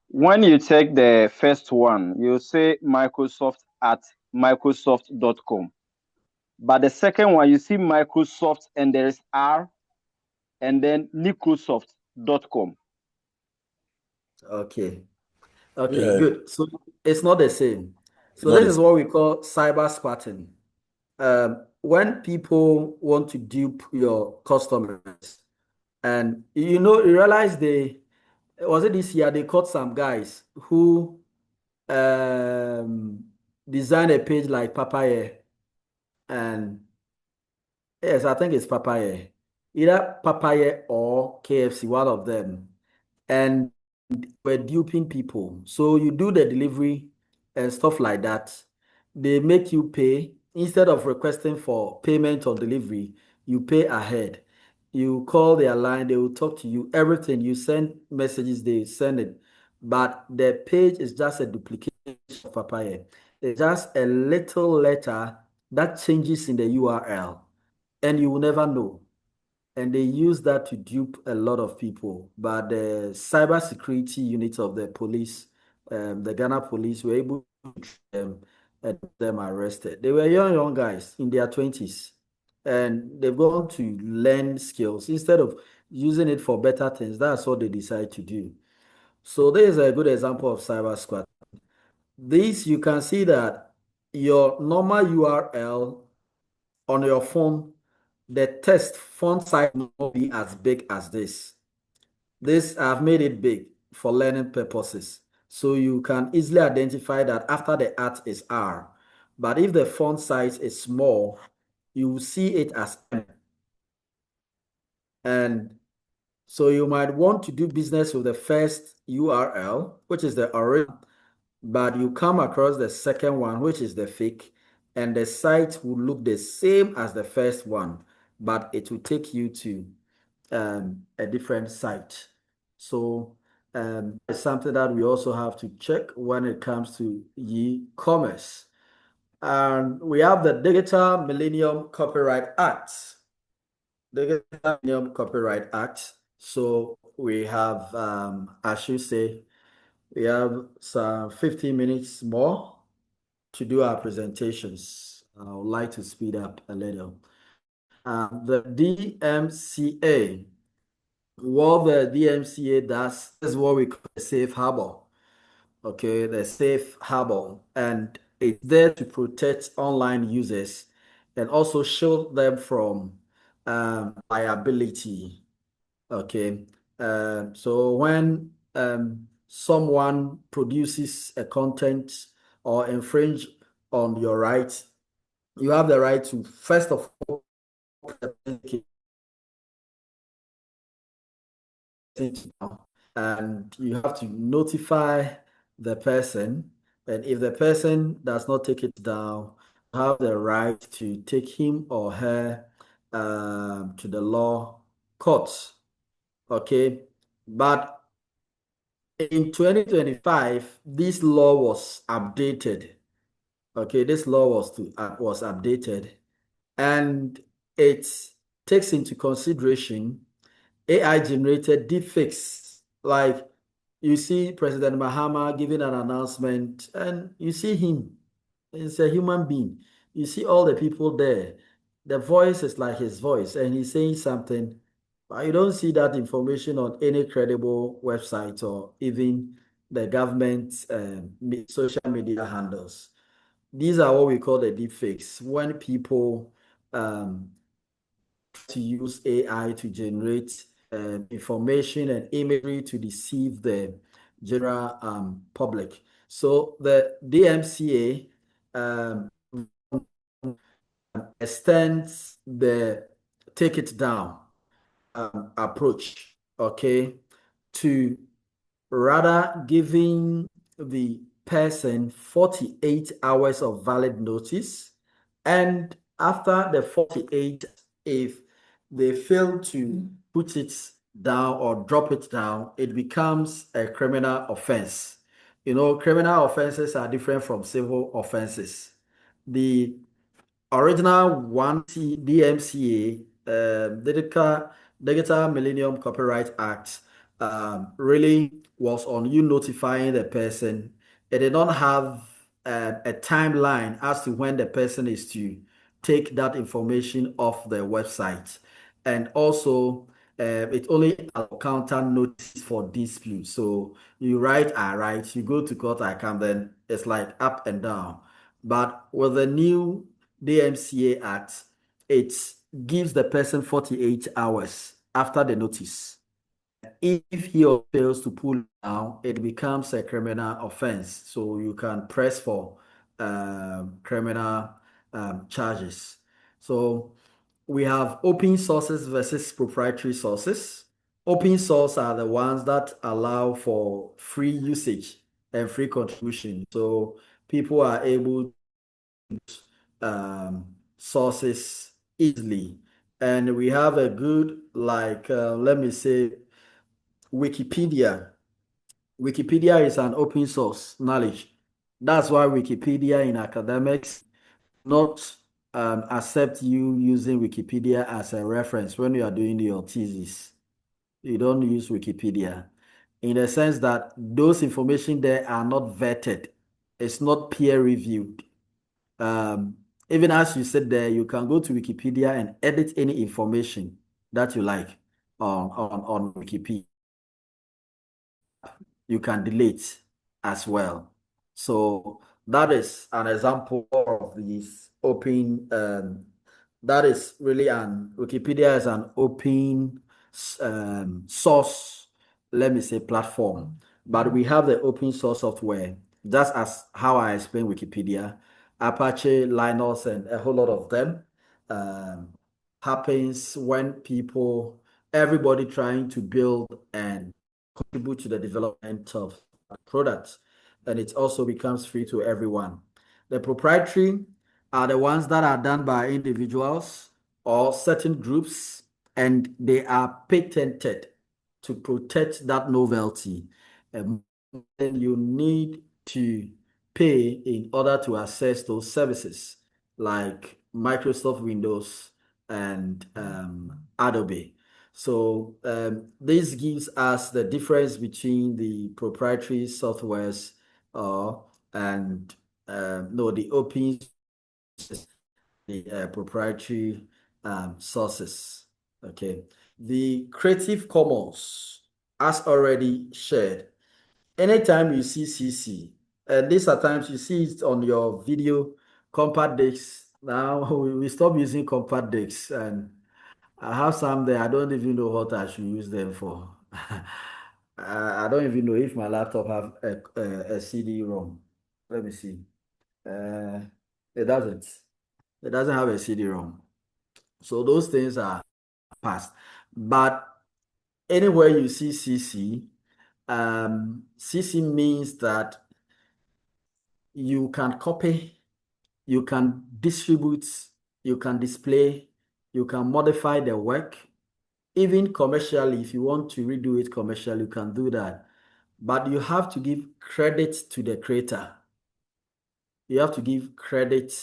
When you take the first one, you say Microsoft at Microsoft.com. But the second one, you see Microsoft and there is R and then Microsoft.com. Okay. Okay, Yeah, good. So it's not the same. it's So not this the is same. what we call cyber squatting. When people want to dupe your customers, and you realize was it this year they caught some guys who um, designed a page like Papaya, and yes, I think it's Papaya, either Papaya or KFC, one of them, and we're duping people. So you do the delivery and stuff like that. They make you pay instead of requesting for payment on delivery. You pay ahead. You call their line, they will talk to you. Everything you send messages, they send it. But the page is just a duplication of Papaya. It's just a little letter that changes in the URL, and you will never know, and they use that to dupe a lot of people. But the cybersecurity unit of the police, the Ghana police, were able to track them and get them arrested. They were young guys in their 20s, and they've gone to learn skills instead of using it for better things. That's what they decide to do. So there is a good example of cyber squat. This you can see that your normal URL on your phone, the text font size will not be as big as this. This I've made it big for learning purposes. So you can easily identify that after the at is R. But if the font size is small, you will see it as M. And so you might want to do business with the first URL, which is the original, but you come across the second one, which is the fake, and the site will look the same as the first one, but it will take you to a different site. So it's something that we also have to check when it comes to e-commerce. And we have the Digital Millennium Copyright Act. Digital Millennium Copyright Act. So we have, as you say, we have some 15 minutes more to do our presentations. I would like to speed up a little. The DMCA, what the DMCA does is what we call a safe harbor. Okay, the safe harbor, and it's there to protect online users and also shield them from liability. Okay, so when someone produces a content or infringe on your rights, you have the right to first of all and you have to notify the person. And if the person does not take it down, you have the right to take him or her to the law courts. Okay, but in 2025, this law was updated. Okay, this law was updated, and it takes into consideration AI generated deepfakes. Like you see President Mahama giving an announcement, and you see him. He's a human being. You see all the people there. The voice is like his voice, and he's saying something. But you don't see that information on any credible website or even the government social media handles. These are what we call the deepfakes. When people to use AI to generate information and imagery to deceive the general public. So the DMCA extends the take it down approach, okay, to rather giving the person 48 hours of valid notice. And after the 48, if they fail to put it down or drop it down, it becomes a criminal offense. You know, criminal offenses are different from civil offenses. The original one DMCA, Digital Millennium Copyright Act, really was on you notifying the person. It did not have a timeline as to when the person is to take that information off the website. And also, it only counter notice for dispute. So you write, I write, you go to court, I come, then it's like up and down. But with the new DMCA Act, it gives the person 48 hours after the notice. if he or fails to pull it down, it becomes a criminal offense. So you can press for criminal charges. So we have open sources versus proprietary sources. Open source are the ones that allow for free usage and free contribution. So people are able to sources easily. And we have a good, like, let me say, Wikipedia. Wikipedia is an open source knowledge. That's why Wikipedia in academics not accept you using Wikipedia as a reference when you are doing your thesis. You don't use Wikipedia in the sense that those information there are not vetted. It's not peer reviewed. Um, Even as you said there, you can go to Wikipedia and edit any information that you like on Wikipedia. You can delete as well. So that is an example of this open. That is really an Wikipedia is an open source, let me say, platform. But we have the open source software, just as how I explained Wikipedia, Apache, Linux, and a whole lot of them. Um, Happens when everybody trying to build and contribute to the development of products, and it also becomes free to everyone. The proprietary are the ones that are done by individuals or certain groups, and they are patented to protect that novelty. And then you need to pay in order to access those services like Microsoft Windows and Adobe. So this gives us the difference between the proprietary softwares and no, the open, the proprietary sources. Okay, the Creative Commons, as already shared. Anytime you see CC, and these are times you see it on your video compact discs. Now we stop using compact discs, and I have some there. I don't even know what I should use them for. I don't even know if my laptop have a CD-ROM. Let me see. Uh, it doesn't. It doesn't have a CD-ROM. So those things are past. But anywhere you see CC, CC means that you can copy, you can distribute, you can display, you can modify the work. Even commercially, if you want to redo it commercially, you can do that. But you have to give credit to the creator. You have to give credit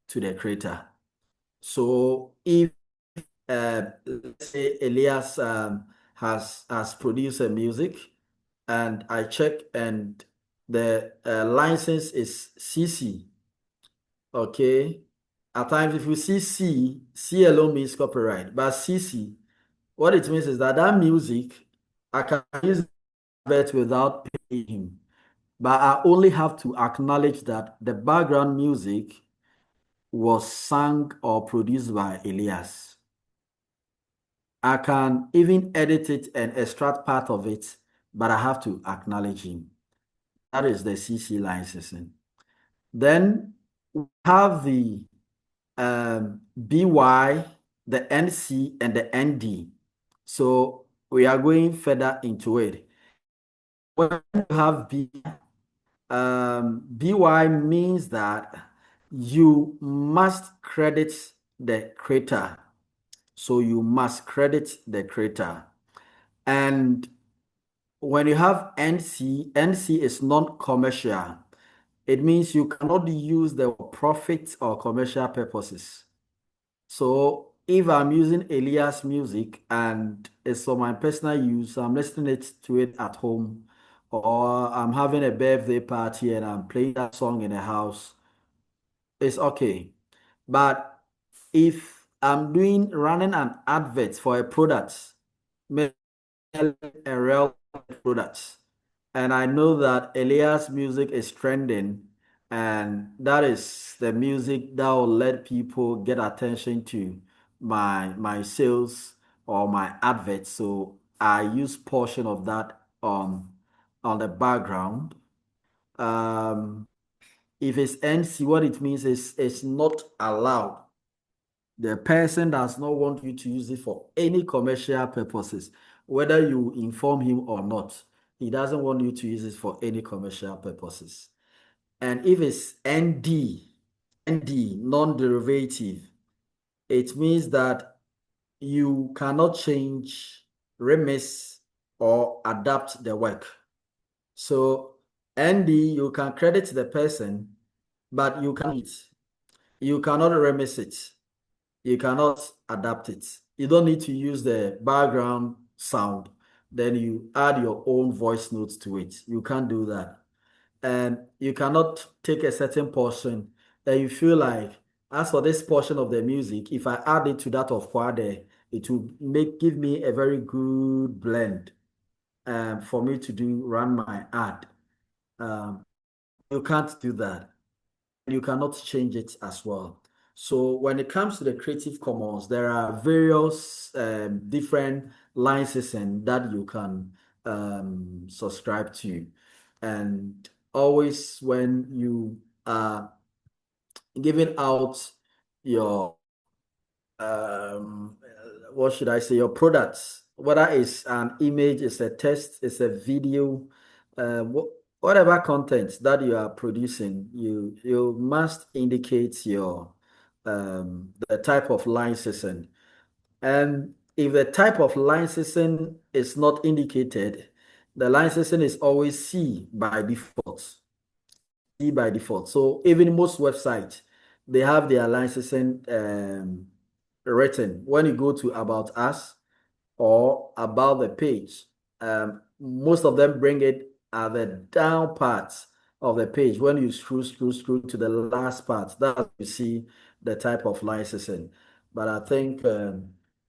to the creator. So if let's say Elias has produced a music, and I check and the license is CC. Okay. At times, if you see C alone means copyright, but CC, what it means is that that music, I can use it without paying him, but I only have to acknowledge that the background music was sung or produced by Elias. I can even edit it and extract part of it, but I have to acknowledge him. That is the CC licensing. Then we have the BY, the NC, and the ND. So we are going further into it. When you have BY means that you must credit the creator. So you must credit the creator. And when you have NC, NC is non-commercial. It means you cannot use the profit or commercial purposes. So if I'm using Elias music and it's for my personal use, I'm listening to it at home, or I'm having a birthday party and I'm playing that song in the house, it's okay. But if I'm running an advert for a product, maybe a real product, and I know that Elias music is trending, and that is the music that will let people get attention to my sales or my advert. So I use portion of that on the background. If it's NC, what it means is it's not allowed. The person does not want you to use it for any commercial purposes, whether you inform him or not. He doesn't want you to use it for any commercial purposes. And if it's ND, non-derivative, it means that you cannot change, remix, or adapt the work. So ND, you can credit the person, but you cannot remix it. You cannot adapt it. You don't need to use the background sound. Then you add your own voice notes to it. You can't do that. And you cannot take a certain portion that you feel like, as for this portion of the music, if I add it to that of Kwade, it will give me a very good blend for me to run my ad. You can't do that. You cannot change it as well. So when it comes to the Creative Commons, there are various different licensing that you can subscribe to. And always when you are giving out your um, what should I say, your products, whether it's an image, it's a text, it's a video, whatever content that you are producing, you must indicate your the type of licensing. And if the type of licensing is not indicated, the licensing is always C by default. C by default. So even most websites, they have their licensing written. When you go to About Us or About the page, most of them bring it at the down parts of the page. When you scroll to the last part, that you see the type of licensing. But I think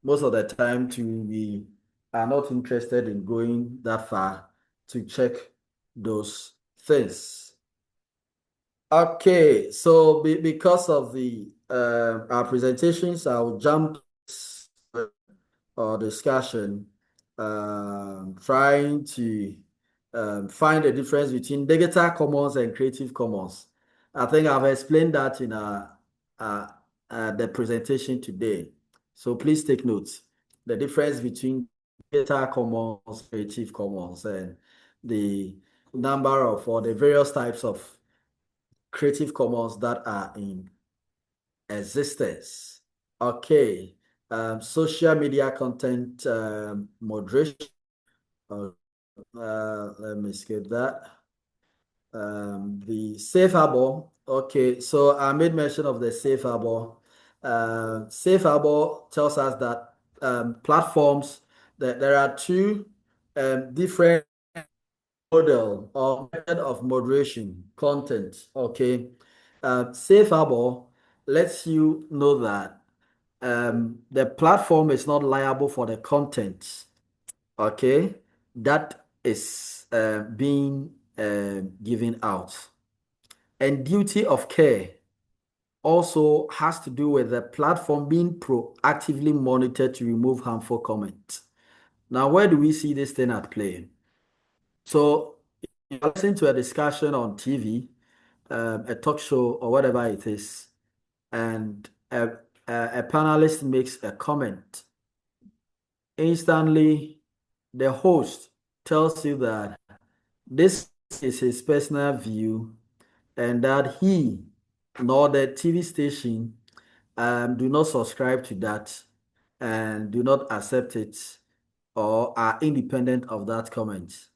most of the time we are not interested in going that far to check those things. Okay, so because of the our presentations, I'll jump or discussion, trying to find the difference between digital commons and creative commons. I think I've explained that in the presentation today. So please take notes. The difference between digital commons, creative commons, and the number of or the various types of creative commons that are in existence. Okay, social media content moderation. Let me skip that. The safe harbor. Okay, so I made mention of the safe harbor. Safe harbor tells us that platforms, that there are two different model or method of moderation content. Okay, safe harbor lets you know that the platform is not liable for the content, okay, that is being given out. And duty of care also has to do with the platform being proactively monitored to remove harmful comments. Now, where do we see this thing at play? So, you listen to a discussion on TV, a talk show, or whatever it is, and a panelist makes a comment. Instantly, the host tells you that this is his personal view and that he nor the TV station do not subscribe to that and do not accept it or are independent of that comment.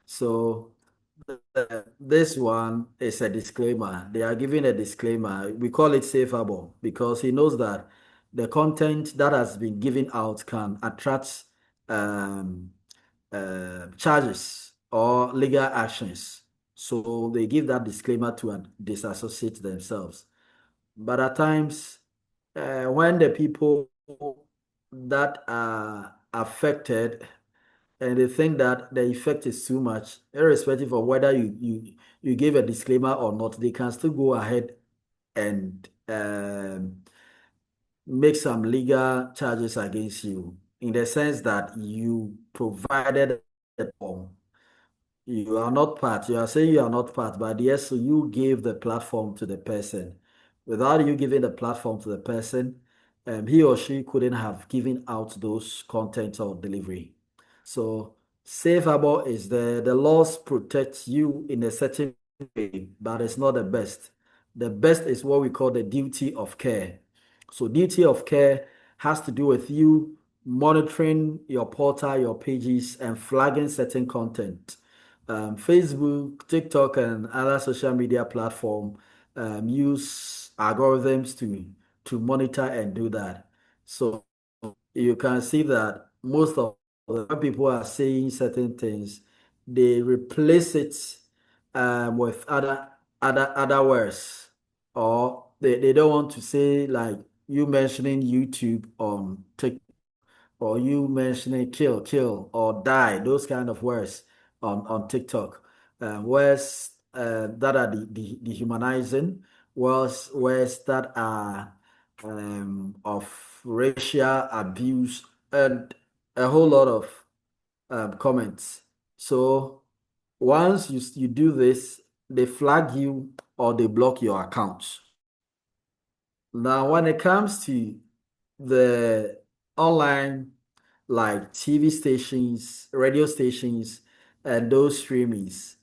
So this one is a disclaimer. They are giving a disclaimer. We call it safe harbor because he knows that the content that has been given out can attract um, charges or legal actions. So they give that disclaimer to disassociate themselves. But at times, when the people that are affected and they think that the effect is too much, irrespective of whether you gave a disclaimer or not, they can still go ahead and make some legal charges against you. in the sense that you provided the platform. You are not part. You are saying you are not part, but yes, so you gave the platform to the person. Without you giving the platform to the person, he or she couldn't have given out those content or delivery. So safe harbor is the laws protect you in a certain way, but it's not the best. The best is what we call the duty of care. So duty of care has to do with you monitoring your portal, your pages, and flagging certain content. Facebook, TikTok, and other social media platform use algorithms to monitor and do that. So you can see that most of the when people are saying certain things, they replace it with other words, or they don't want to say like you mentioning YouTube on TikTok or you mentioning kill, or die, those kind of words on TikTok. Words that are dehumanizing, words that are of racial abuse, and a whole lot of comments. So once you do this, they flag you or they block your account. Now, when it comes to the online, like TV stations, radio stations, and those streamings,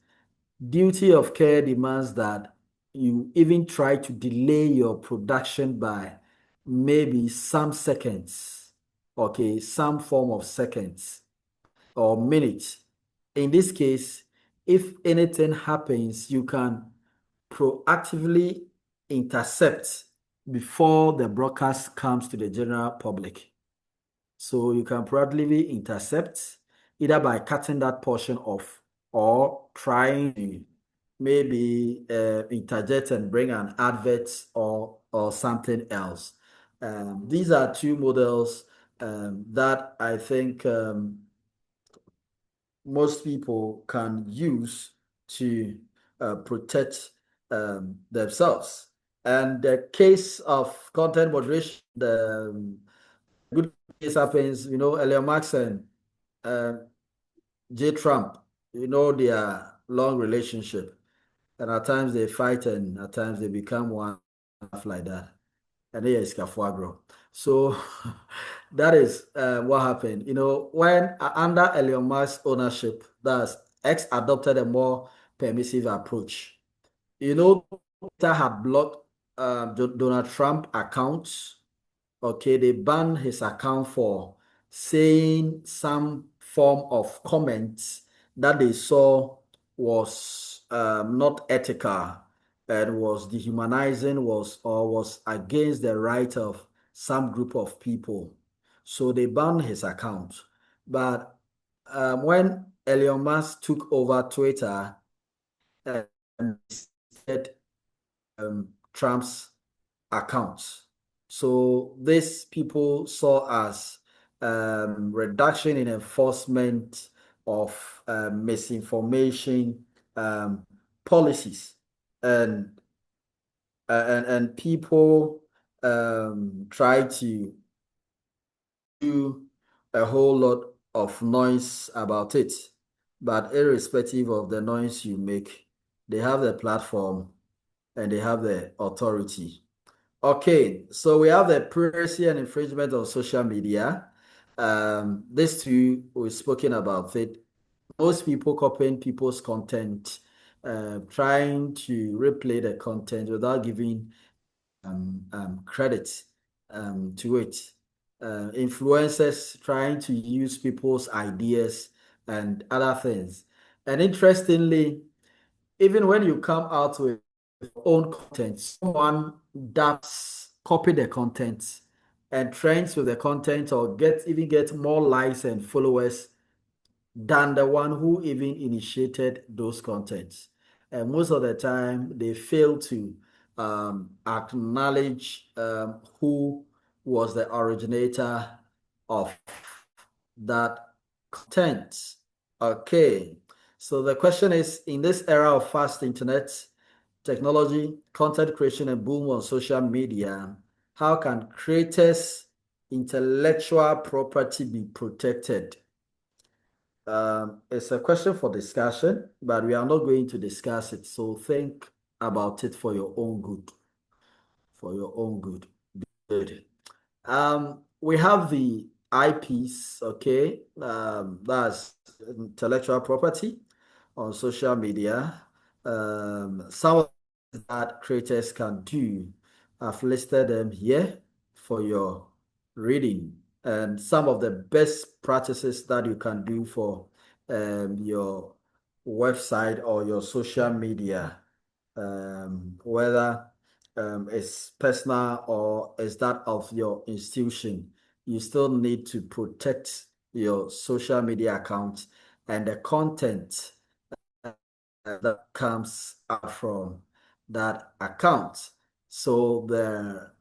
duty of care demands that you even try to delay your production by maybe some seconds, okay, some form of seconds or minutes. In this case, if anything happens, you can proactively intercept before the broadcast comes to the general public. So you can proactively intercept either by cutting that portion off or trying to maybe interject and bring an advert or something else. These are two models that I think most people can use to protect themselves. And the case of content moderation, the good case happens, Elon Musk and uh, J. Trump, their long relationship. And at times they fight and at times they become one, stuff like that. And they is Kafuagro. So that is what happened. When under Elon Musk's ownership, that's X adopted a more permissive approach. Twitter had blocked Donald Trump accounts. Okay, they banned his account for saying some form of comments that they saw was not ethical and was dehumanizing, was against the right of some group of people. So they banned his account. But when Elon Musk took over Twitter, and said Trump's accounts. So these people saw as reduction in enforcement of misinformation policies, and and people try to do a whole lot of noise about it. But irrespective of the noise you make, they have the platform and they have the authority. Okay, so we have the piracy and infringement of social media. These two, we've spoken about it. Most people copying people's content, trying to replay the content without giving credit to it. Influencers trying to use people's ideas and other things. And interestingly, even when you come out with your own content, someone does copy the content and trends with the content or get more likes and followers than the one who even initiated those contents. And most of the time, they fail to acknowledge who was the originator of that content. Okay, so the question is, in this era of fast internet technology, content creation, and boom on social media, how can creators intellectual property be protected? It's a question for discussion, but we are not going to discuss it. So think about it for your own good. For your own good. Good. We have the IPs, okay? That's intellectual property on social media. Some of that creators can do, I've listed them here for your reading. And some of the best practices that you can do for your website or your social media, whether it's personal or is that of your institution, you still need to protect your social media account and the content that comes out from that account. So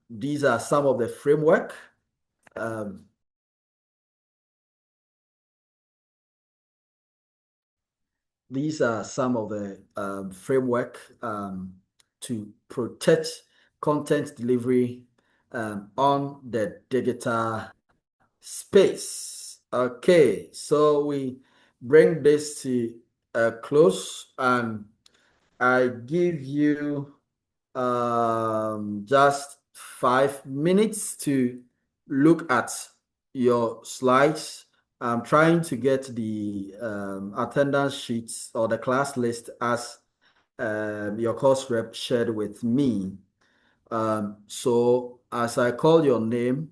these are some of the framework. These are some of the framework to protect content delivery on the digital space. Okay, so we bring this to a close, and I give you just 5 minutes to look at your slides. I'm trying to get the attendance sheets or the class list as your course rep shared with me. So as I call your name,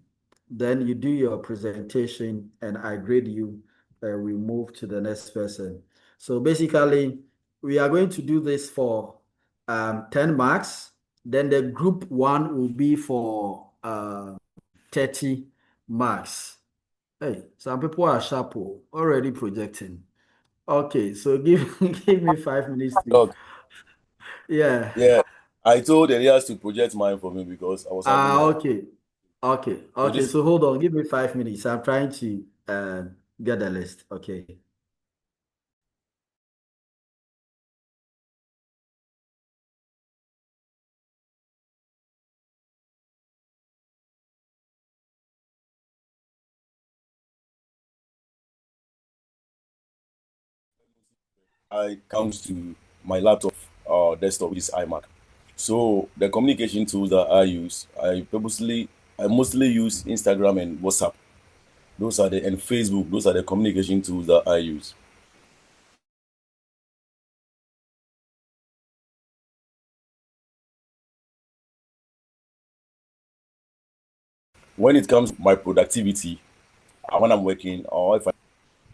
then you do your presentation and I grade you. We move to the next person. So basically, we are going to do this for 10 marks. Then the group one will be for 30 marks. Hey, some people are sharp already projecting. Okay, so give give me 5 minutes to Doc, yeah. yeah, I told Elias to project mine for me because I was having like Okay. Okay. so Okay. this. So hold on. Give me 5 minutes. I'm trying to get the list. Okay. I comes to my laptop desktop, which is iMac. So the communication tools that I use, I mostly use Instagram and WhatsApp. Those are and Facebook. Those are the communication tools that I use. When it comes to my productivity, when I'm working or if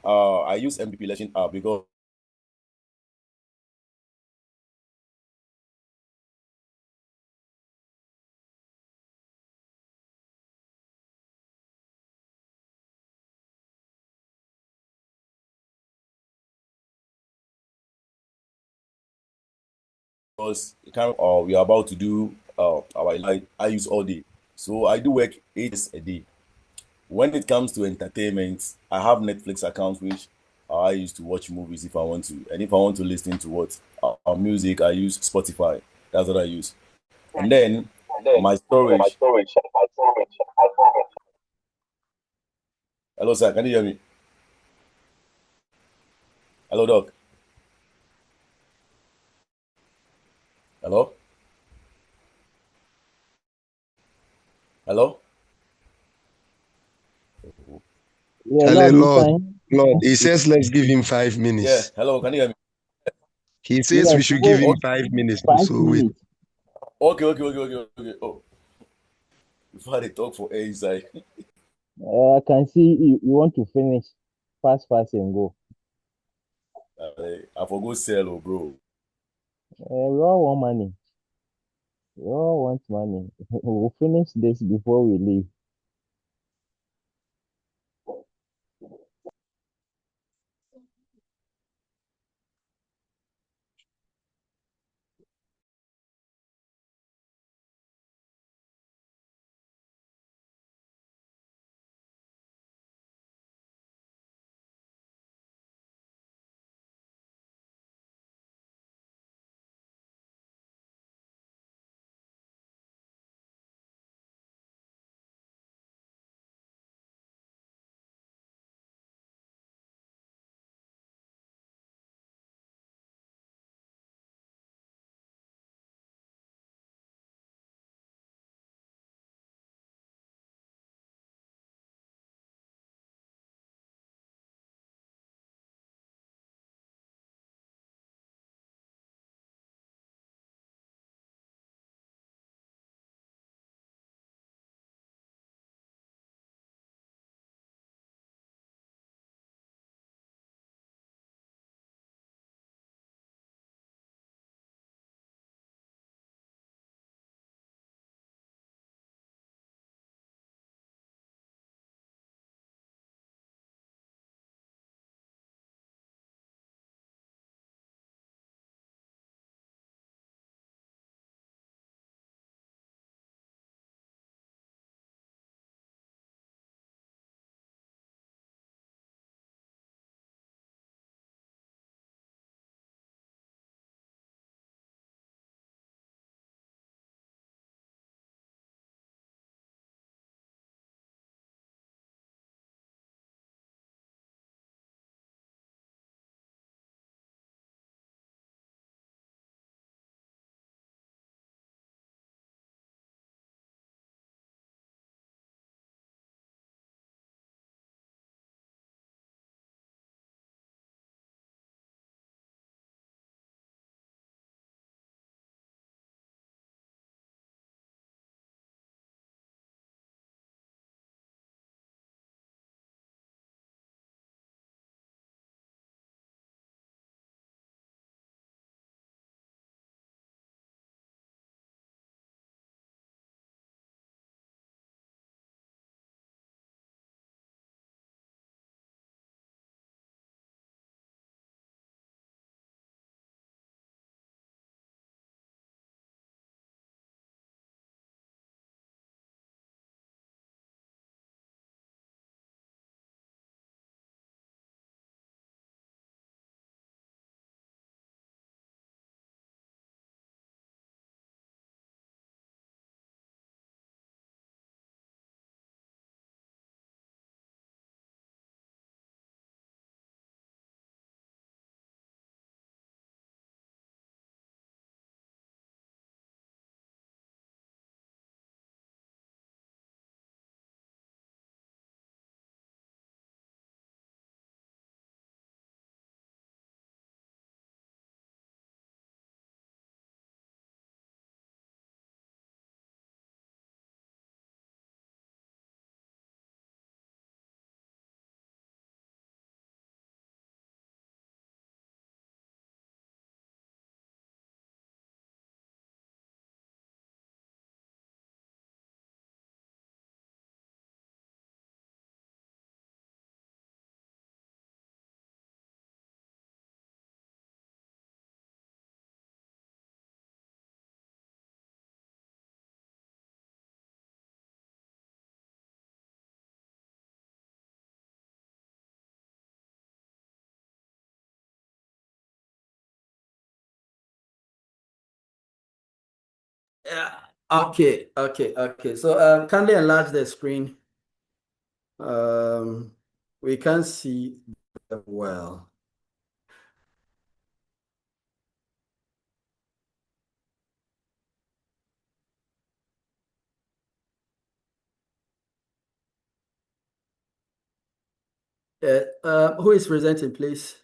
I use MPP Lesson app because we are about to do our I use all day. So I do work 8 hours a day. When it comes to entertainment, I have Netflix account which I use to watch movies if I want to, and if I want to listen to what music, I use Spotify. That's what I use. And then my storage. Hello, sir. Can you hear me? Hello, Doc. Hello. Hello. Yeah, Hello, Lord, we Lord. can. Lord, he says, let's give him five Yeah. minutes. Hello. Can you hear me? He says we Yes, should give wait, him Okay. 5 minutes. five So wait. minutes. Okay. Oh, before they talk for air inside, I can see you want to finish fast, fast and go. I forgot sell, oh, bro. We all want money. We all want money. We'll finish this before we leave. Okay. So can they enlarge the screen? We can't see them well. Who is presenting, please?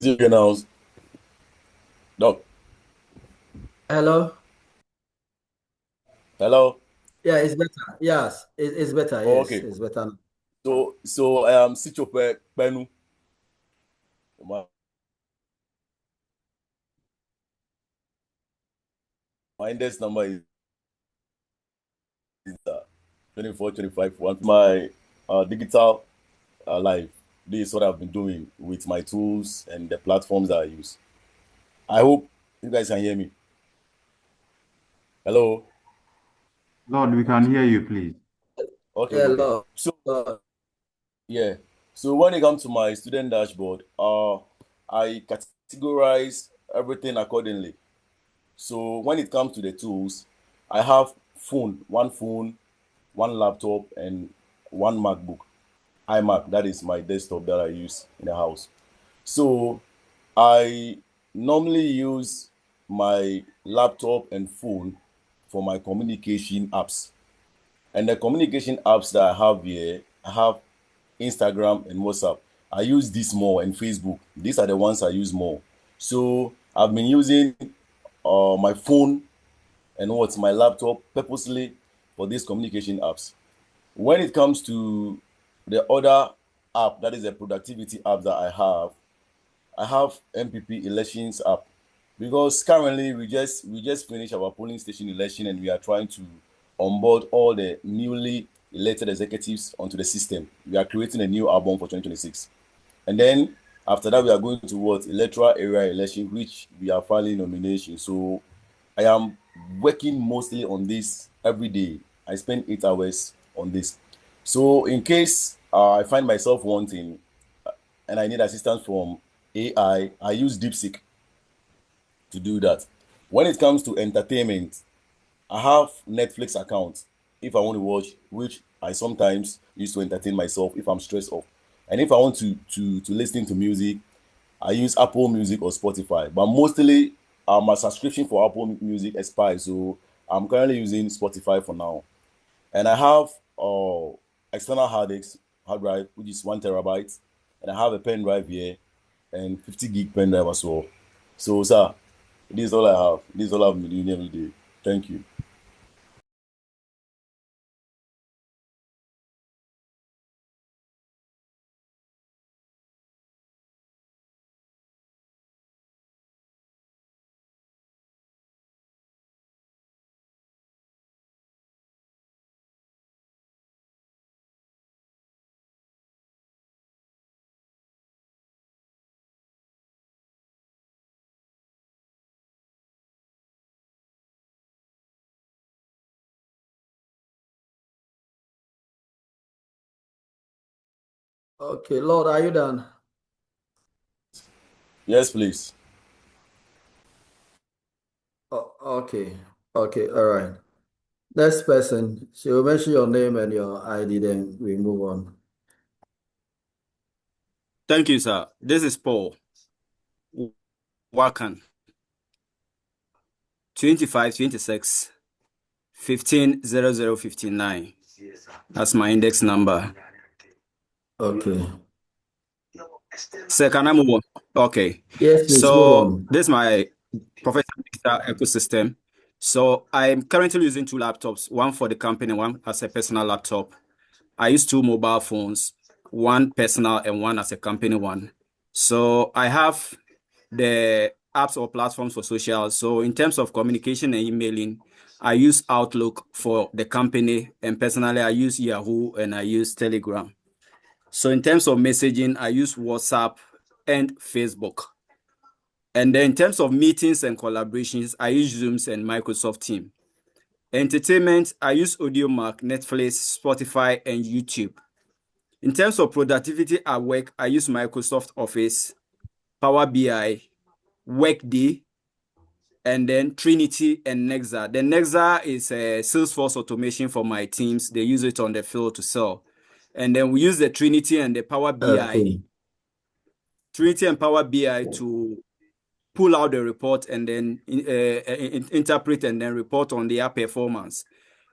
Now, Doc. Hello? Hello? Yeah, it's better. Yes, it's better. Oh, Yes, okay. it's better. So I am Sicho Penu. My index number is 2425. My digital life. This is what I've been doing with my tools and the platforms that I use. I hope you guys can hear me. Hello? Lord, we can hear you, please. Okay. Hello. So yeah. So when it comes to my student dashboard, I categorize everything accordingly. So when it comes to the tools, I have phone, one laptop, and one MacBook. iMac, that is my desktop that I use in the house. So I normally use my laptop and phone for my communication apps. And the communication apps that I have here, I have Instagram and WhatsApp. I use this more, and Facebook. These are the ones I use more. So I've been using my phone and my laptop purposely for these communication apps. When it comes to the other app, that is a productivity app that I have MPP elections app, because currently we just finished our polling station election and we are trying to onboard all the newly elected executives onto the system. We are creating a new album for 2026. And then after that, we are going towards electoral area election, which we are filing nomination. So I am working mostly on this every day. I spend 8 hours on this. So in case I find myself wanting and I need assistance from AI, I use DeepSeek to do that. When it comes to entertainment, I have Netflix account if I want to watch, which I sometimes use to entertain myself if I'm stressed off. And if I want to listen to music, I use Apple Music or Spotify. But mostly, my subscription for Apple Music expired, so I'm currently using Spotify for now. And I have external hard drive, which is 1 TB, and I have a pen drive here and 50 gig pen drive as well. So, sir, this is all I have. This is all I've been doing every day. Thank you. Okay, Lord, are you done? Yes, please. Oh, okay. Okay, all right. Next person, she will mention your name and your ID, then we move on. Thank you, sir. This is Paul Wakan, 2526 150059. That's my index number. Okay. Sir, can I move on? Okay. Yes, please move So on. this is my professional digital ecosystem. So I'm currently using 2 laptops, one for the company, one as a personal laptop. I use 2 mobile phones, one personal and one as a company one. So I have the apps or platforms for social. So in terms of communication and emailing, I use Outlook for the company, and personally, I use Yahoo and I use Telegram. So in terms of messaging, I use WhatsApp and Facebook. And then in terms of meetings and collaborations, I use Zooms and Microsoft Teams. Entertainment, I use AudioMac, Netflix, Spotify, and YouTube. In terms of productivity at work, I use Microsoft Office, Power BI, Workday, and then Trinity and Nexa. The Nexa is a Salesforce automation for my teams. They use it on the field to sell. And then we use the Trinity and the Power BI, Trinity and Power BI to pull out the report and then interpret and then report on their performance.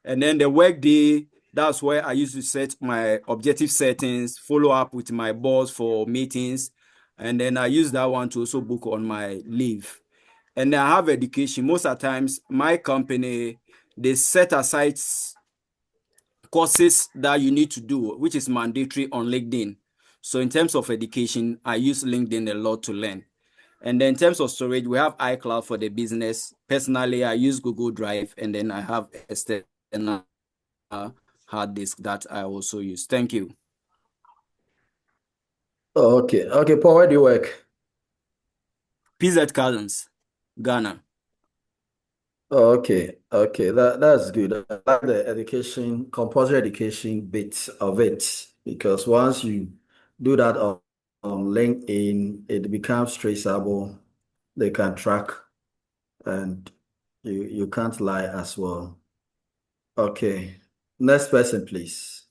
And then the Workday, that's where I used to set my objective settings, follow up with my boss for meetings. And then I use that one to also book on my leave. And I have education. Most of the times, my company, they set aside courses that you need to do, which is mandatory on LinkedIn. So in terms of education, I use LinkedIn a lot to learn. And then in terms of storage, we have iCloud for the business. Personally, I use Google Drive, and then I have external hard disk that I also use. Thank you. Okay, Paul, where do you work? PZ Cousins, Ghana. Okay, that's good. I like the education, compulsory education bit of it, because once you do that on LinkedIn, it becomes traceable. They can track, and you can't lie as well. Okay, next person, please.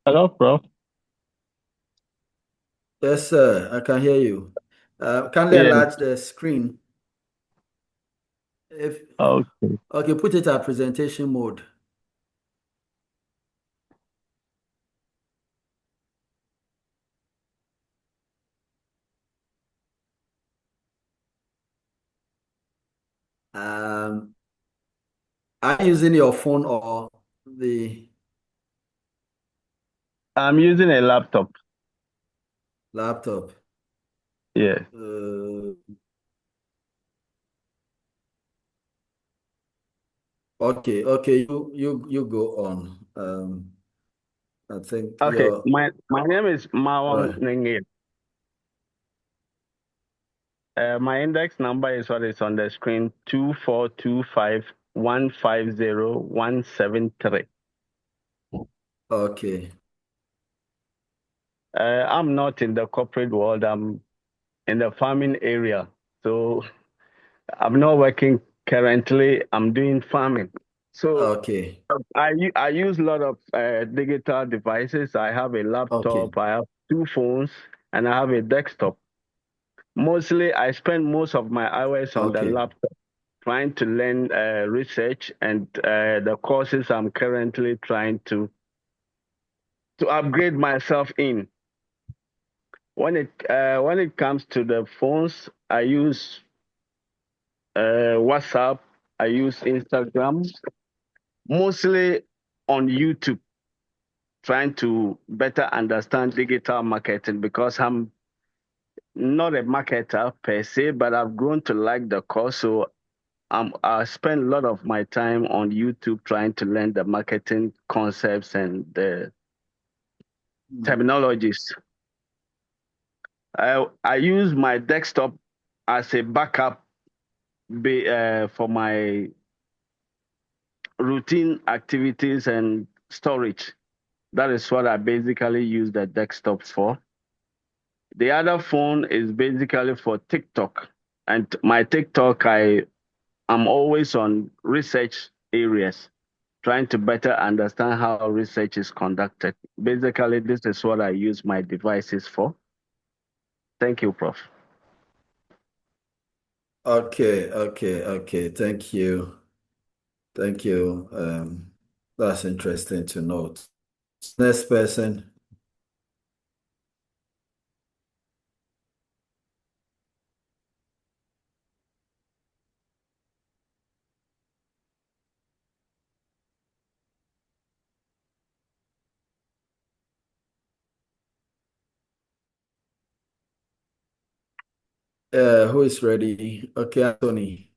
Hello, Prof. Yes, sir, I can hear you. Kindly Yes. enlarge the screen. Okay, put it at presentation mode. Are you using your phone or the I'm using a laptop. laptop? Yes. Okay, you go on. I think Okay. your My name is Mawon right. Nenge. My index number is what is on the screen: 2425150173. Okay. I'm not in the corporate world. I'm in the farming area, so I'm not working currently. I'm doing farming. So Okay. I use a lot of digital devices. I have a Okay. laptop, I have 2 phones, and I have a desktop. Mostly, I spend most of my hours on the Okay. laptop trying to learn research and the courses I'm currently trying to upgrade myself in. When it comes to the phones, I use WhatsApp, I use Instagram, mostly on YouTube, trying to better understand digital marketing because I'm not a marketer per se, but I've grown to like the course. So I spend a lot of my time on YouTube trying to learn the marketing concepts and the terminologies. I use my desktop as a backup for my routine activities and storage. That is what I basically use the desktop for. The other phone is basically for TikTok. And my TikTok, I'm always on research areas, trying to better understand how research is conducted. Basically, this is what I use my devices for. Thank you, Prof. Okay. Thank you. That's interesting to note. Next person. Who is ready? Okay, Anthony.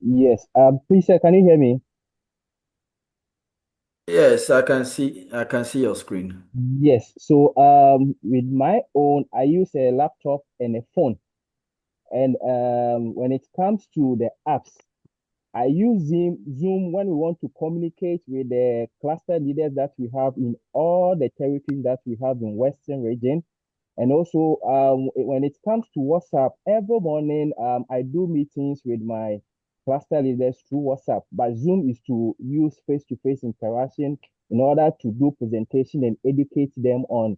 Yes. Please, sir, can you hear me? Yes, I can see your screen. Yes. So with my own, I use a laptop and a phone. And when it comes to the apps, I use Zoom when we want to communicate with the cluster leaders that we have in all the territories that we have in Western region. And also, when it comes to WhatsApp, every morning I do meetings with my cluster leaders through WhatsApp. But Zoom is to use face-to-face interaction in order to do presentation and educate them on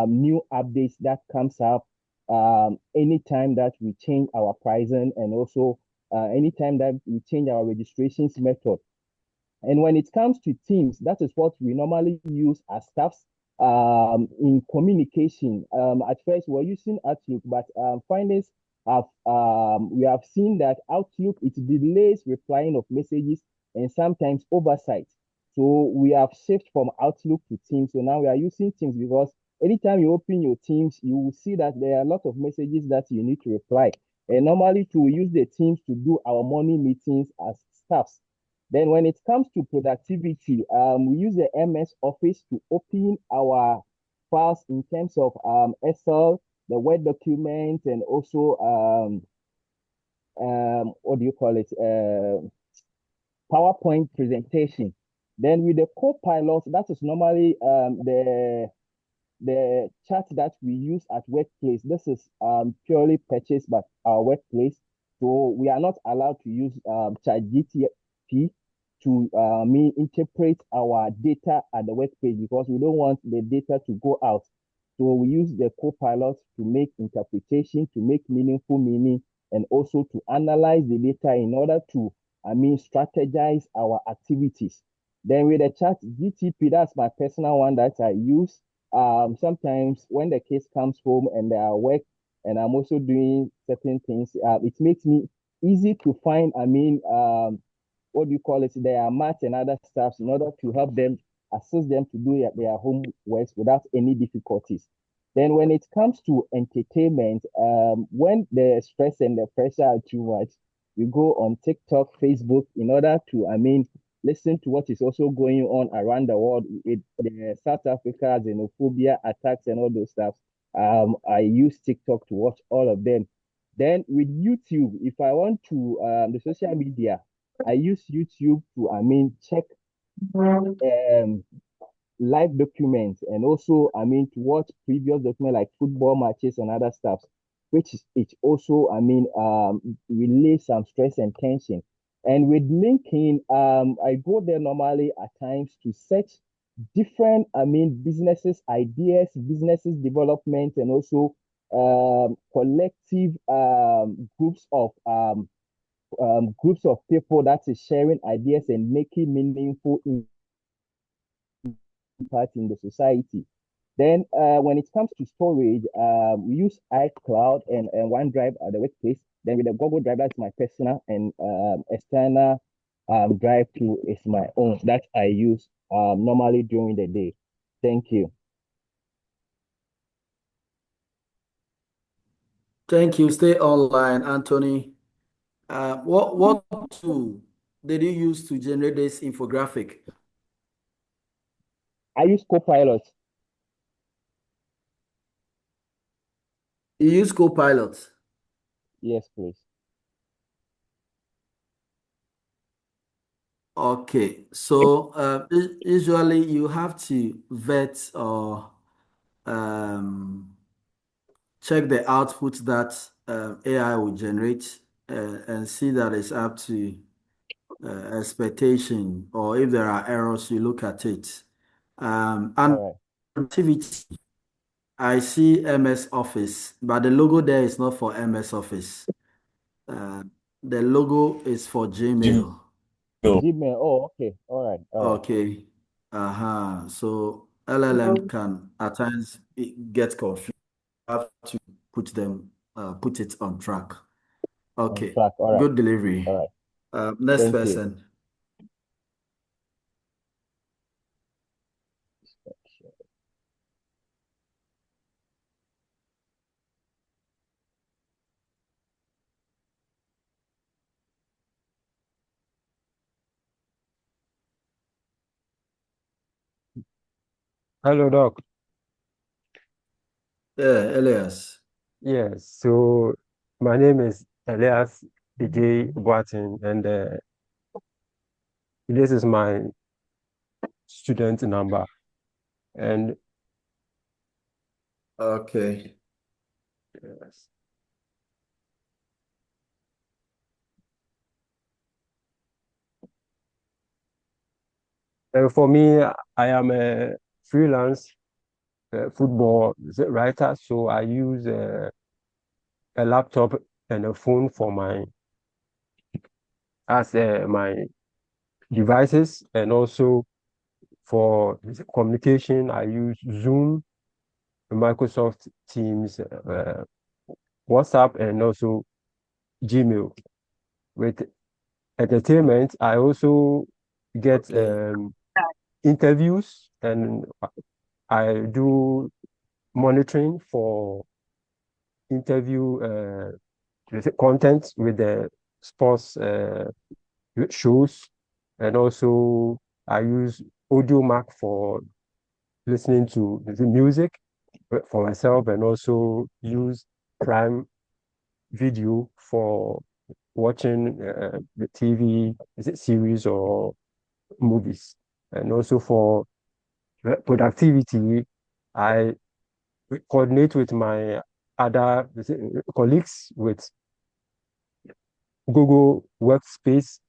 new updates that comes up anytime that we change our pricing, and also anytime that we change our registrations method. And when it comes to Teams, that is what we normally use as staffs in communication. At first, we're using Outlook, but findings have we have seen that Outlook, it delays replying of messages and sometimes oversight. So we have shifted from Outlook to Teams. So now we are using Teams because anytime you open your Teams, you will see that there are a lot of messages that you need to reply. And normally, to use the Teams to do our morning meetings as staffs. Then when it comes to productivity, we use the MS Office to open our files in terms of Excel, the Word document, and also what do you call it? PowerPoint presentation. Then with the Copilot, that is normally the chat that we use at workplace. This is purely purchased by our workplace. So we are not allowed to use ChatGPT to interpret our data at the workplace because we don't want the data to go out. So we use the Copilot to make interpretation, to make meaningful meaning, and also to analyze the data in order to, strategize our activities. Then with the chat GTP, that's my personal one that I use. Sometimes when the kids comes home and they are work and I'm also doing certain things, it makes me easy to find, what do you call it? Their math and other stuff in order to help them, assist them to do their homework without any difficulties. Then when it comes to entertainment, when the stress and the pressure are too much, we go on TikTok, Facebook in order to, listen to what is also going on around the world with the South Africa xenophobia attacks and all those stuff. I use TikTok to watch all of them. Then with YouTube, if I want to the social media, I use YouTube to check live documents, and also to watch previous documents like football matches and other stuff, which is it also release some stress and tension. And with LinkedIn, I go there normally at times to search different businesses ideas, businesses development, and also collective groups of people that is sharing ideas and making meaningful impact in the society. Then when it comes to storage, we use iCloud and OneDrive at the workplace. Then with the Google Drive, that's my personal, and external drive too is my own that I use normally during the day. Thank you. Thank you. Stay online, Anthony. What tool did you use to generate this infographic? I use Copilot. You use Copilot? Yes, please. Okay, so usually you have to vet or check the output that AI will generate and see that it's up to expectation, or if there are errors, you look at it. And activity, I see MS Office, but the logo there is not for MS Office. The logo is for Gmail. Gmail. Oh, okay. All right. Okay. So LLM can at times get confused. You have to put it on track. On Okay. track. All right. Good delivery. All right. Next Thank you. person. Hello, Doc. Yeah, Elias. Yes, so my name is Elias J. Boatin, and this is my student number. And Okay. yes. And for me, I am a freelance football writer, so I use a laptop and a phone for my as my devices, and also for communication, I use Zoom, Microsoft Teams, WhatsApp, and also Gmail. With entertainment, I also get Okay. interviews, and I do monitoring for interview content with the sports shows, and also I use AudioMac for listening to the music for myself, and also use Prime Video for watching the TV, is it series or movies. And also for productivity, I coordinate with my other colleagues with Google Workspace,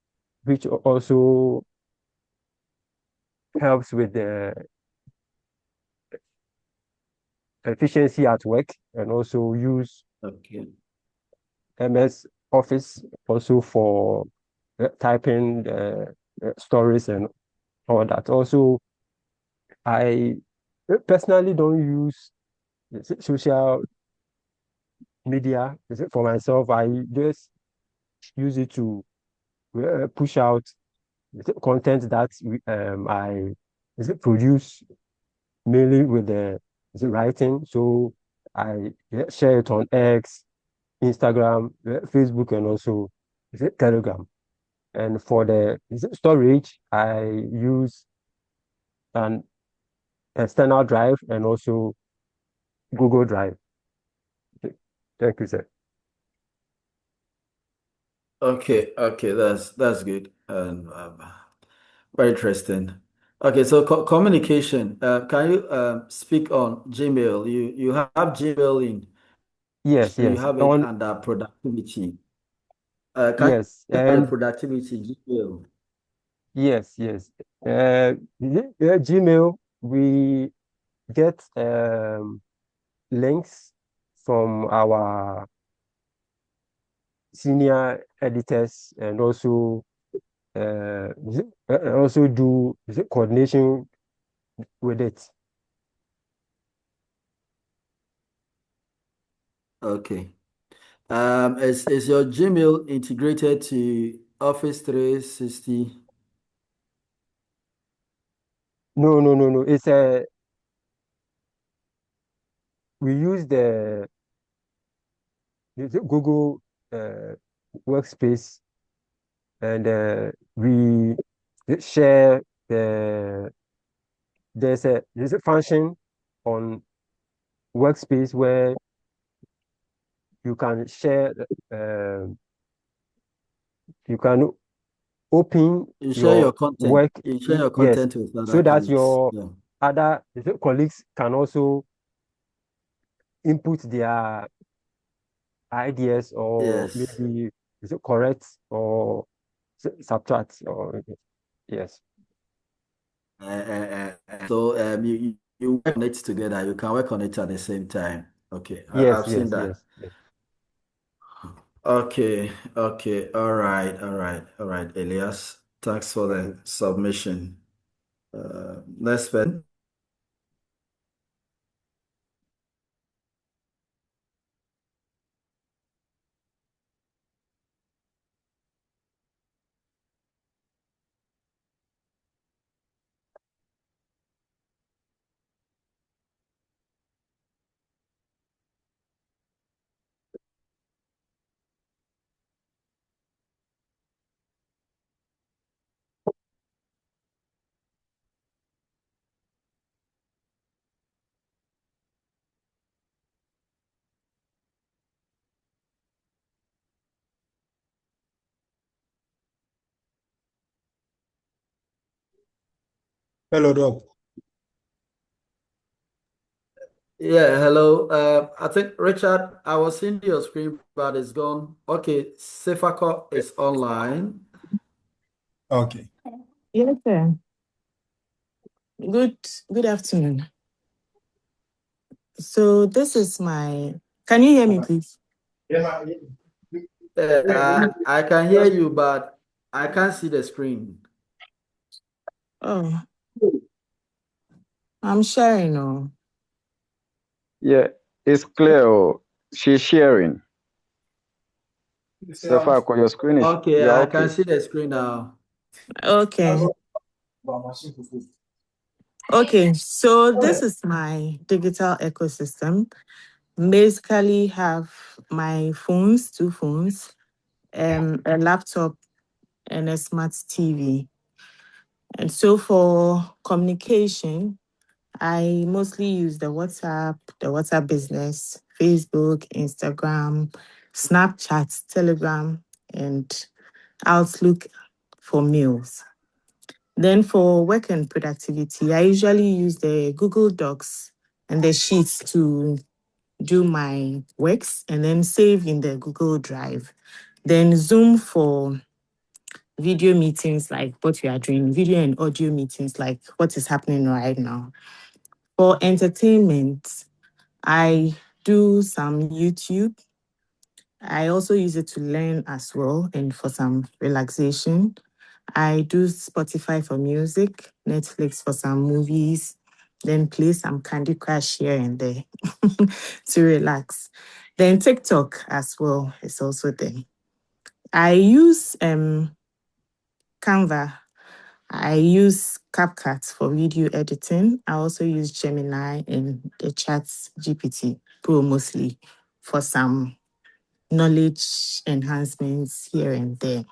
which also helps with the efficiency at work, and also use Okay. MS Office also for typing stories and all that. Also, I personally don't use social media for myself. I just use it to push out content that I produce mainly with the writing. So I share it on X, Instagram, Facebook, and also Telegram. And for the storage, I use an external drive and also Google Drive. Thank you, sir. Okay. Okay. That's good and very interesting. Okay. So communication. Can you speak on Gmail? You have Gmail in. Yes, You yes. have it On under productivity. Can yes, you under and productivity Gmail? yes, yes. Gmail, we get links from our senior editors, and also also do coordination with it. Okay. Is your Gmail integrated to Office 360? No, no, no, no. It's a we use the Google uh, Workspace, and we share there's a function on Workspace where you can share uh, you can open You share your your content. work, You share your yes, content with other so that colleagues. your Yeah. other colleagues can also input their ideas, or Yes. maybe is it correct or subtract, or yes, So you work on it together. You can work on it at the same time. Okay, yes, I've seen yes, that. yes, yes. Okay, okay, all right, all right, all right, Elias. Thanks for the submission. Next person. Hello, Doc. Yeah, hello. I think Richard, I was seeing your screen, but it's gone. Okay, Sefako is online. Okay. Yes, sir. Good afternoon. So this is my. Can you hear me, please? I can hear you, but I can't see the screen. Oh, I'm sharing. Oh, Yeah, it's clear. Oh. She's sharing. Sefako, your screen is Okay, you're I can okay. see the screen now. okay. Okay. So this is my digital ecosystem. Basically, have my phones, two phones, a laptop, and a smart TV. And so for communication, I mostly use the WhatsApp business, Facebook, Instagram, Snapchat, Telegram, and Outlook for mails. Then for work and productivity, I usually use the Google Docs and the Sheets to do my works and then save in the Google Drive. Then Zoom for video meetings like what we are doing, video and audio meetings like what is happening right now. For entertainment, I do some YouTube. I also use it to learn as well and for some relaxation. I do Spotify for music, Netflix for some movies, then play some Candy Crush here and there to relax. Then TikTok as well is also there. I use Canva. I use CapCut for video editing. I also use Gemini and the Chat GPT Pro mostly for some knowledge enhancements here and there.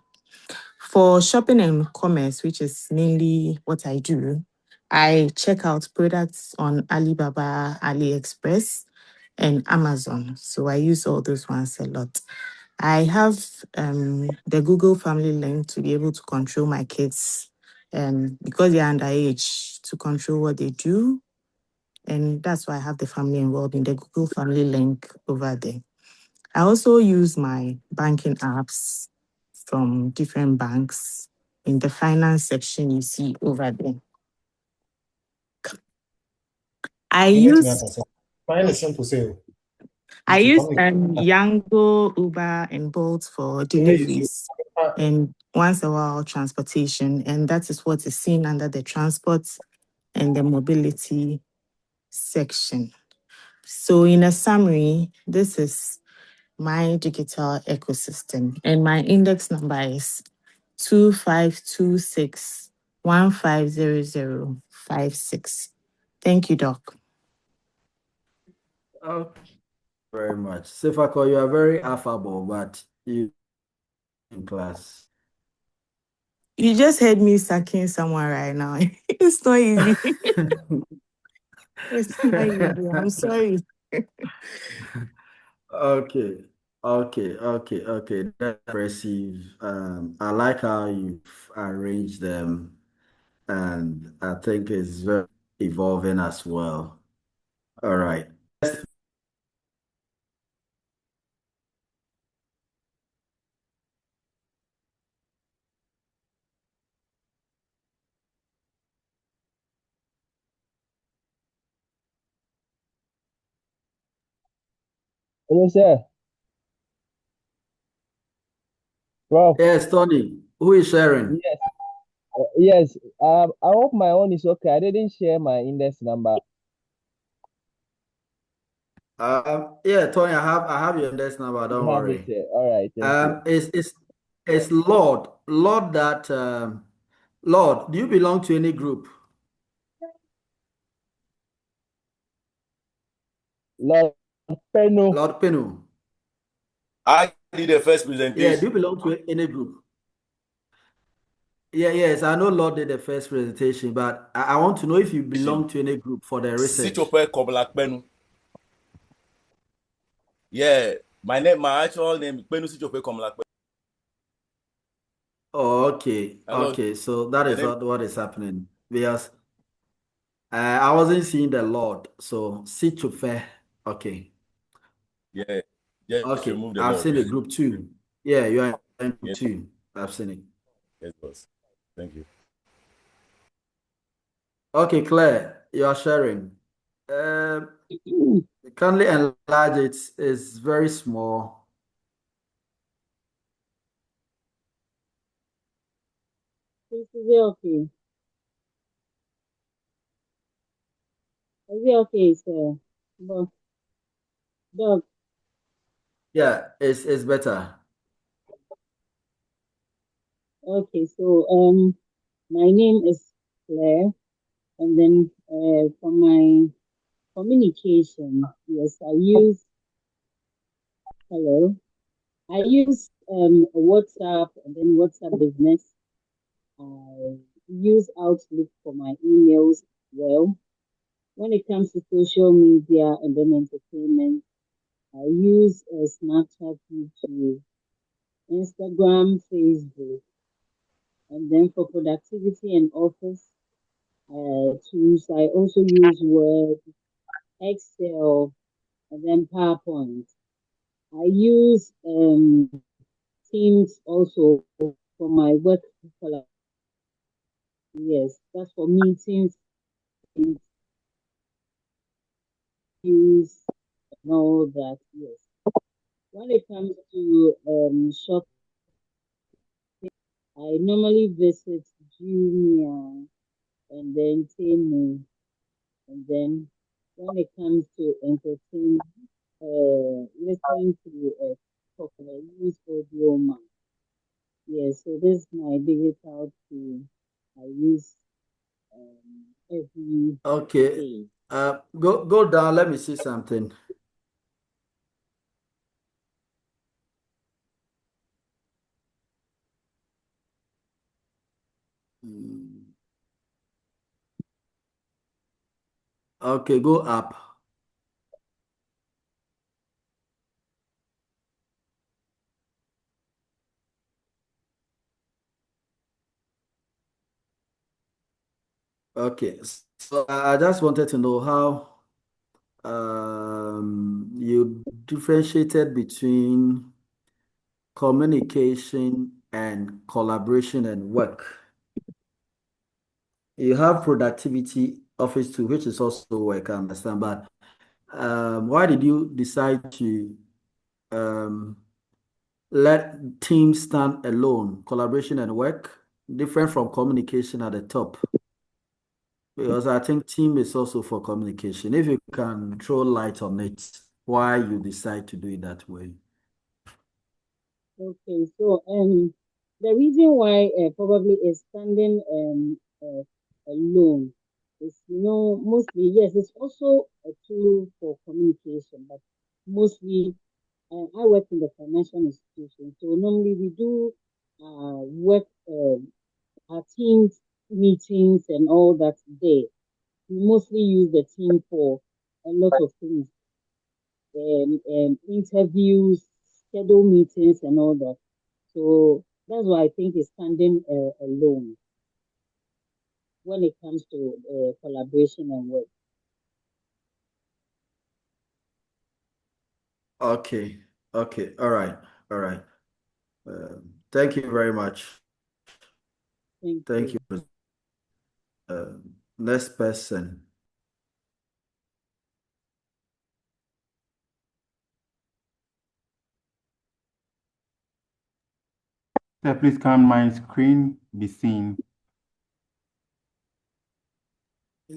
For shopping and commerce, which is mainly what I do, I check out products on Alibaba, AliExpress, and Amazon. So I use all those ones a lot. I have the Google Family Link to be able to control my kids because they're underage to control what they do. And that's why I have the family involved in the Google Family Link over there. I also use my banking apps from different banks in the finance section you see over there. I use Mine is simple, say. Yango, Uber, and Bolt for deliveries, and once a while transportation, and that is what is seen under the transport and the mobility section. So, in a summary, this is my digital ecosystem, and my index number is 2526150056. Thank you, Doc. Okay, very much. Sefako, you are very affable, but you in class. You just heard me sucking someone right now. It's not easy. It's not easy. I'm sorry. Okay, okay. That's impressive. I like how you've arranged them, and I think it's very evolving as well. All right. Hello, sir. Prof. Yes, Tony. Who is sharing? Yes. Yes. I hope my own is okay. I didn't share my index number. Yeah, Tony. I have your index number. You Don't have it worry. here. All right. Thank you. It's Lord that Lord. Do you belong to any group? Lord Penu. Lord Penu. I did the first Yeah. Do presentation. you belong to any group? Yeah. Yes. I know Lord did the first presentation, but I want to know if you belong to any group for the research. Sichope Koblakpenu. Yeah, my actual name Penu Sichope Koblakpenu. Oh, okay. Hello. Okay. So that The is name. what is happening. Yes. I wasn't seeing the Lord, so sit to fair. Okay. Yeah, just Okay. remove the I've Lord. seen the group two. Yeah, you are in group Yes, two. I've seen it. yes, boss. Thank you. Okay, Claire, you are sharing. Um, kindly enlarge it. It's very small. Is it okay? Is it okay, sir? But, Doc, Yeah, it's better. okay, so my name is Claire, and then for my communication, yes, I use hello. I use WhatsApp and then WhatsApp Business. I use Outlook for my emails. Well, when it comes to social media and then entertainment, I use Snapchat, YouTube, Instagram, Facebook, and then for productivity and office tools, I also use Word, Excel, and then PowerPoint. I use Teams also for my work. Yes, that's for meetings, interviews, and all that. Yes. When it comes to shopping, I normally visit Jumia and then Temu. And then when it comes to entertainment, listening to talk, I use Audio. Yes, so this is my digital tool I use every Okay. day. Go down. Let me see something. Hmm. Okay, go up. Okay. So I just wanted to know how you differentiated between communication and collaboration and work. You have productivity office too, which is also work, I understand. But why did you decide to um, let teams stand alone, collaboration and work, different from communication at the top? Because I think team is also for communication. If you can throw light on it, why you decide to do it that way? Okay, so the reason why probably is standing alone is, mostly, yes, it's also a tool for communication, but mostly I work in the financial institution, so normally we do work our teams meetings and all that there. We mostly use the team for a lot of things, interviews, schedule meetings, and all that. So that's why I think it's standing alone when it comes to collaboration and work. Okay, okay, all right, all right. Thank you very much. Thank Thank you. you. Next person. Sir, please can my screen be seen?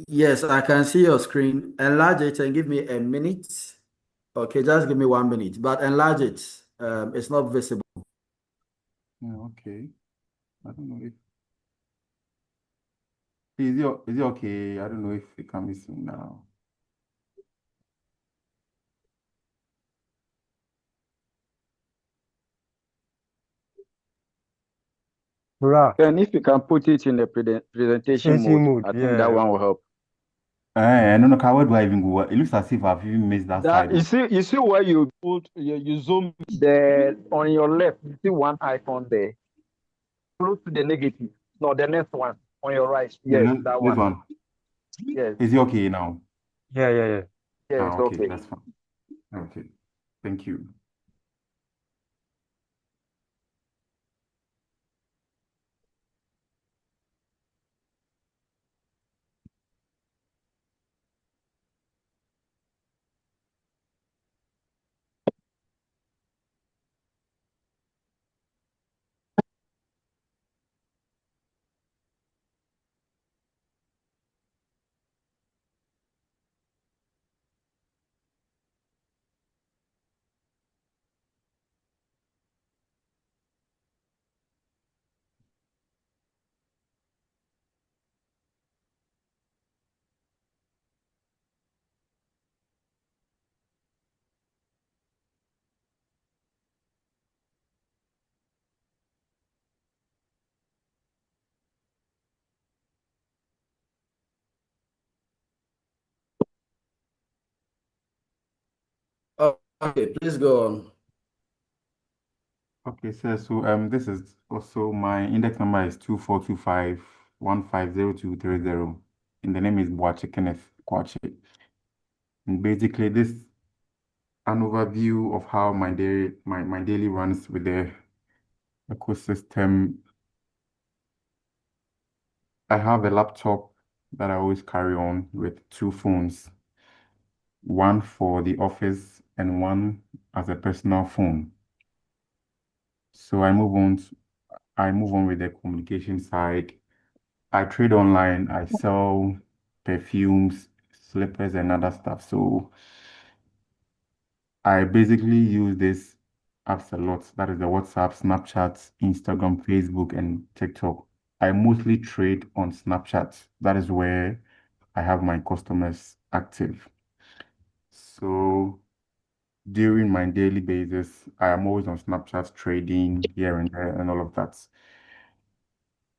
Yes, I can see your screen. Enlarge it and give me a minute. Okay, just give me 1 minute, but enlarge it. It's not visible. Yeah, okay. I don't know if is it okay? I don't know if it can be seen now. Bruh, And if you can put it in the presentation facing mode, mode, I think that yeah. one will help. I don't know, where do I even go? It looks as if I've even missed that That slide. you see where you put you zoom there on your left, you see one icon there. Close to the negative. No, the next one on your right. Yes, that This one. one. Yes. Is it okay now? Yeah, yeah, yeah. Yeah, it's Okay, okay. that's fine. Okay, thank you. Oh, okay, please go on. Okay, sir. So this is also my index number is 2425150230, and the name is Boache Kenneth Kwache. And basically, this an overview of how my daily runs with the ecosystem. I have a laptop that I always carry on with two phones, one for the office and one as a personal phone. So I move on with the communication side. I trade online. I sell perfumes, slippers, and other stuff. So I basically use this apps a lot. That is the WhatsApp, Snapchat, Instagram, Facebook, and TikTok. I mostly trade on Snapchat. That is where I have my customers active. So during my daily basis, I am always on Snapchat trading here and there and all of that.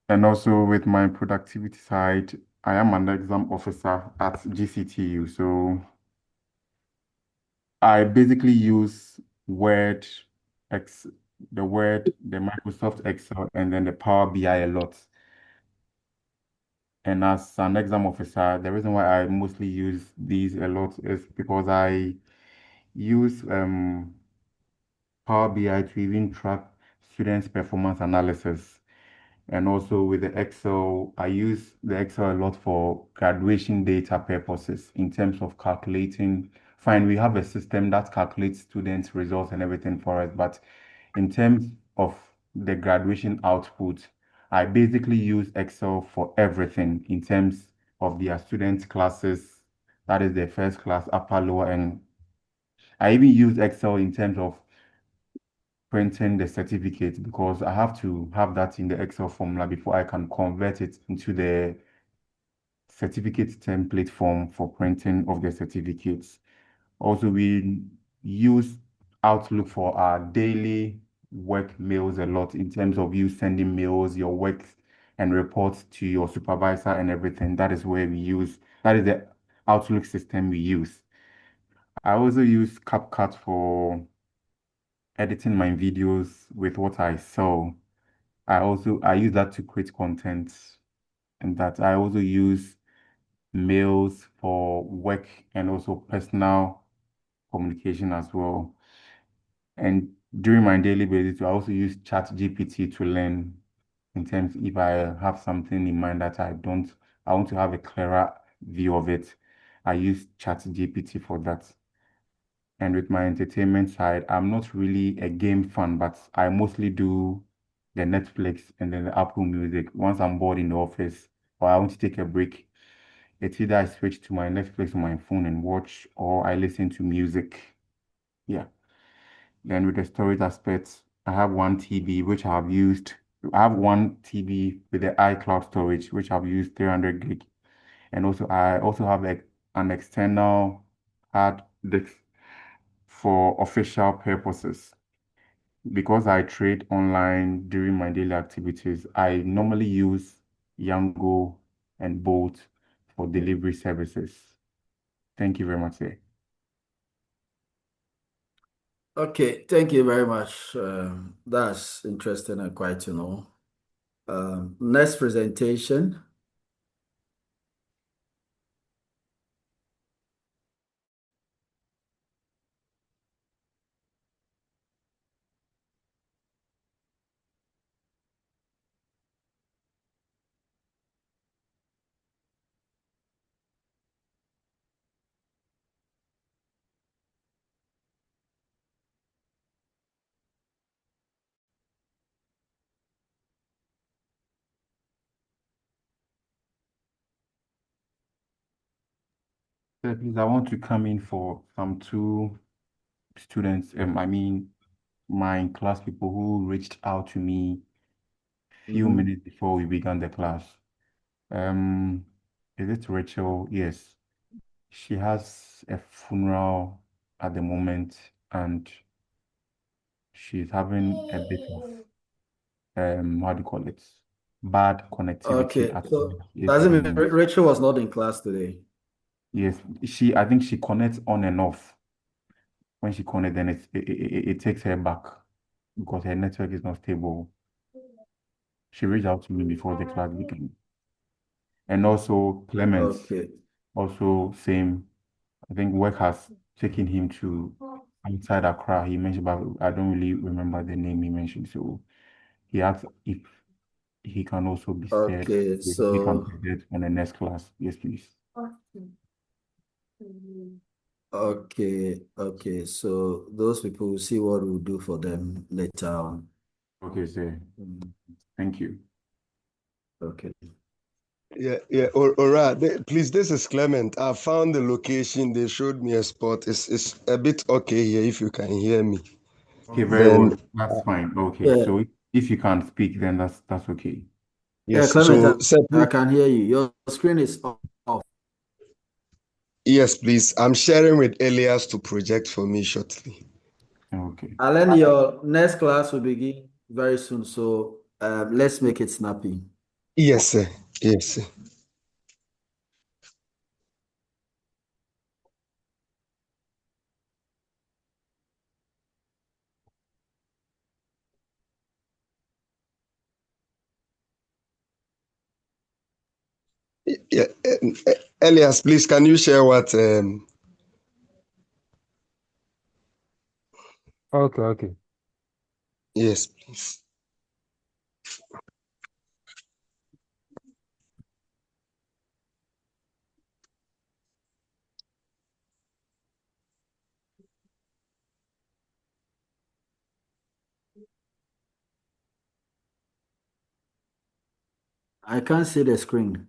And also with my productivity side, I am an exam officer at GCTU. So I basically use Word, X, the Word, the Microsoft Excel, and then the Power BI a lot. And as an exam officer, the reason why I mostly use these a lot is because I use Power BI to even track students' performance analysis. And also with the Excel, I use the Excel a lot for graduation data purposes in terms of calculating. Fine, we have a system that calculates students' results and everything for us, but in terms of the graduation output, I basically use Excel for everything in terms of their students' classes, that is their first class, upper, lower, and I even use Excel in terms of printing the certificate because I have to have that in the Excel formula before I can convert it into the certificate template form for printing of the certificates. Also, we use Outlook for our daily work mails a lot in terms of you sending mails, your work and reports to your supervisor and everything. That is where we use, that is the Outlook system we use. I also use CapCut for editing my videos with what I sell. I use that to create content, and that I also use mails for work and also personal communication as well. And during my daily basis, I also use ChatGPT to learn in terms if I have something in mind that I want to have a clearer view of it. I use ChatGPT for that. And with my entertainment side, I'm not really a game fan, but I mostly do the Netflix and then the Apple Music. Once I'm bored in the office or I want to take a break, it's either I switch to my Netflix on my phone and watch, or I listen to music. Yeah. Then with the storage aspects, I have one TB which I've used. I have one TB with the iCloud storage, which I've used 300 gig. And also I also have like an external hard disk for official purposes. Because I trade online during my daily activities, I normally use Yango and Bolt for delivery services. Thank you very much, sir. Okay, thank you very much. That's interesting and quite to know. Next presentation. Sir, please, I want to come in for some two students, my class people who reached out to me few minutes before we began the class. Is it Rachel? Yes. She has a funeral at the moment and she's having a bit of how do you call it? Bad connectivity Okay, at so yes does at it the mean moment. Rachel was not in class today? Yes, I think she connects on and off. When she connects, then it takes her back because her network is not stable. She reached out to me before the class began. And also Clemens, Okay. also same. I think work has taken him to outside Accra. He mentioned, but I don't really remember the name he mentioned. So he asked if he can also be said, Okay, if he can so present on the next class. Yes, please. okay, so those people will see what we'll do for them later on. Okay, sir. Thank you. Okay. Yeah. All right. Please, this is Clement. I found the location. They showed me a spot. It's a bit okay here if you can hear me. Okay, very Then, well. That's fine. Okay, Yeah, so if you can't speak, then that's okay. yeah, yes. Clement, So, sir, I can hear you. Your screen is off. yes, please. I'm sharing with Elias to project for me shortly. Okay. Alan, your next class will begin very soon, so let's make it snappy. Yes, sir. Yes, sir. Yeah. Elias, please, can you share what? Okay. Yes, please. I can't see the screen.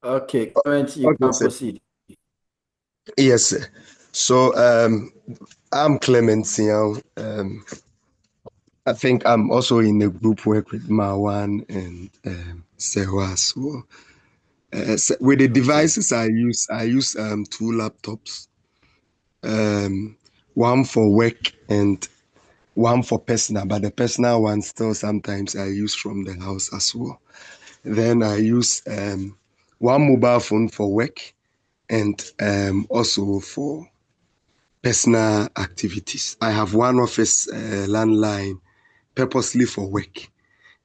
Okay, Clement, you Okay, can sir. proceed. Yes, sir. So, I'm Clement Siao. I think I'm also in a group work with Marwan and Sewa as well. With the devices I use two laptops, one for work and one for personal, but the personal one still sometimes I use from the house as well. Then I use one mobile phone for work and also for personal activities. I have one office landline purposely for work.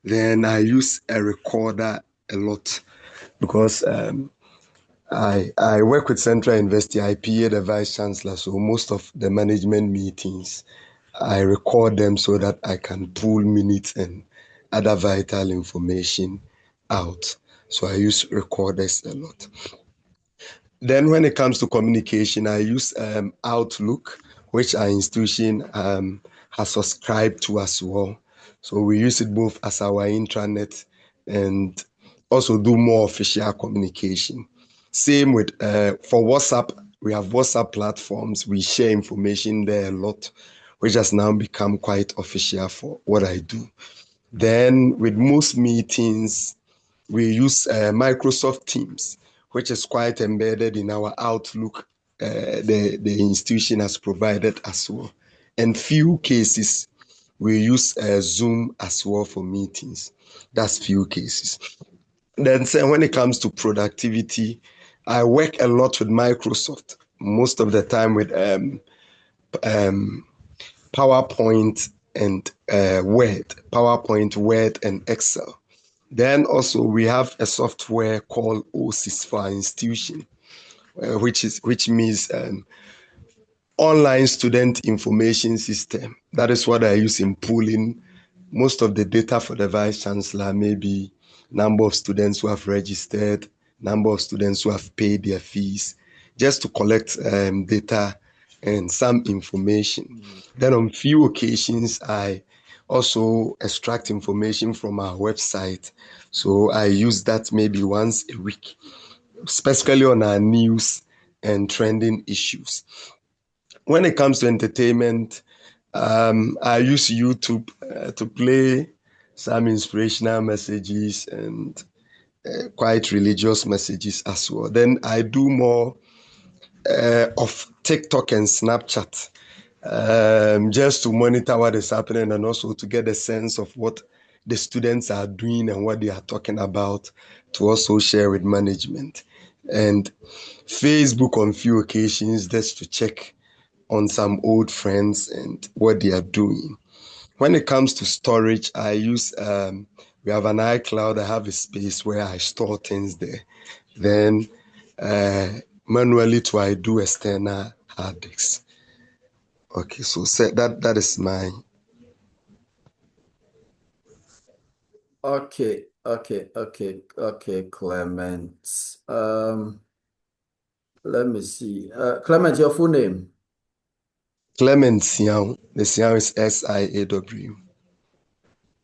Then I use a recorder a lot because I work with Central University. I PA the vice chancellor, so most of the management meetings I record them so that I can pull minutes and other vital information out. So I use recorders a lot. Then when it comes to communication, I use Outlook, which our institution has subscribed to as well. So we use it both as our intranet and also do more official communication. Same with for WhatsApp, we have WhatsApp platforms. We share information there a lot, which has now become quite official for what I do. Then with most meetings, we use Microsoft Teams, which is quite embedded in our Outlook. The institution has provided as well. And few cases, we use Zoom as well for meetings. That's few cases. Then when it comes to productivity, I work a lot with Microsoft. Most of the time with PowerPoint and Word, and Excel. Then also we have a software called OSIS for our institution, which means online student information system. That is what I use in pooling most of the data for the vice chancellor, maybe number of students who have registered, number of students who have paid their fees, just to collect data and some information. Then on few occasions, I also extract information from our website. So I use that maybe once a week, specifically on our news and trending issues. When it comes to entertainment, I use YouTube to play some inspirational messages and quite religious messages as well. Then I do more of TikTok and Snapchat, just to monitor what is happening and also to get a sense of what the students are doing and what they are talking about, to also share with management. And Facebook on few occasions just to check on some old friends and what they are doing. When it comes to storage, I use we have an iCloud. I have a space where I store things there. Then manually I do external hard disks. Okay, so that is my. Okay, Clement. Let me see. Clement, your full name? Clement Siao. The Siao is SIAW.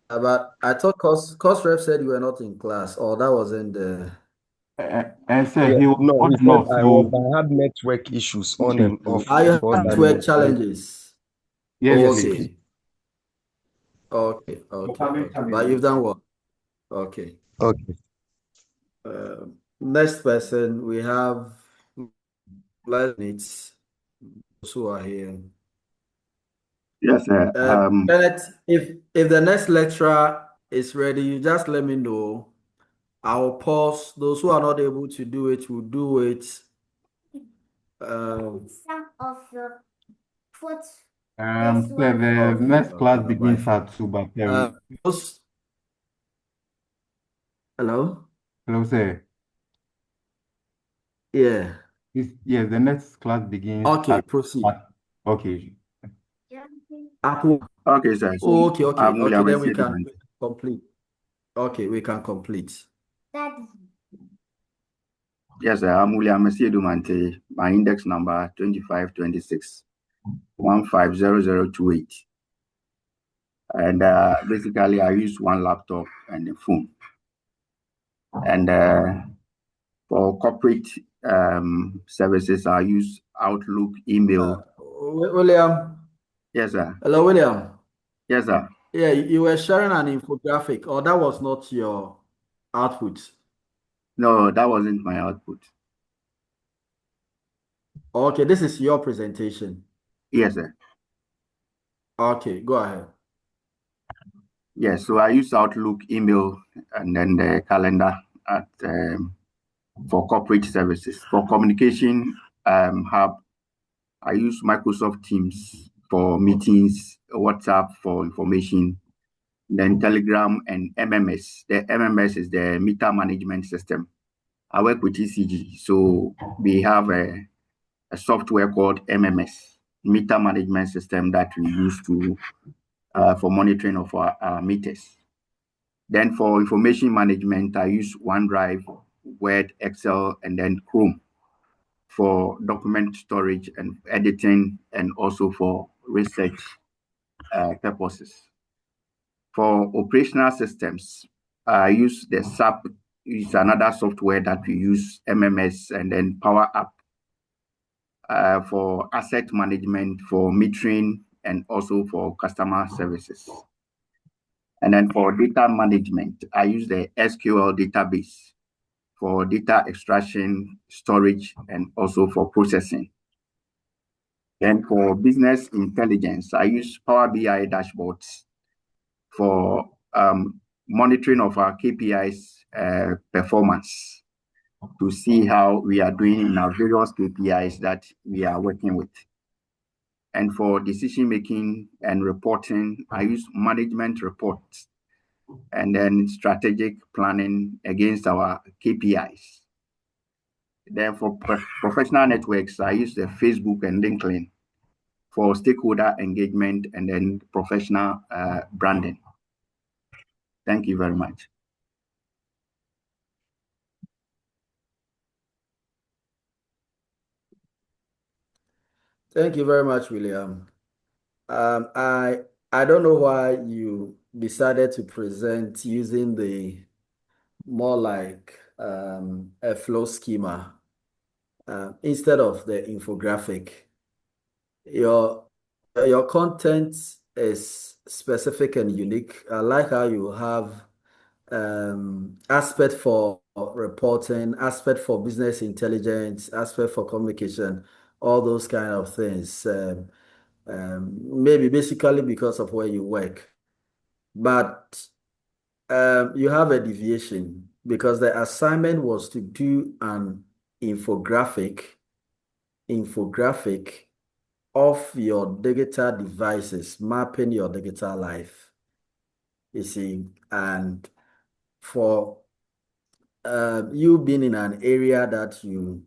But I thought course rep said you were not in class, or that wasn't the. And say Yeah, he was no, he on and said off, so I had network issues on and off I have because I network was. challenges. yes, please. Okay. But you've done what? Okay. Okay. Next person, we have Leibniz, those who are here. Yes, sir. Bennett, if the next lecturer is ready, you just let me know. I'll pause. Those who are not able to do it will do it. Some of your foot. So the next class begins Bye. at 2, but Hello? hello, sir. Yeah. Yes, the next class begins Okay, proceed. okay. Okay, sir. So, Okay, then we can complete. Okay, we can complete. Yes, sir. I'm William Dumante. My index number 2526 150028. And basically, I use one laptop and a phone. And for corporate services, I use Outlook, email. William. Yes, sir. Hello, William. Yes, sir. Yeah, you were sharing an infographic, or that was not your output? No, that wasn't my output. Okay, this is your presentation. Yes, sir. Okay, go ahead. Yes, so I use Outlook, email, and then the calendar at for corporate services. For communication hub, I use Microsoft Teams for meetings, WhatsApp for information, then Telegram and MMS. The MMS is the meter management system. I work with ECG, so we have a software called MMS, meter management system, that we use to for monitoring of our meters. Then for information management, I use OneDrive, Word, Excel, and then Chrome for document storage and editing, and also for research purposes. For operational systems, I use the SAP, is another software that we use, MMS, and then Power App for asset management, for metering, and also for customer services. And then for data management, I use the SQL database for data extraction, storage, and also for processing. Then for business intelligence, I use Power BI dashboards for monitoring of our KPIs performance, to see how we are doing in our various KPIs that we are working with. And for decision making and reporting, I use management reports and then strategic planning against our KPIs. Then for professional networks, I use the Facebook and LinkedIn for stakeholder engagement and then professional branding. Thank you very much. Thank you very much, William. I don't know why you decided to present using the more like a flow schema instead of the infographic. Your content is specific and unique. I like how you have aspect for reporting, aspect for business intelligence, aspect for communication, all those kind of things. Maybe basically because of where you work. But you have a deviation because the assignment was to do an infographic of your digital devices, mapping your digital life. You see, and for you being in an area that you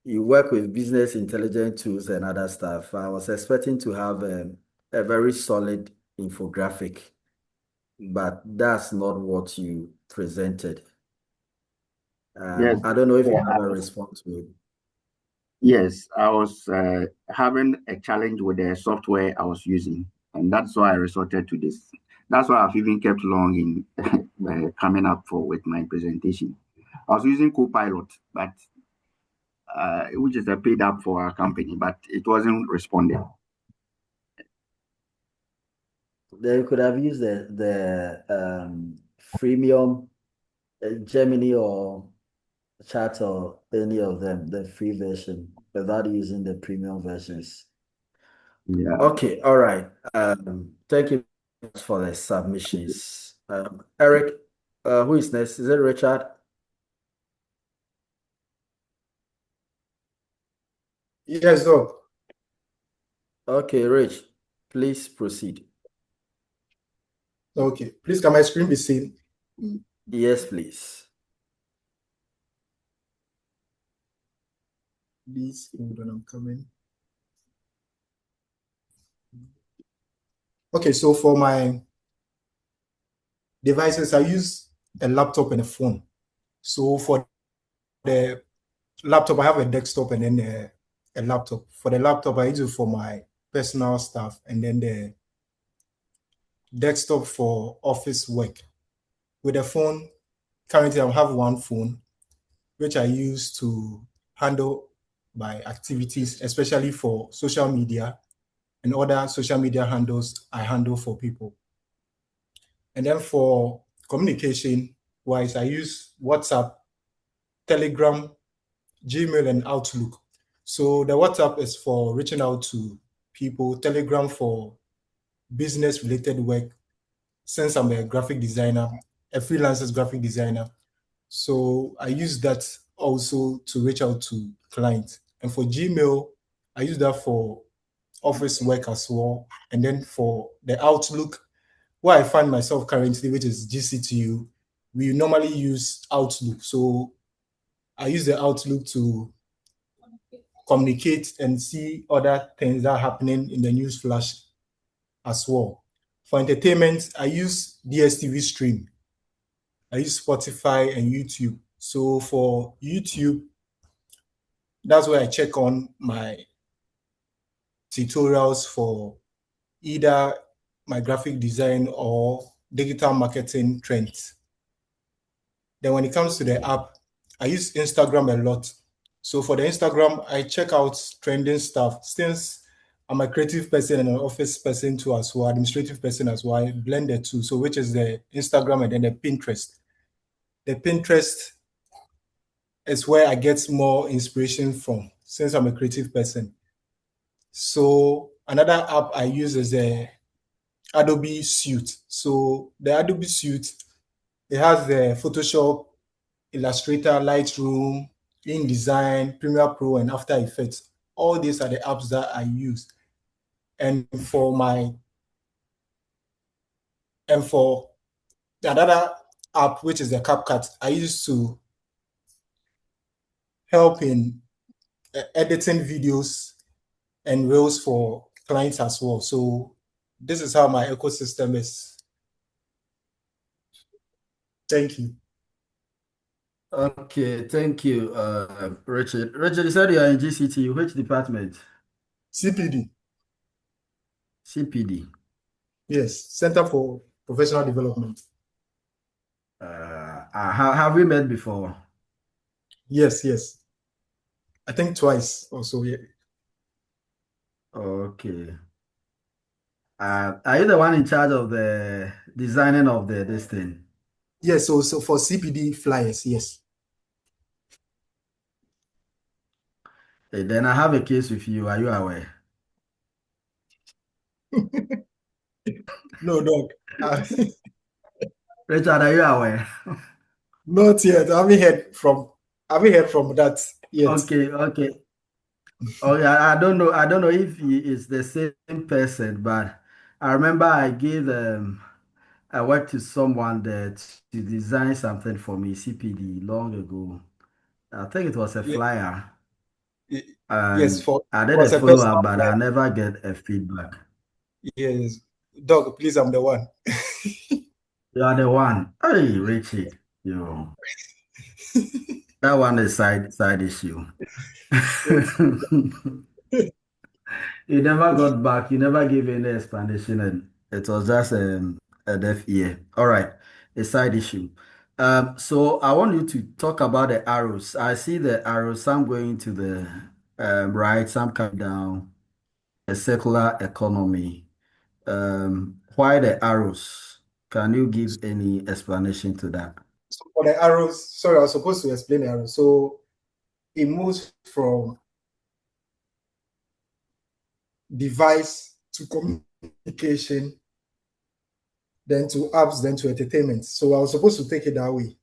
work with business intelligence tools and other stuff, I was expecting to have a very solid infographic, but that's not what you presented. Yes. I don't know if you have a response to it. Yes, I was having a challenge with the software I was using, and that's why I resorted to this. That's why I've even kept long in coming up with my presentation. I was using Copilot, but which is a paid app for our company, but it wasn't responding. They could have used the freemium Gemini or Chat or any of them, the free version, without using the premium versions. Yeah. Okay, all right. Thank you for the submissions. Eric, who is next? Is it Richard? Yes, Doc. Okay, Rich, please proceed. Okay, please can my screen be seen? Yes, please. Please hold on, I'm coming. Okay, so for my devices, I use a laptop and a phone. So for the laptop, I have a desktop and then a laptop. For the laptop, I use it for my personal stuff, and then the desktop for office work. With the phone, currently I have one phone, which I use to handle my activities, especially for social media and other social media handles I handle for people. And then for communication wise, I use WhatsApp, Telegram, Gmail, and Outlook. So the WhatsApp is for reaching out to people, Telegram for business related work. Since I'm a graphic designer, a freelancer graphic designer, so I use that also to reach out to clients. And for Gmail, I use that for office work as well. And then for the Outlook, where I find myself currently, which is GCTU, we normally use Outlook. So I use the Outlook to communicate and see other things that are happening in the news flash as well. For entertainment, I use DSTV Stream. I use Spotify and YouTube. So for YouTube, that's where I check on my tutorials for either my graphic design or digital marketing trends. Then when it comes to the app, I use Instagram a lot. So for the Instagram, I check out trending stuff. Since I'm a creative person and an office person too as well, administrative person as well, I blend the two. So which is the Instagram and then the Pinterest. The Pinterest is where I get more inspiration from since I'm a creative person. So another app I use is the Adobe Suite. So the Adobe Suite, it has the Photoshop, Illustrator, Lightroom, InDesign, Premiere Pro, and After Effects. All these are the apps that I use. And for the other app, which is the CapCut, I use to help in editing videos and Rails for clients as well. So this is how my ecosystem is. Thank you. Okay, thank you, Richard. Richard, you said you are in GCT. Which department? CPD. CPD. Yes, Center for Professional Development. Have we met before? Yes. I think twice or so. Yeah. Okay. Are you the one in charge of the designing of this thing? Yes. So for CPD flyers, yes. Hey, then I have a case with you. Are you aware? No, dog. Richard, are you aware? Not yet. I haven't heard from that yet. Okay. Oh yeah, I don't know if he is the same person, but I remember I worked to someone that to design something for me, CPD, long ago. I think it was a Yeah, flyer, yes, and for I did a was a follow personal up, but flyer. I never get a feedback. Yes. Dog, please, I'm the one. You are the one. Hey, Richard, you. That one is side issue. Yes. You never got back. You never gave any explanation, and it was just a deaf ear. All right, a side issue. So I want you to talk about the arrows. I see the arrows. Some going to the right, some coming down. A circular economy. Why the arrows? Can you give any explanation to that? So for the arrows, sorry, I was supposed to explain the arrows. So it moves from device to communication, then to apps, then to entertainment. So I was supposed to take it that way.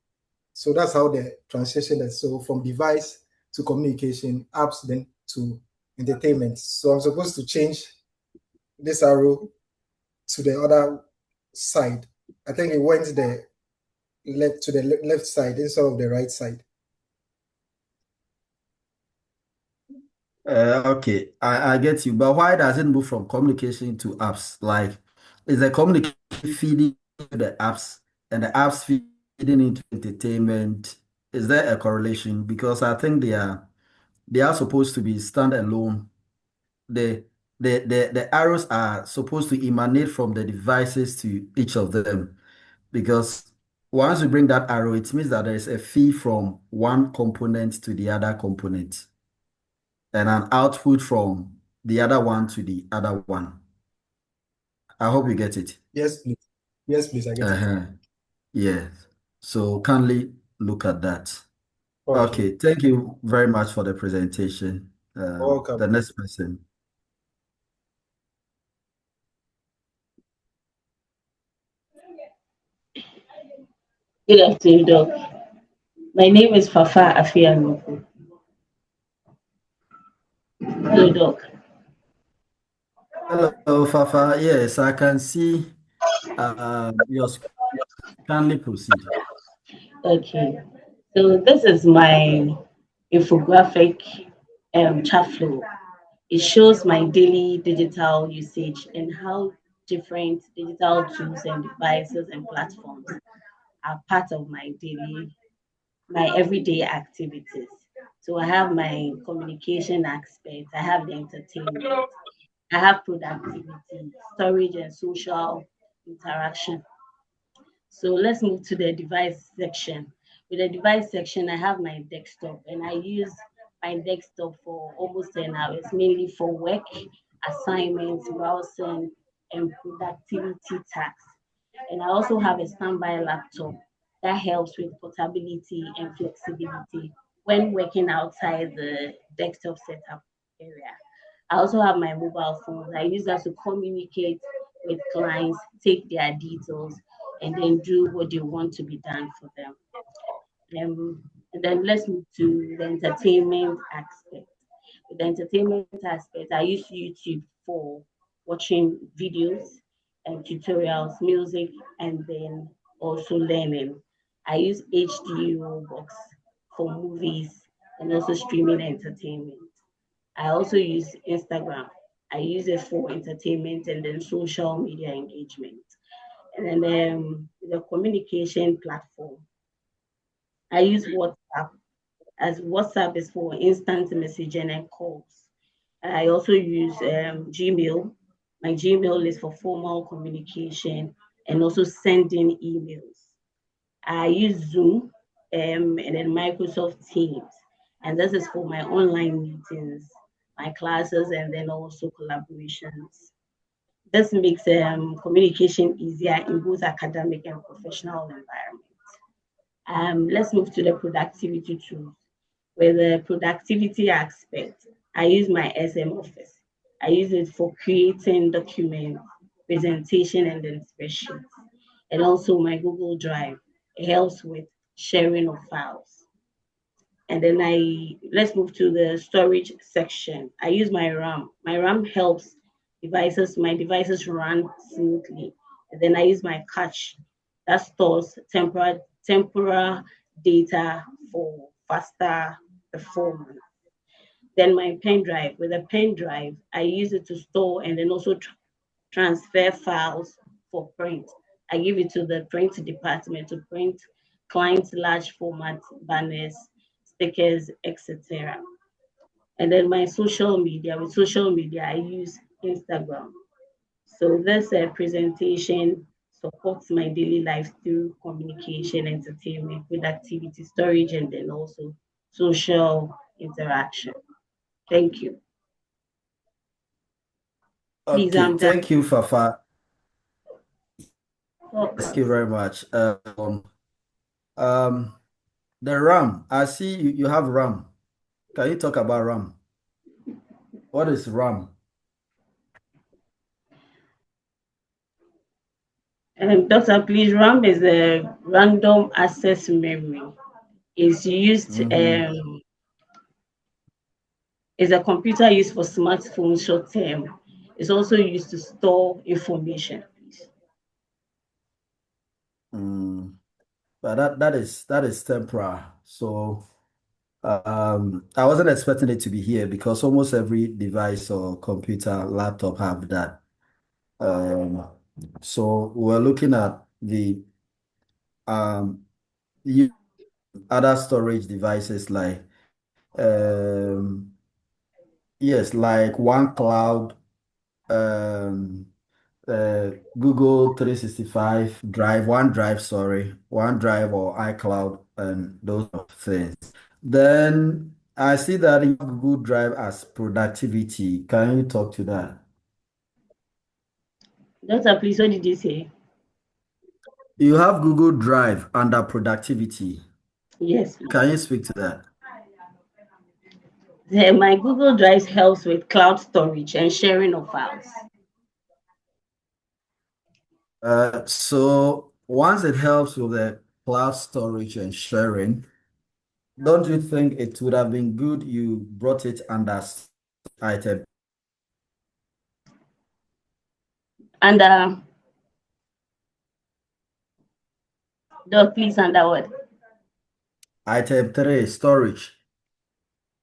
So that's how the transition is. So from device to communication, apps, then to entertainment. So I'm supposed to change this arrow to the other side. I think it went the left to the left side instead of the right side. Okay, I get you, but why does it move from communication to apps? Like, is the communication feeding into the apps and the apps feeding into entertainment? Is there a correlation? Because I think they are supposed to be standalone. The the arrows are supposed to emanate from the devices to each of them. Because once you bring that arrow, it means that there is a feed from one component to the other component and an output from the other one to the other one. I hope you get it. Yes, please. Yes, please. I get it. Uh-huh. Yes. So kindly look at that. Okay. Okay, thank you very much for the presentation. Welcome. The next person. Good afternoon, Doc. My name is Fafa Afianuku. Hello, Doc. Hello, Fafa. Yes, I can see your kindly proceed. Okay. So this is my infographic chat flow. It shows my daily digital usage and how different digital tools and devices and platforms are part of my everyday activities. So I have my communication aspect, I have the entertainment, I have productivity, storage and social interaction. So let's move to the device section. With the device section, I have my desktop and I use my desktop for almost 10 hours, mainly for work, assignments, browsing, and productivity tasks. And I also have a standby laptop that helps with portability and flexibility when working outside the desktop setup area. I also have my mobile phone. I use that to communicate with clients, take their details, and then do what they want to be done for them. And then let's move to the entertainment aspect. With the entertainment aspect, I use YouTube for watching videos and tutorials, music, and then also learning. I use HD box for movies and also streaming entertainment. I also use Instagram. I use it for entertainment and then social media engagement. And then the communication platform. I use WhatsApp, as WhatsApp is for instant messaging and calls. I also use Gmail. My Gmail is for formal communication and also sending emails. I use Zoom and then Microsoft Teams. And this is for my online meetings, my classes, and then also collaborations. This makes communication easier in both academic and professional environments. Let's move to the productivity tools. With the productivity aspect, I use my SM Office. I use it for creating documents, presentation, and then spreadsheets. And also my Google Drive. It helps with sharing of files. And then let's move to the storage section. I use my RAM. My RAM helps my devices run smoothly. And then I use my cache that stores temporal data for faster performance. Then my pen drive. With a pen drive, I use it to store and then also transfer files for print. I give it to the print department to print clients' large format banners, stickers, etc. And then my social media, with social media, I use Instagram. So this presentation supports my daily life through communication, entertainment, productivity, storage, and then also social interaction. Thank you. Please, Okay, I'm done. thank you, Fafa. Thank you Welcome. very much. Um, the RAM. I see you have RAM. Can you talk about RAM? What is RAM? Dr. Please, RAM is a random access memory. It's used is a computer used for smartphones short term. It's also used to store information. But that is temporal. So I wasn't expecting it to be here because almost every device or computer, laptop have that. Um, so we're looking at the um other storage devices like um yes, like OneCloud, um Google 365 Drive, OneDrive, sorry, OneDrive or iCloud and those things. Then I see that you have Google Drive as productivity. Can you talk to that? Dr. Please, what did you say? You have Google Drive under productivity. Yes, please. Can you speak to that? My Google Drive helps with cloud storage and sharing of files. So once it helps with the cloud storage and sharing, don't you think it would have been good you brought it under item? And please under what? Item 3, storage.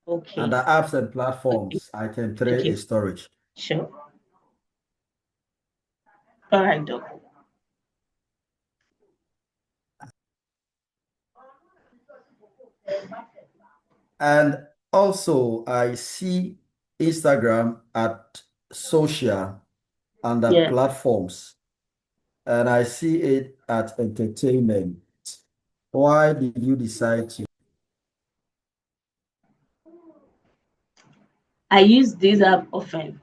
Okay. Under apps and platforms, item 3 Okay. is storage. Sure. All right, Doc. And also, I see Instagram at social under Yeah. platforms, and I see it at entertainment. Why did you decide to? I use this app often.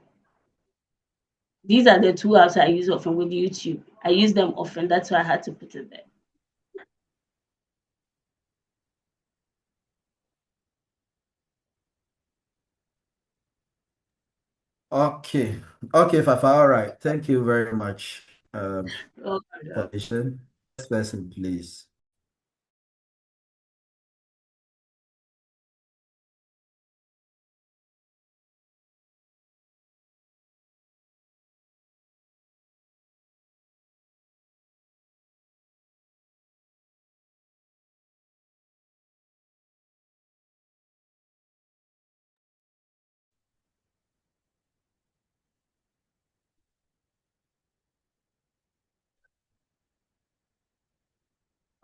These are the two apps I use often with YouTube. I use them often. That's why I had to put it there. Okay, okay, Fafa. All right. Thank you very much. Okay. For listening. Next person, please.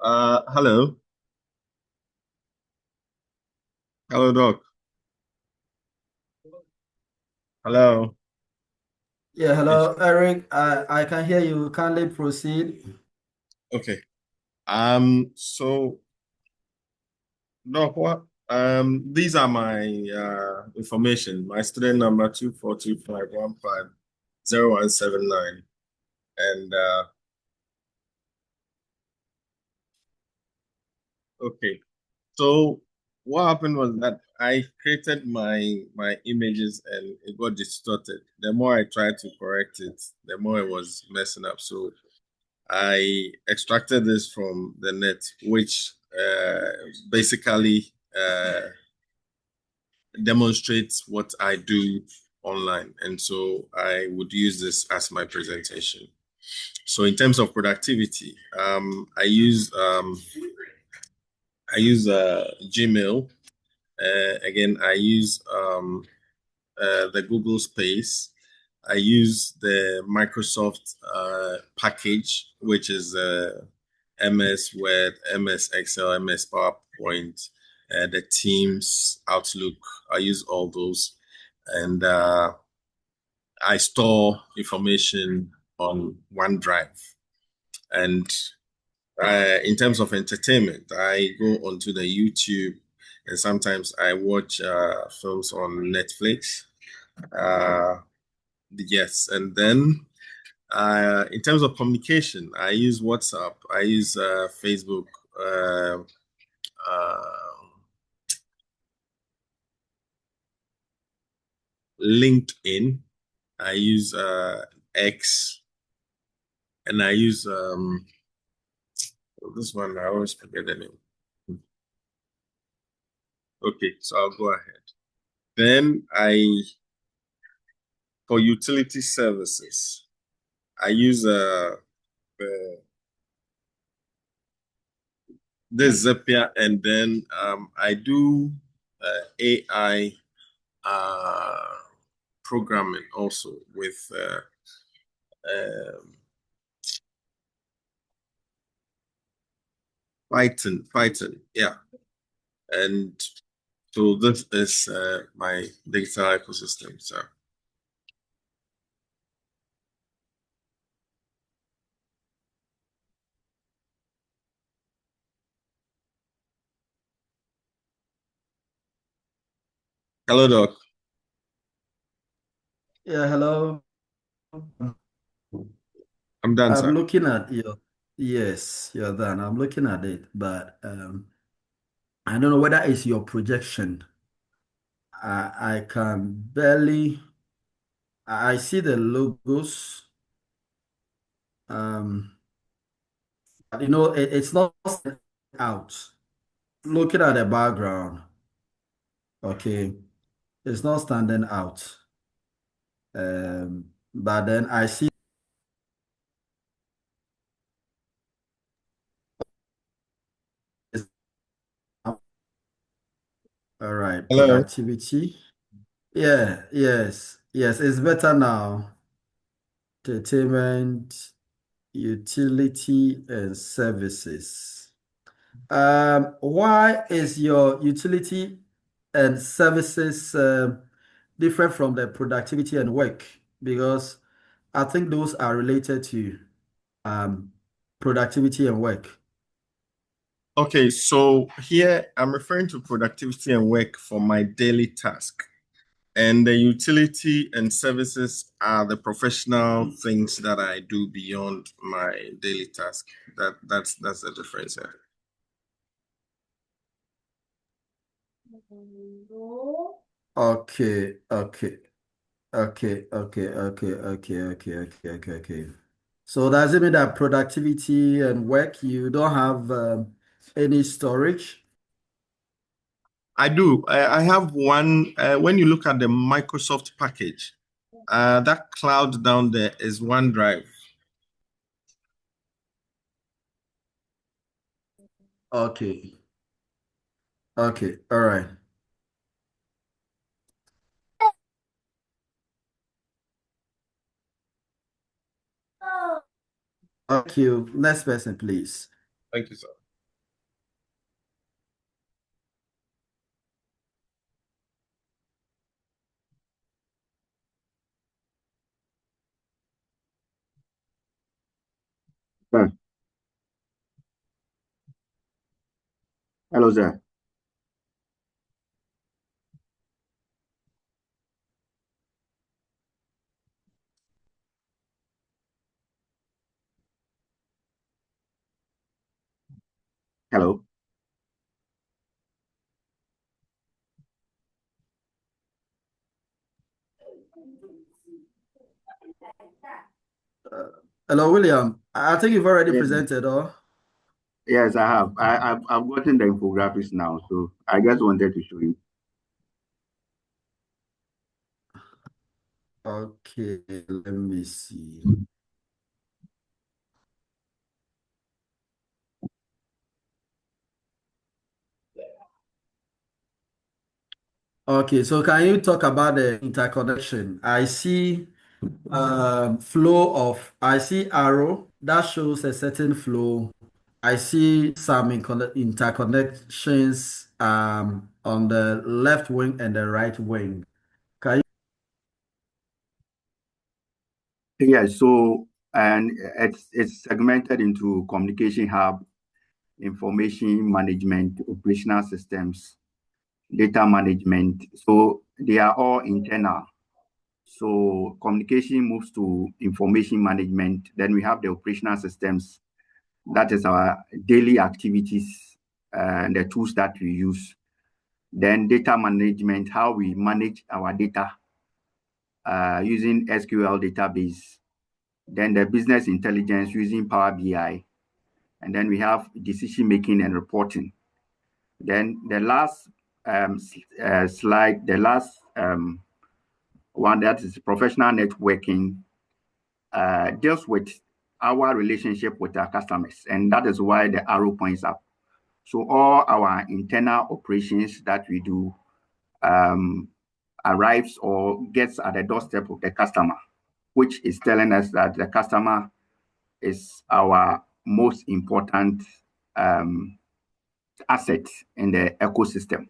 Hello. Hello, Doc. Hello. Yeah, hello, Eric. I can hear you. Kindly proceed. Okay. So Doc, these are my information. My student number 242515017 and okay. So what happened was that I created my images and it got distorted. The more I tried to correct it, the more it was messing up. So I extracted this from the net, which basically demonstrates what I do online. And so I would use this as my presentation. So in terms of productivity, I use Gmail. Again, I use the Google Space. I use the Microsoft package, which is MS Word, MS Excel, MS PowerPoint, the Teams, Outlook. I use all those. And I store information on OneDrive. And in terms of entertainment, I go onto the YouTube and sometimes I watch films on Netflix. Yes, and then in terms of communication, I use WhatsApp, I use Facebook, uh, LinkedIn, I use X, and I use this one. I always forget the name. Okay, so I'll go ahead. Then for utility services, I use this Zapier, and then I do AI programming also with Python, yeah. And so this is my digital ecosystem. So hello, Doc. Yeah, hello. I'm done, I'm sir. looking at your, yes, you're done. I'm looking at it, but I don't know whether it's your projection. I can barely, I see the logos. Um, but it's not out. Looking at the background, okay, it's not standing out. But then I see, all right, Hello. productivity. Yeah, yes, it's better now. Entertainment, utility, and services. Why is your utility and services different from the productivity and work? Because I think those are related to um, productivity and work. Okay, so here I'm referring to productivity and work for my daily task. And the utility and services are the professional things that I do beyond my daily task. That's the difference here. Okay, okay, okay. So does it mean that productivity and work, you don't have any storage? I do. I have one. When you look at the Microsoft package, that cloud down there is OneDrive. Okay, okay, all right. Thank you. Next person, please. Thank you, sir. Sir. Hello, sir. Hello. Hello, William. I think you've already Yes, presented, or? yes, I have. I've gotten the infographics now, so I just wanted to show you. Okay, let me see. Okay, so can you talk about the interconnection? I see I see arrow that shows a certain flow. I see some interconnections on the left wing and the right wing. Can Yeah, so and it's segmented into communication hub, information management, operational systems, data management. So they are all internal. So communication moves to information management. Then we have the operational systems. That is our daily activities and the tools that we use. Then data management, how we manage our data using SQL database. Then the business intelligence using Power BI. And then we have decision making and reporting. Then the last slide, the last one, that is professional networking, deals with our relationship with our customers. And that is why the arrow points up. So all our internal operations that we do arrives or gets at the doorstep of the customer, which is telling us that the customer is our most important asset in the ecosystem.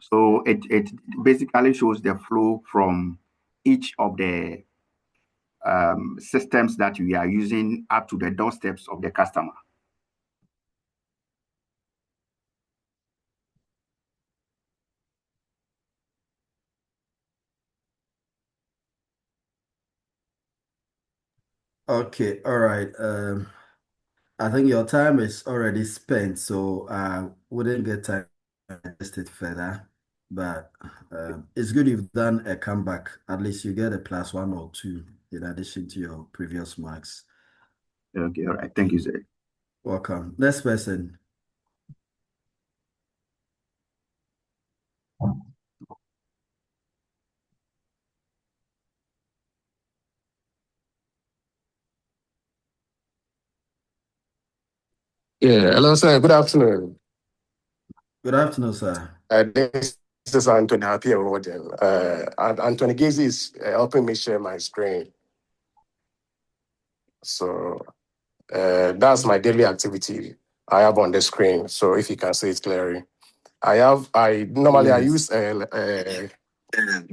So it basically shows the flow from each of the systems that we are using up to the doorsteps of the customer. Okay, all right. I think your time is already spent, so I wouldn't get time to test it further. But it's good you've done a comeback. At least you get a +1 or 2 in addition to your previous marks. Okay, all right. Thank you, sir. Welcome. Next person. Yeah, hello, sir. Good afternoon. Good afternoon, sir. This is Anthony Happy Rodin. Anthony Gazy is helping me share my screen. So that's my daily activity I have on the screen. So if you can see it clearly, I normally I Yes. use a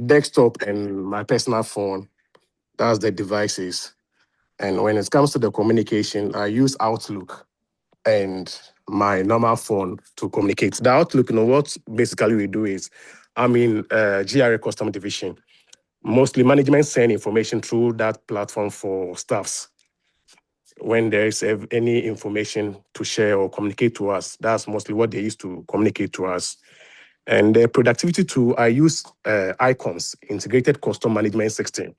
desktop and my personal phone. That's the devices. And when it comes to the communication, I use Outlook and my normal phone to communicate. The Outlook, what basically we do is, I'm in GRA Custom Division. Mostly management send information through that platform for staffs. When there is any information to share or communicate to us, that's mostly what they use to communicate to us. And the productivity tool, I use ICOMS, Integrated Custom Management System.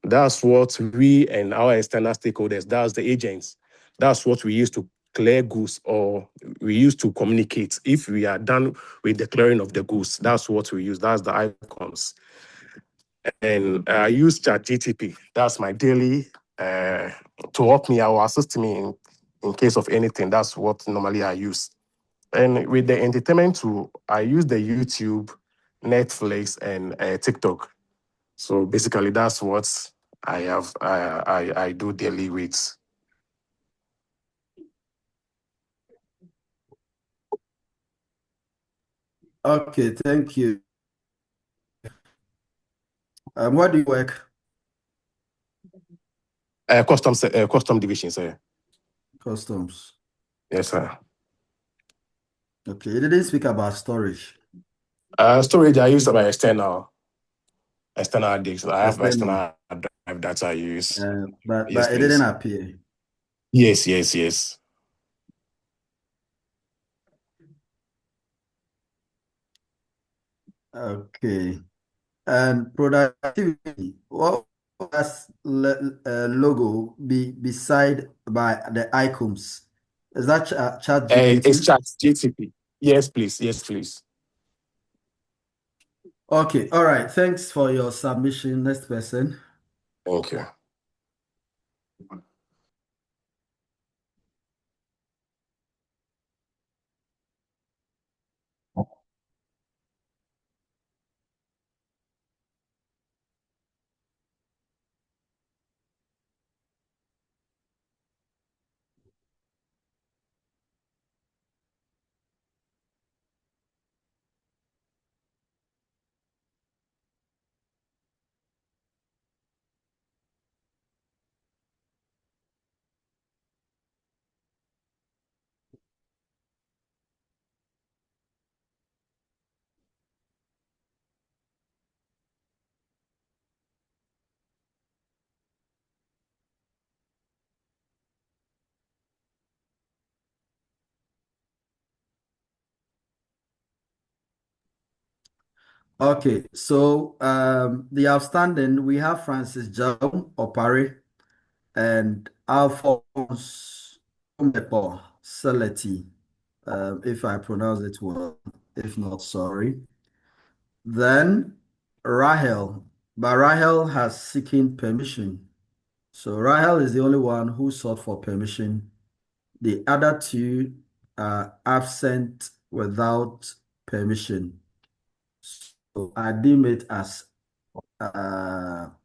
That's what we and our external stakeholders, that's the agents, that's what we use to clear goods or we use to communicate. If we are done with the clearing of the goods, that's what we use. That's the icons. And I use ChatGTP. That's my daily to help me or assist me in case of anything. That's what normally I use. And with the entertainment tool, I use the YouTube, Netflix, and TikTok. So basically, that's what I have. I do daily with. Okay, thank you. Where do you work? Custom division, sir. Customs. Yes, sir. Okay, you didn't speak about storage. Storage, I use my external disks. I have External. external drive that I use. But Yes, it didn't please. appear. Yes. Okay. And productivity. What does logo be beside by the icons? Is that chat It's GPT? chat GTP. Yes, please. Okay, all right. Thanks for your submission. Next person. Thank you. Okay, so the outstanding, we have Francis John Opare and Alphonse Umepo Seleti, if I pronounce it well. If not, sorry. Then Rahel, but Rahel has seeking permission. So Rahel is the only one who sought for permission. The other two are absent without permission. So I deem it as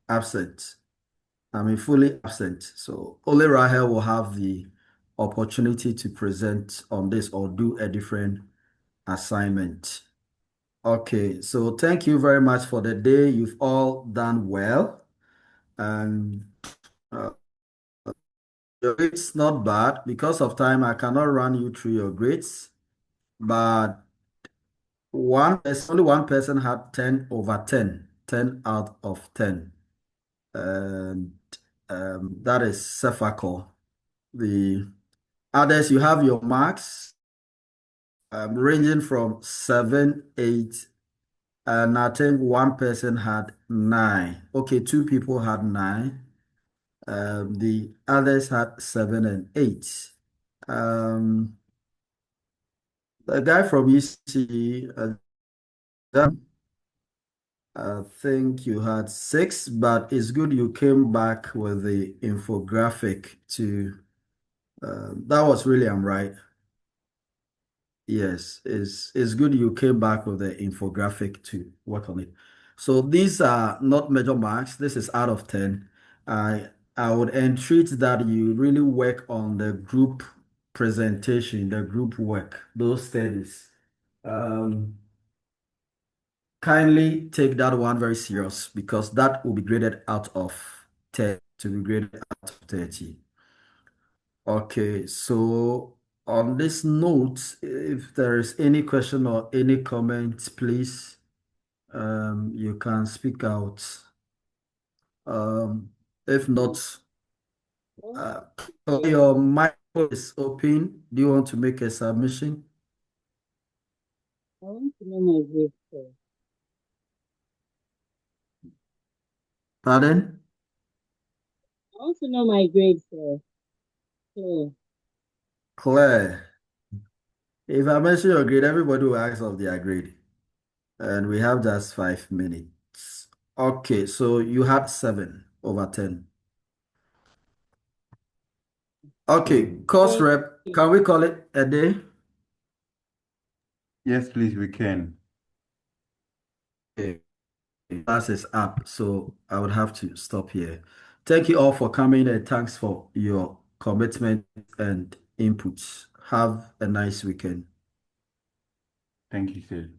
absent. I mean, fully absent. So only Rahel will have the opportunity to present on this or do a different assignment. Okay, so thank you very much for the day. You've all done well. And uh, your grades not bad. Because of time, I cannot run you through your grades. But only one person had 10 over 10, 10 out of 10. And that is Cephacol. The others, you have your marks ranging from 7, 8, and I think one person had 9. Okay, two people had 9. The others had 7 and 8. The guy from UC, I think you had 6, but it's good you came back with the infographic to. That was William, right? Yes, it's good you came back with the infographic to work on it. So these are not major marks. This is out of 10. I would entreat that you really work on the group presentation, the group work, those studies. Kindly take that one very serious because that will be graded out of 10 to be graded out of 30. Okay, so on this note, if there is any question or any comment, please, you can speak out. If not, uh, your microphone is open. Do you want to make a submission? I want to know my grade, sir. Pardon? I want to know my grade, sir. Sure. Claire, if I mention your grade, everybody will ask of their grade. And we have just 5 minutes. Okay, so you had 7 over 10. Okay, course rep, can we call it a day? Yes, please, we can. Okay, class is up, so I would have to stop here. Thank you all for coming and thanks for your commitment and inputs. Have a nice weekend. Thank you, sir.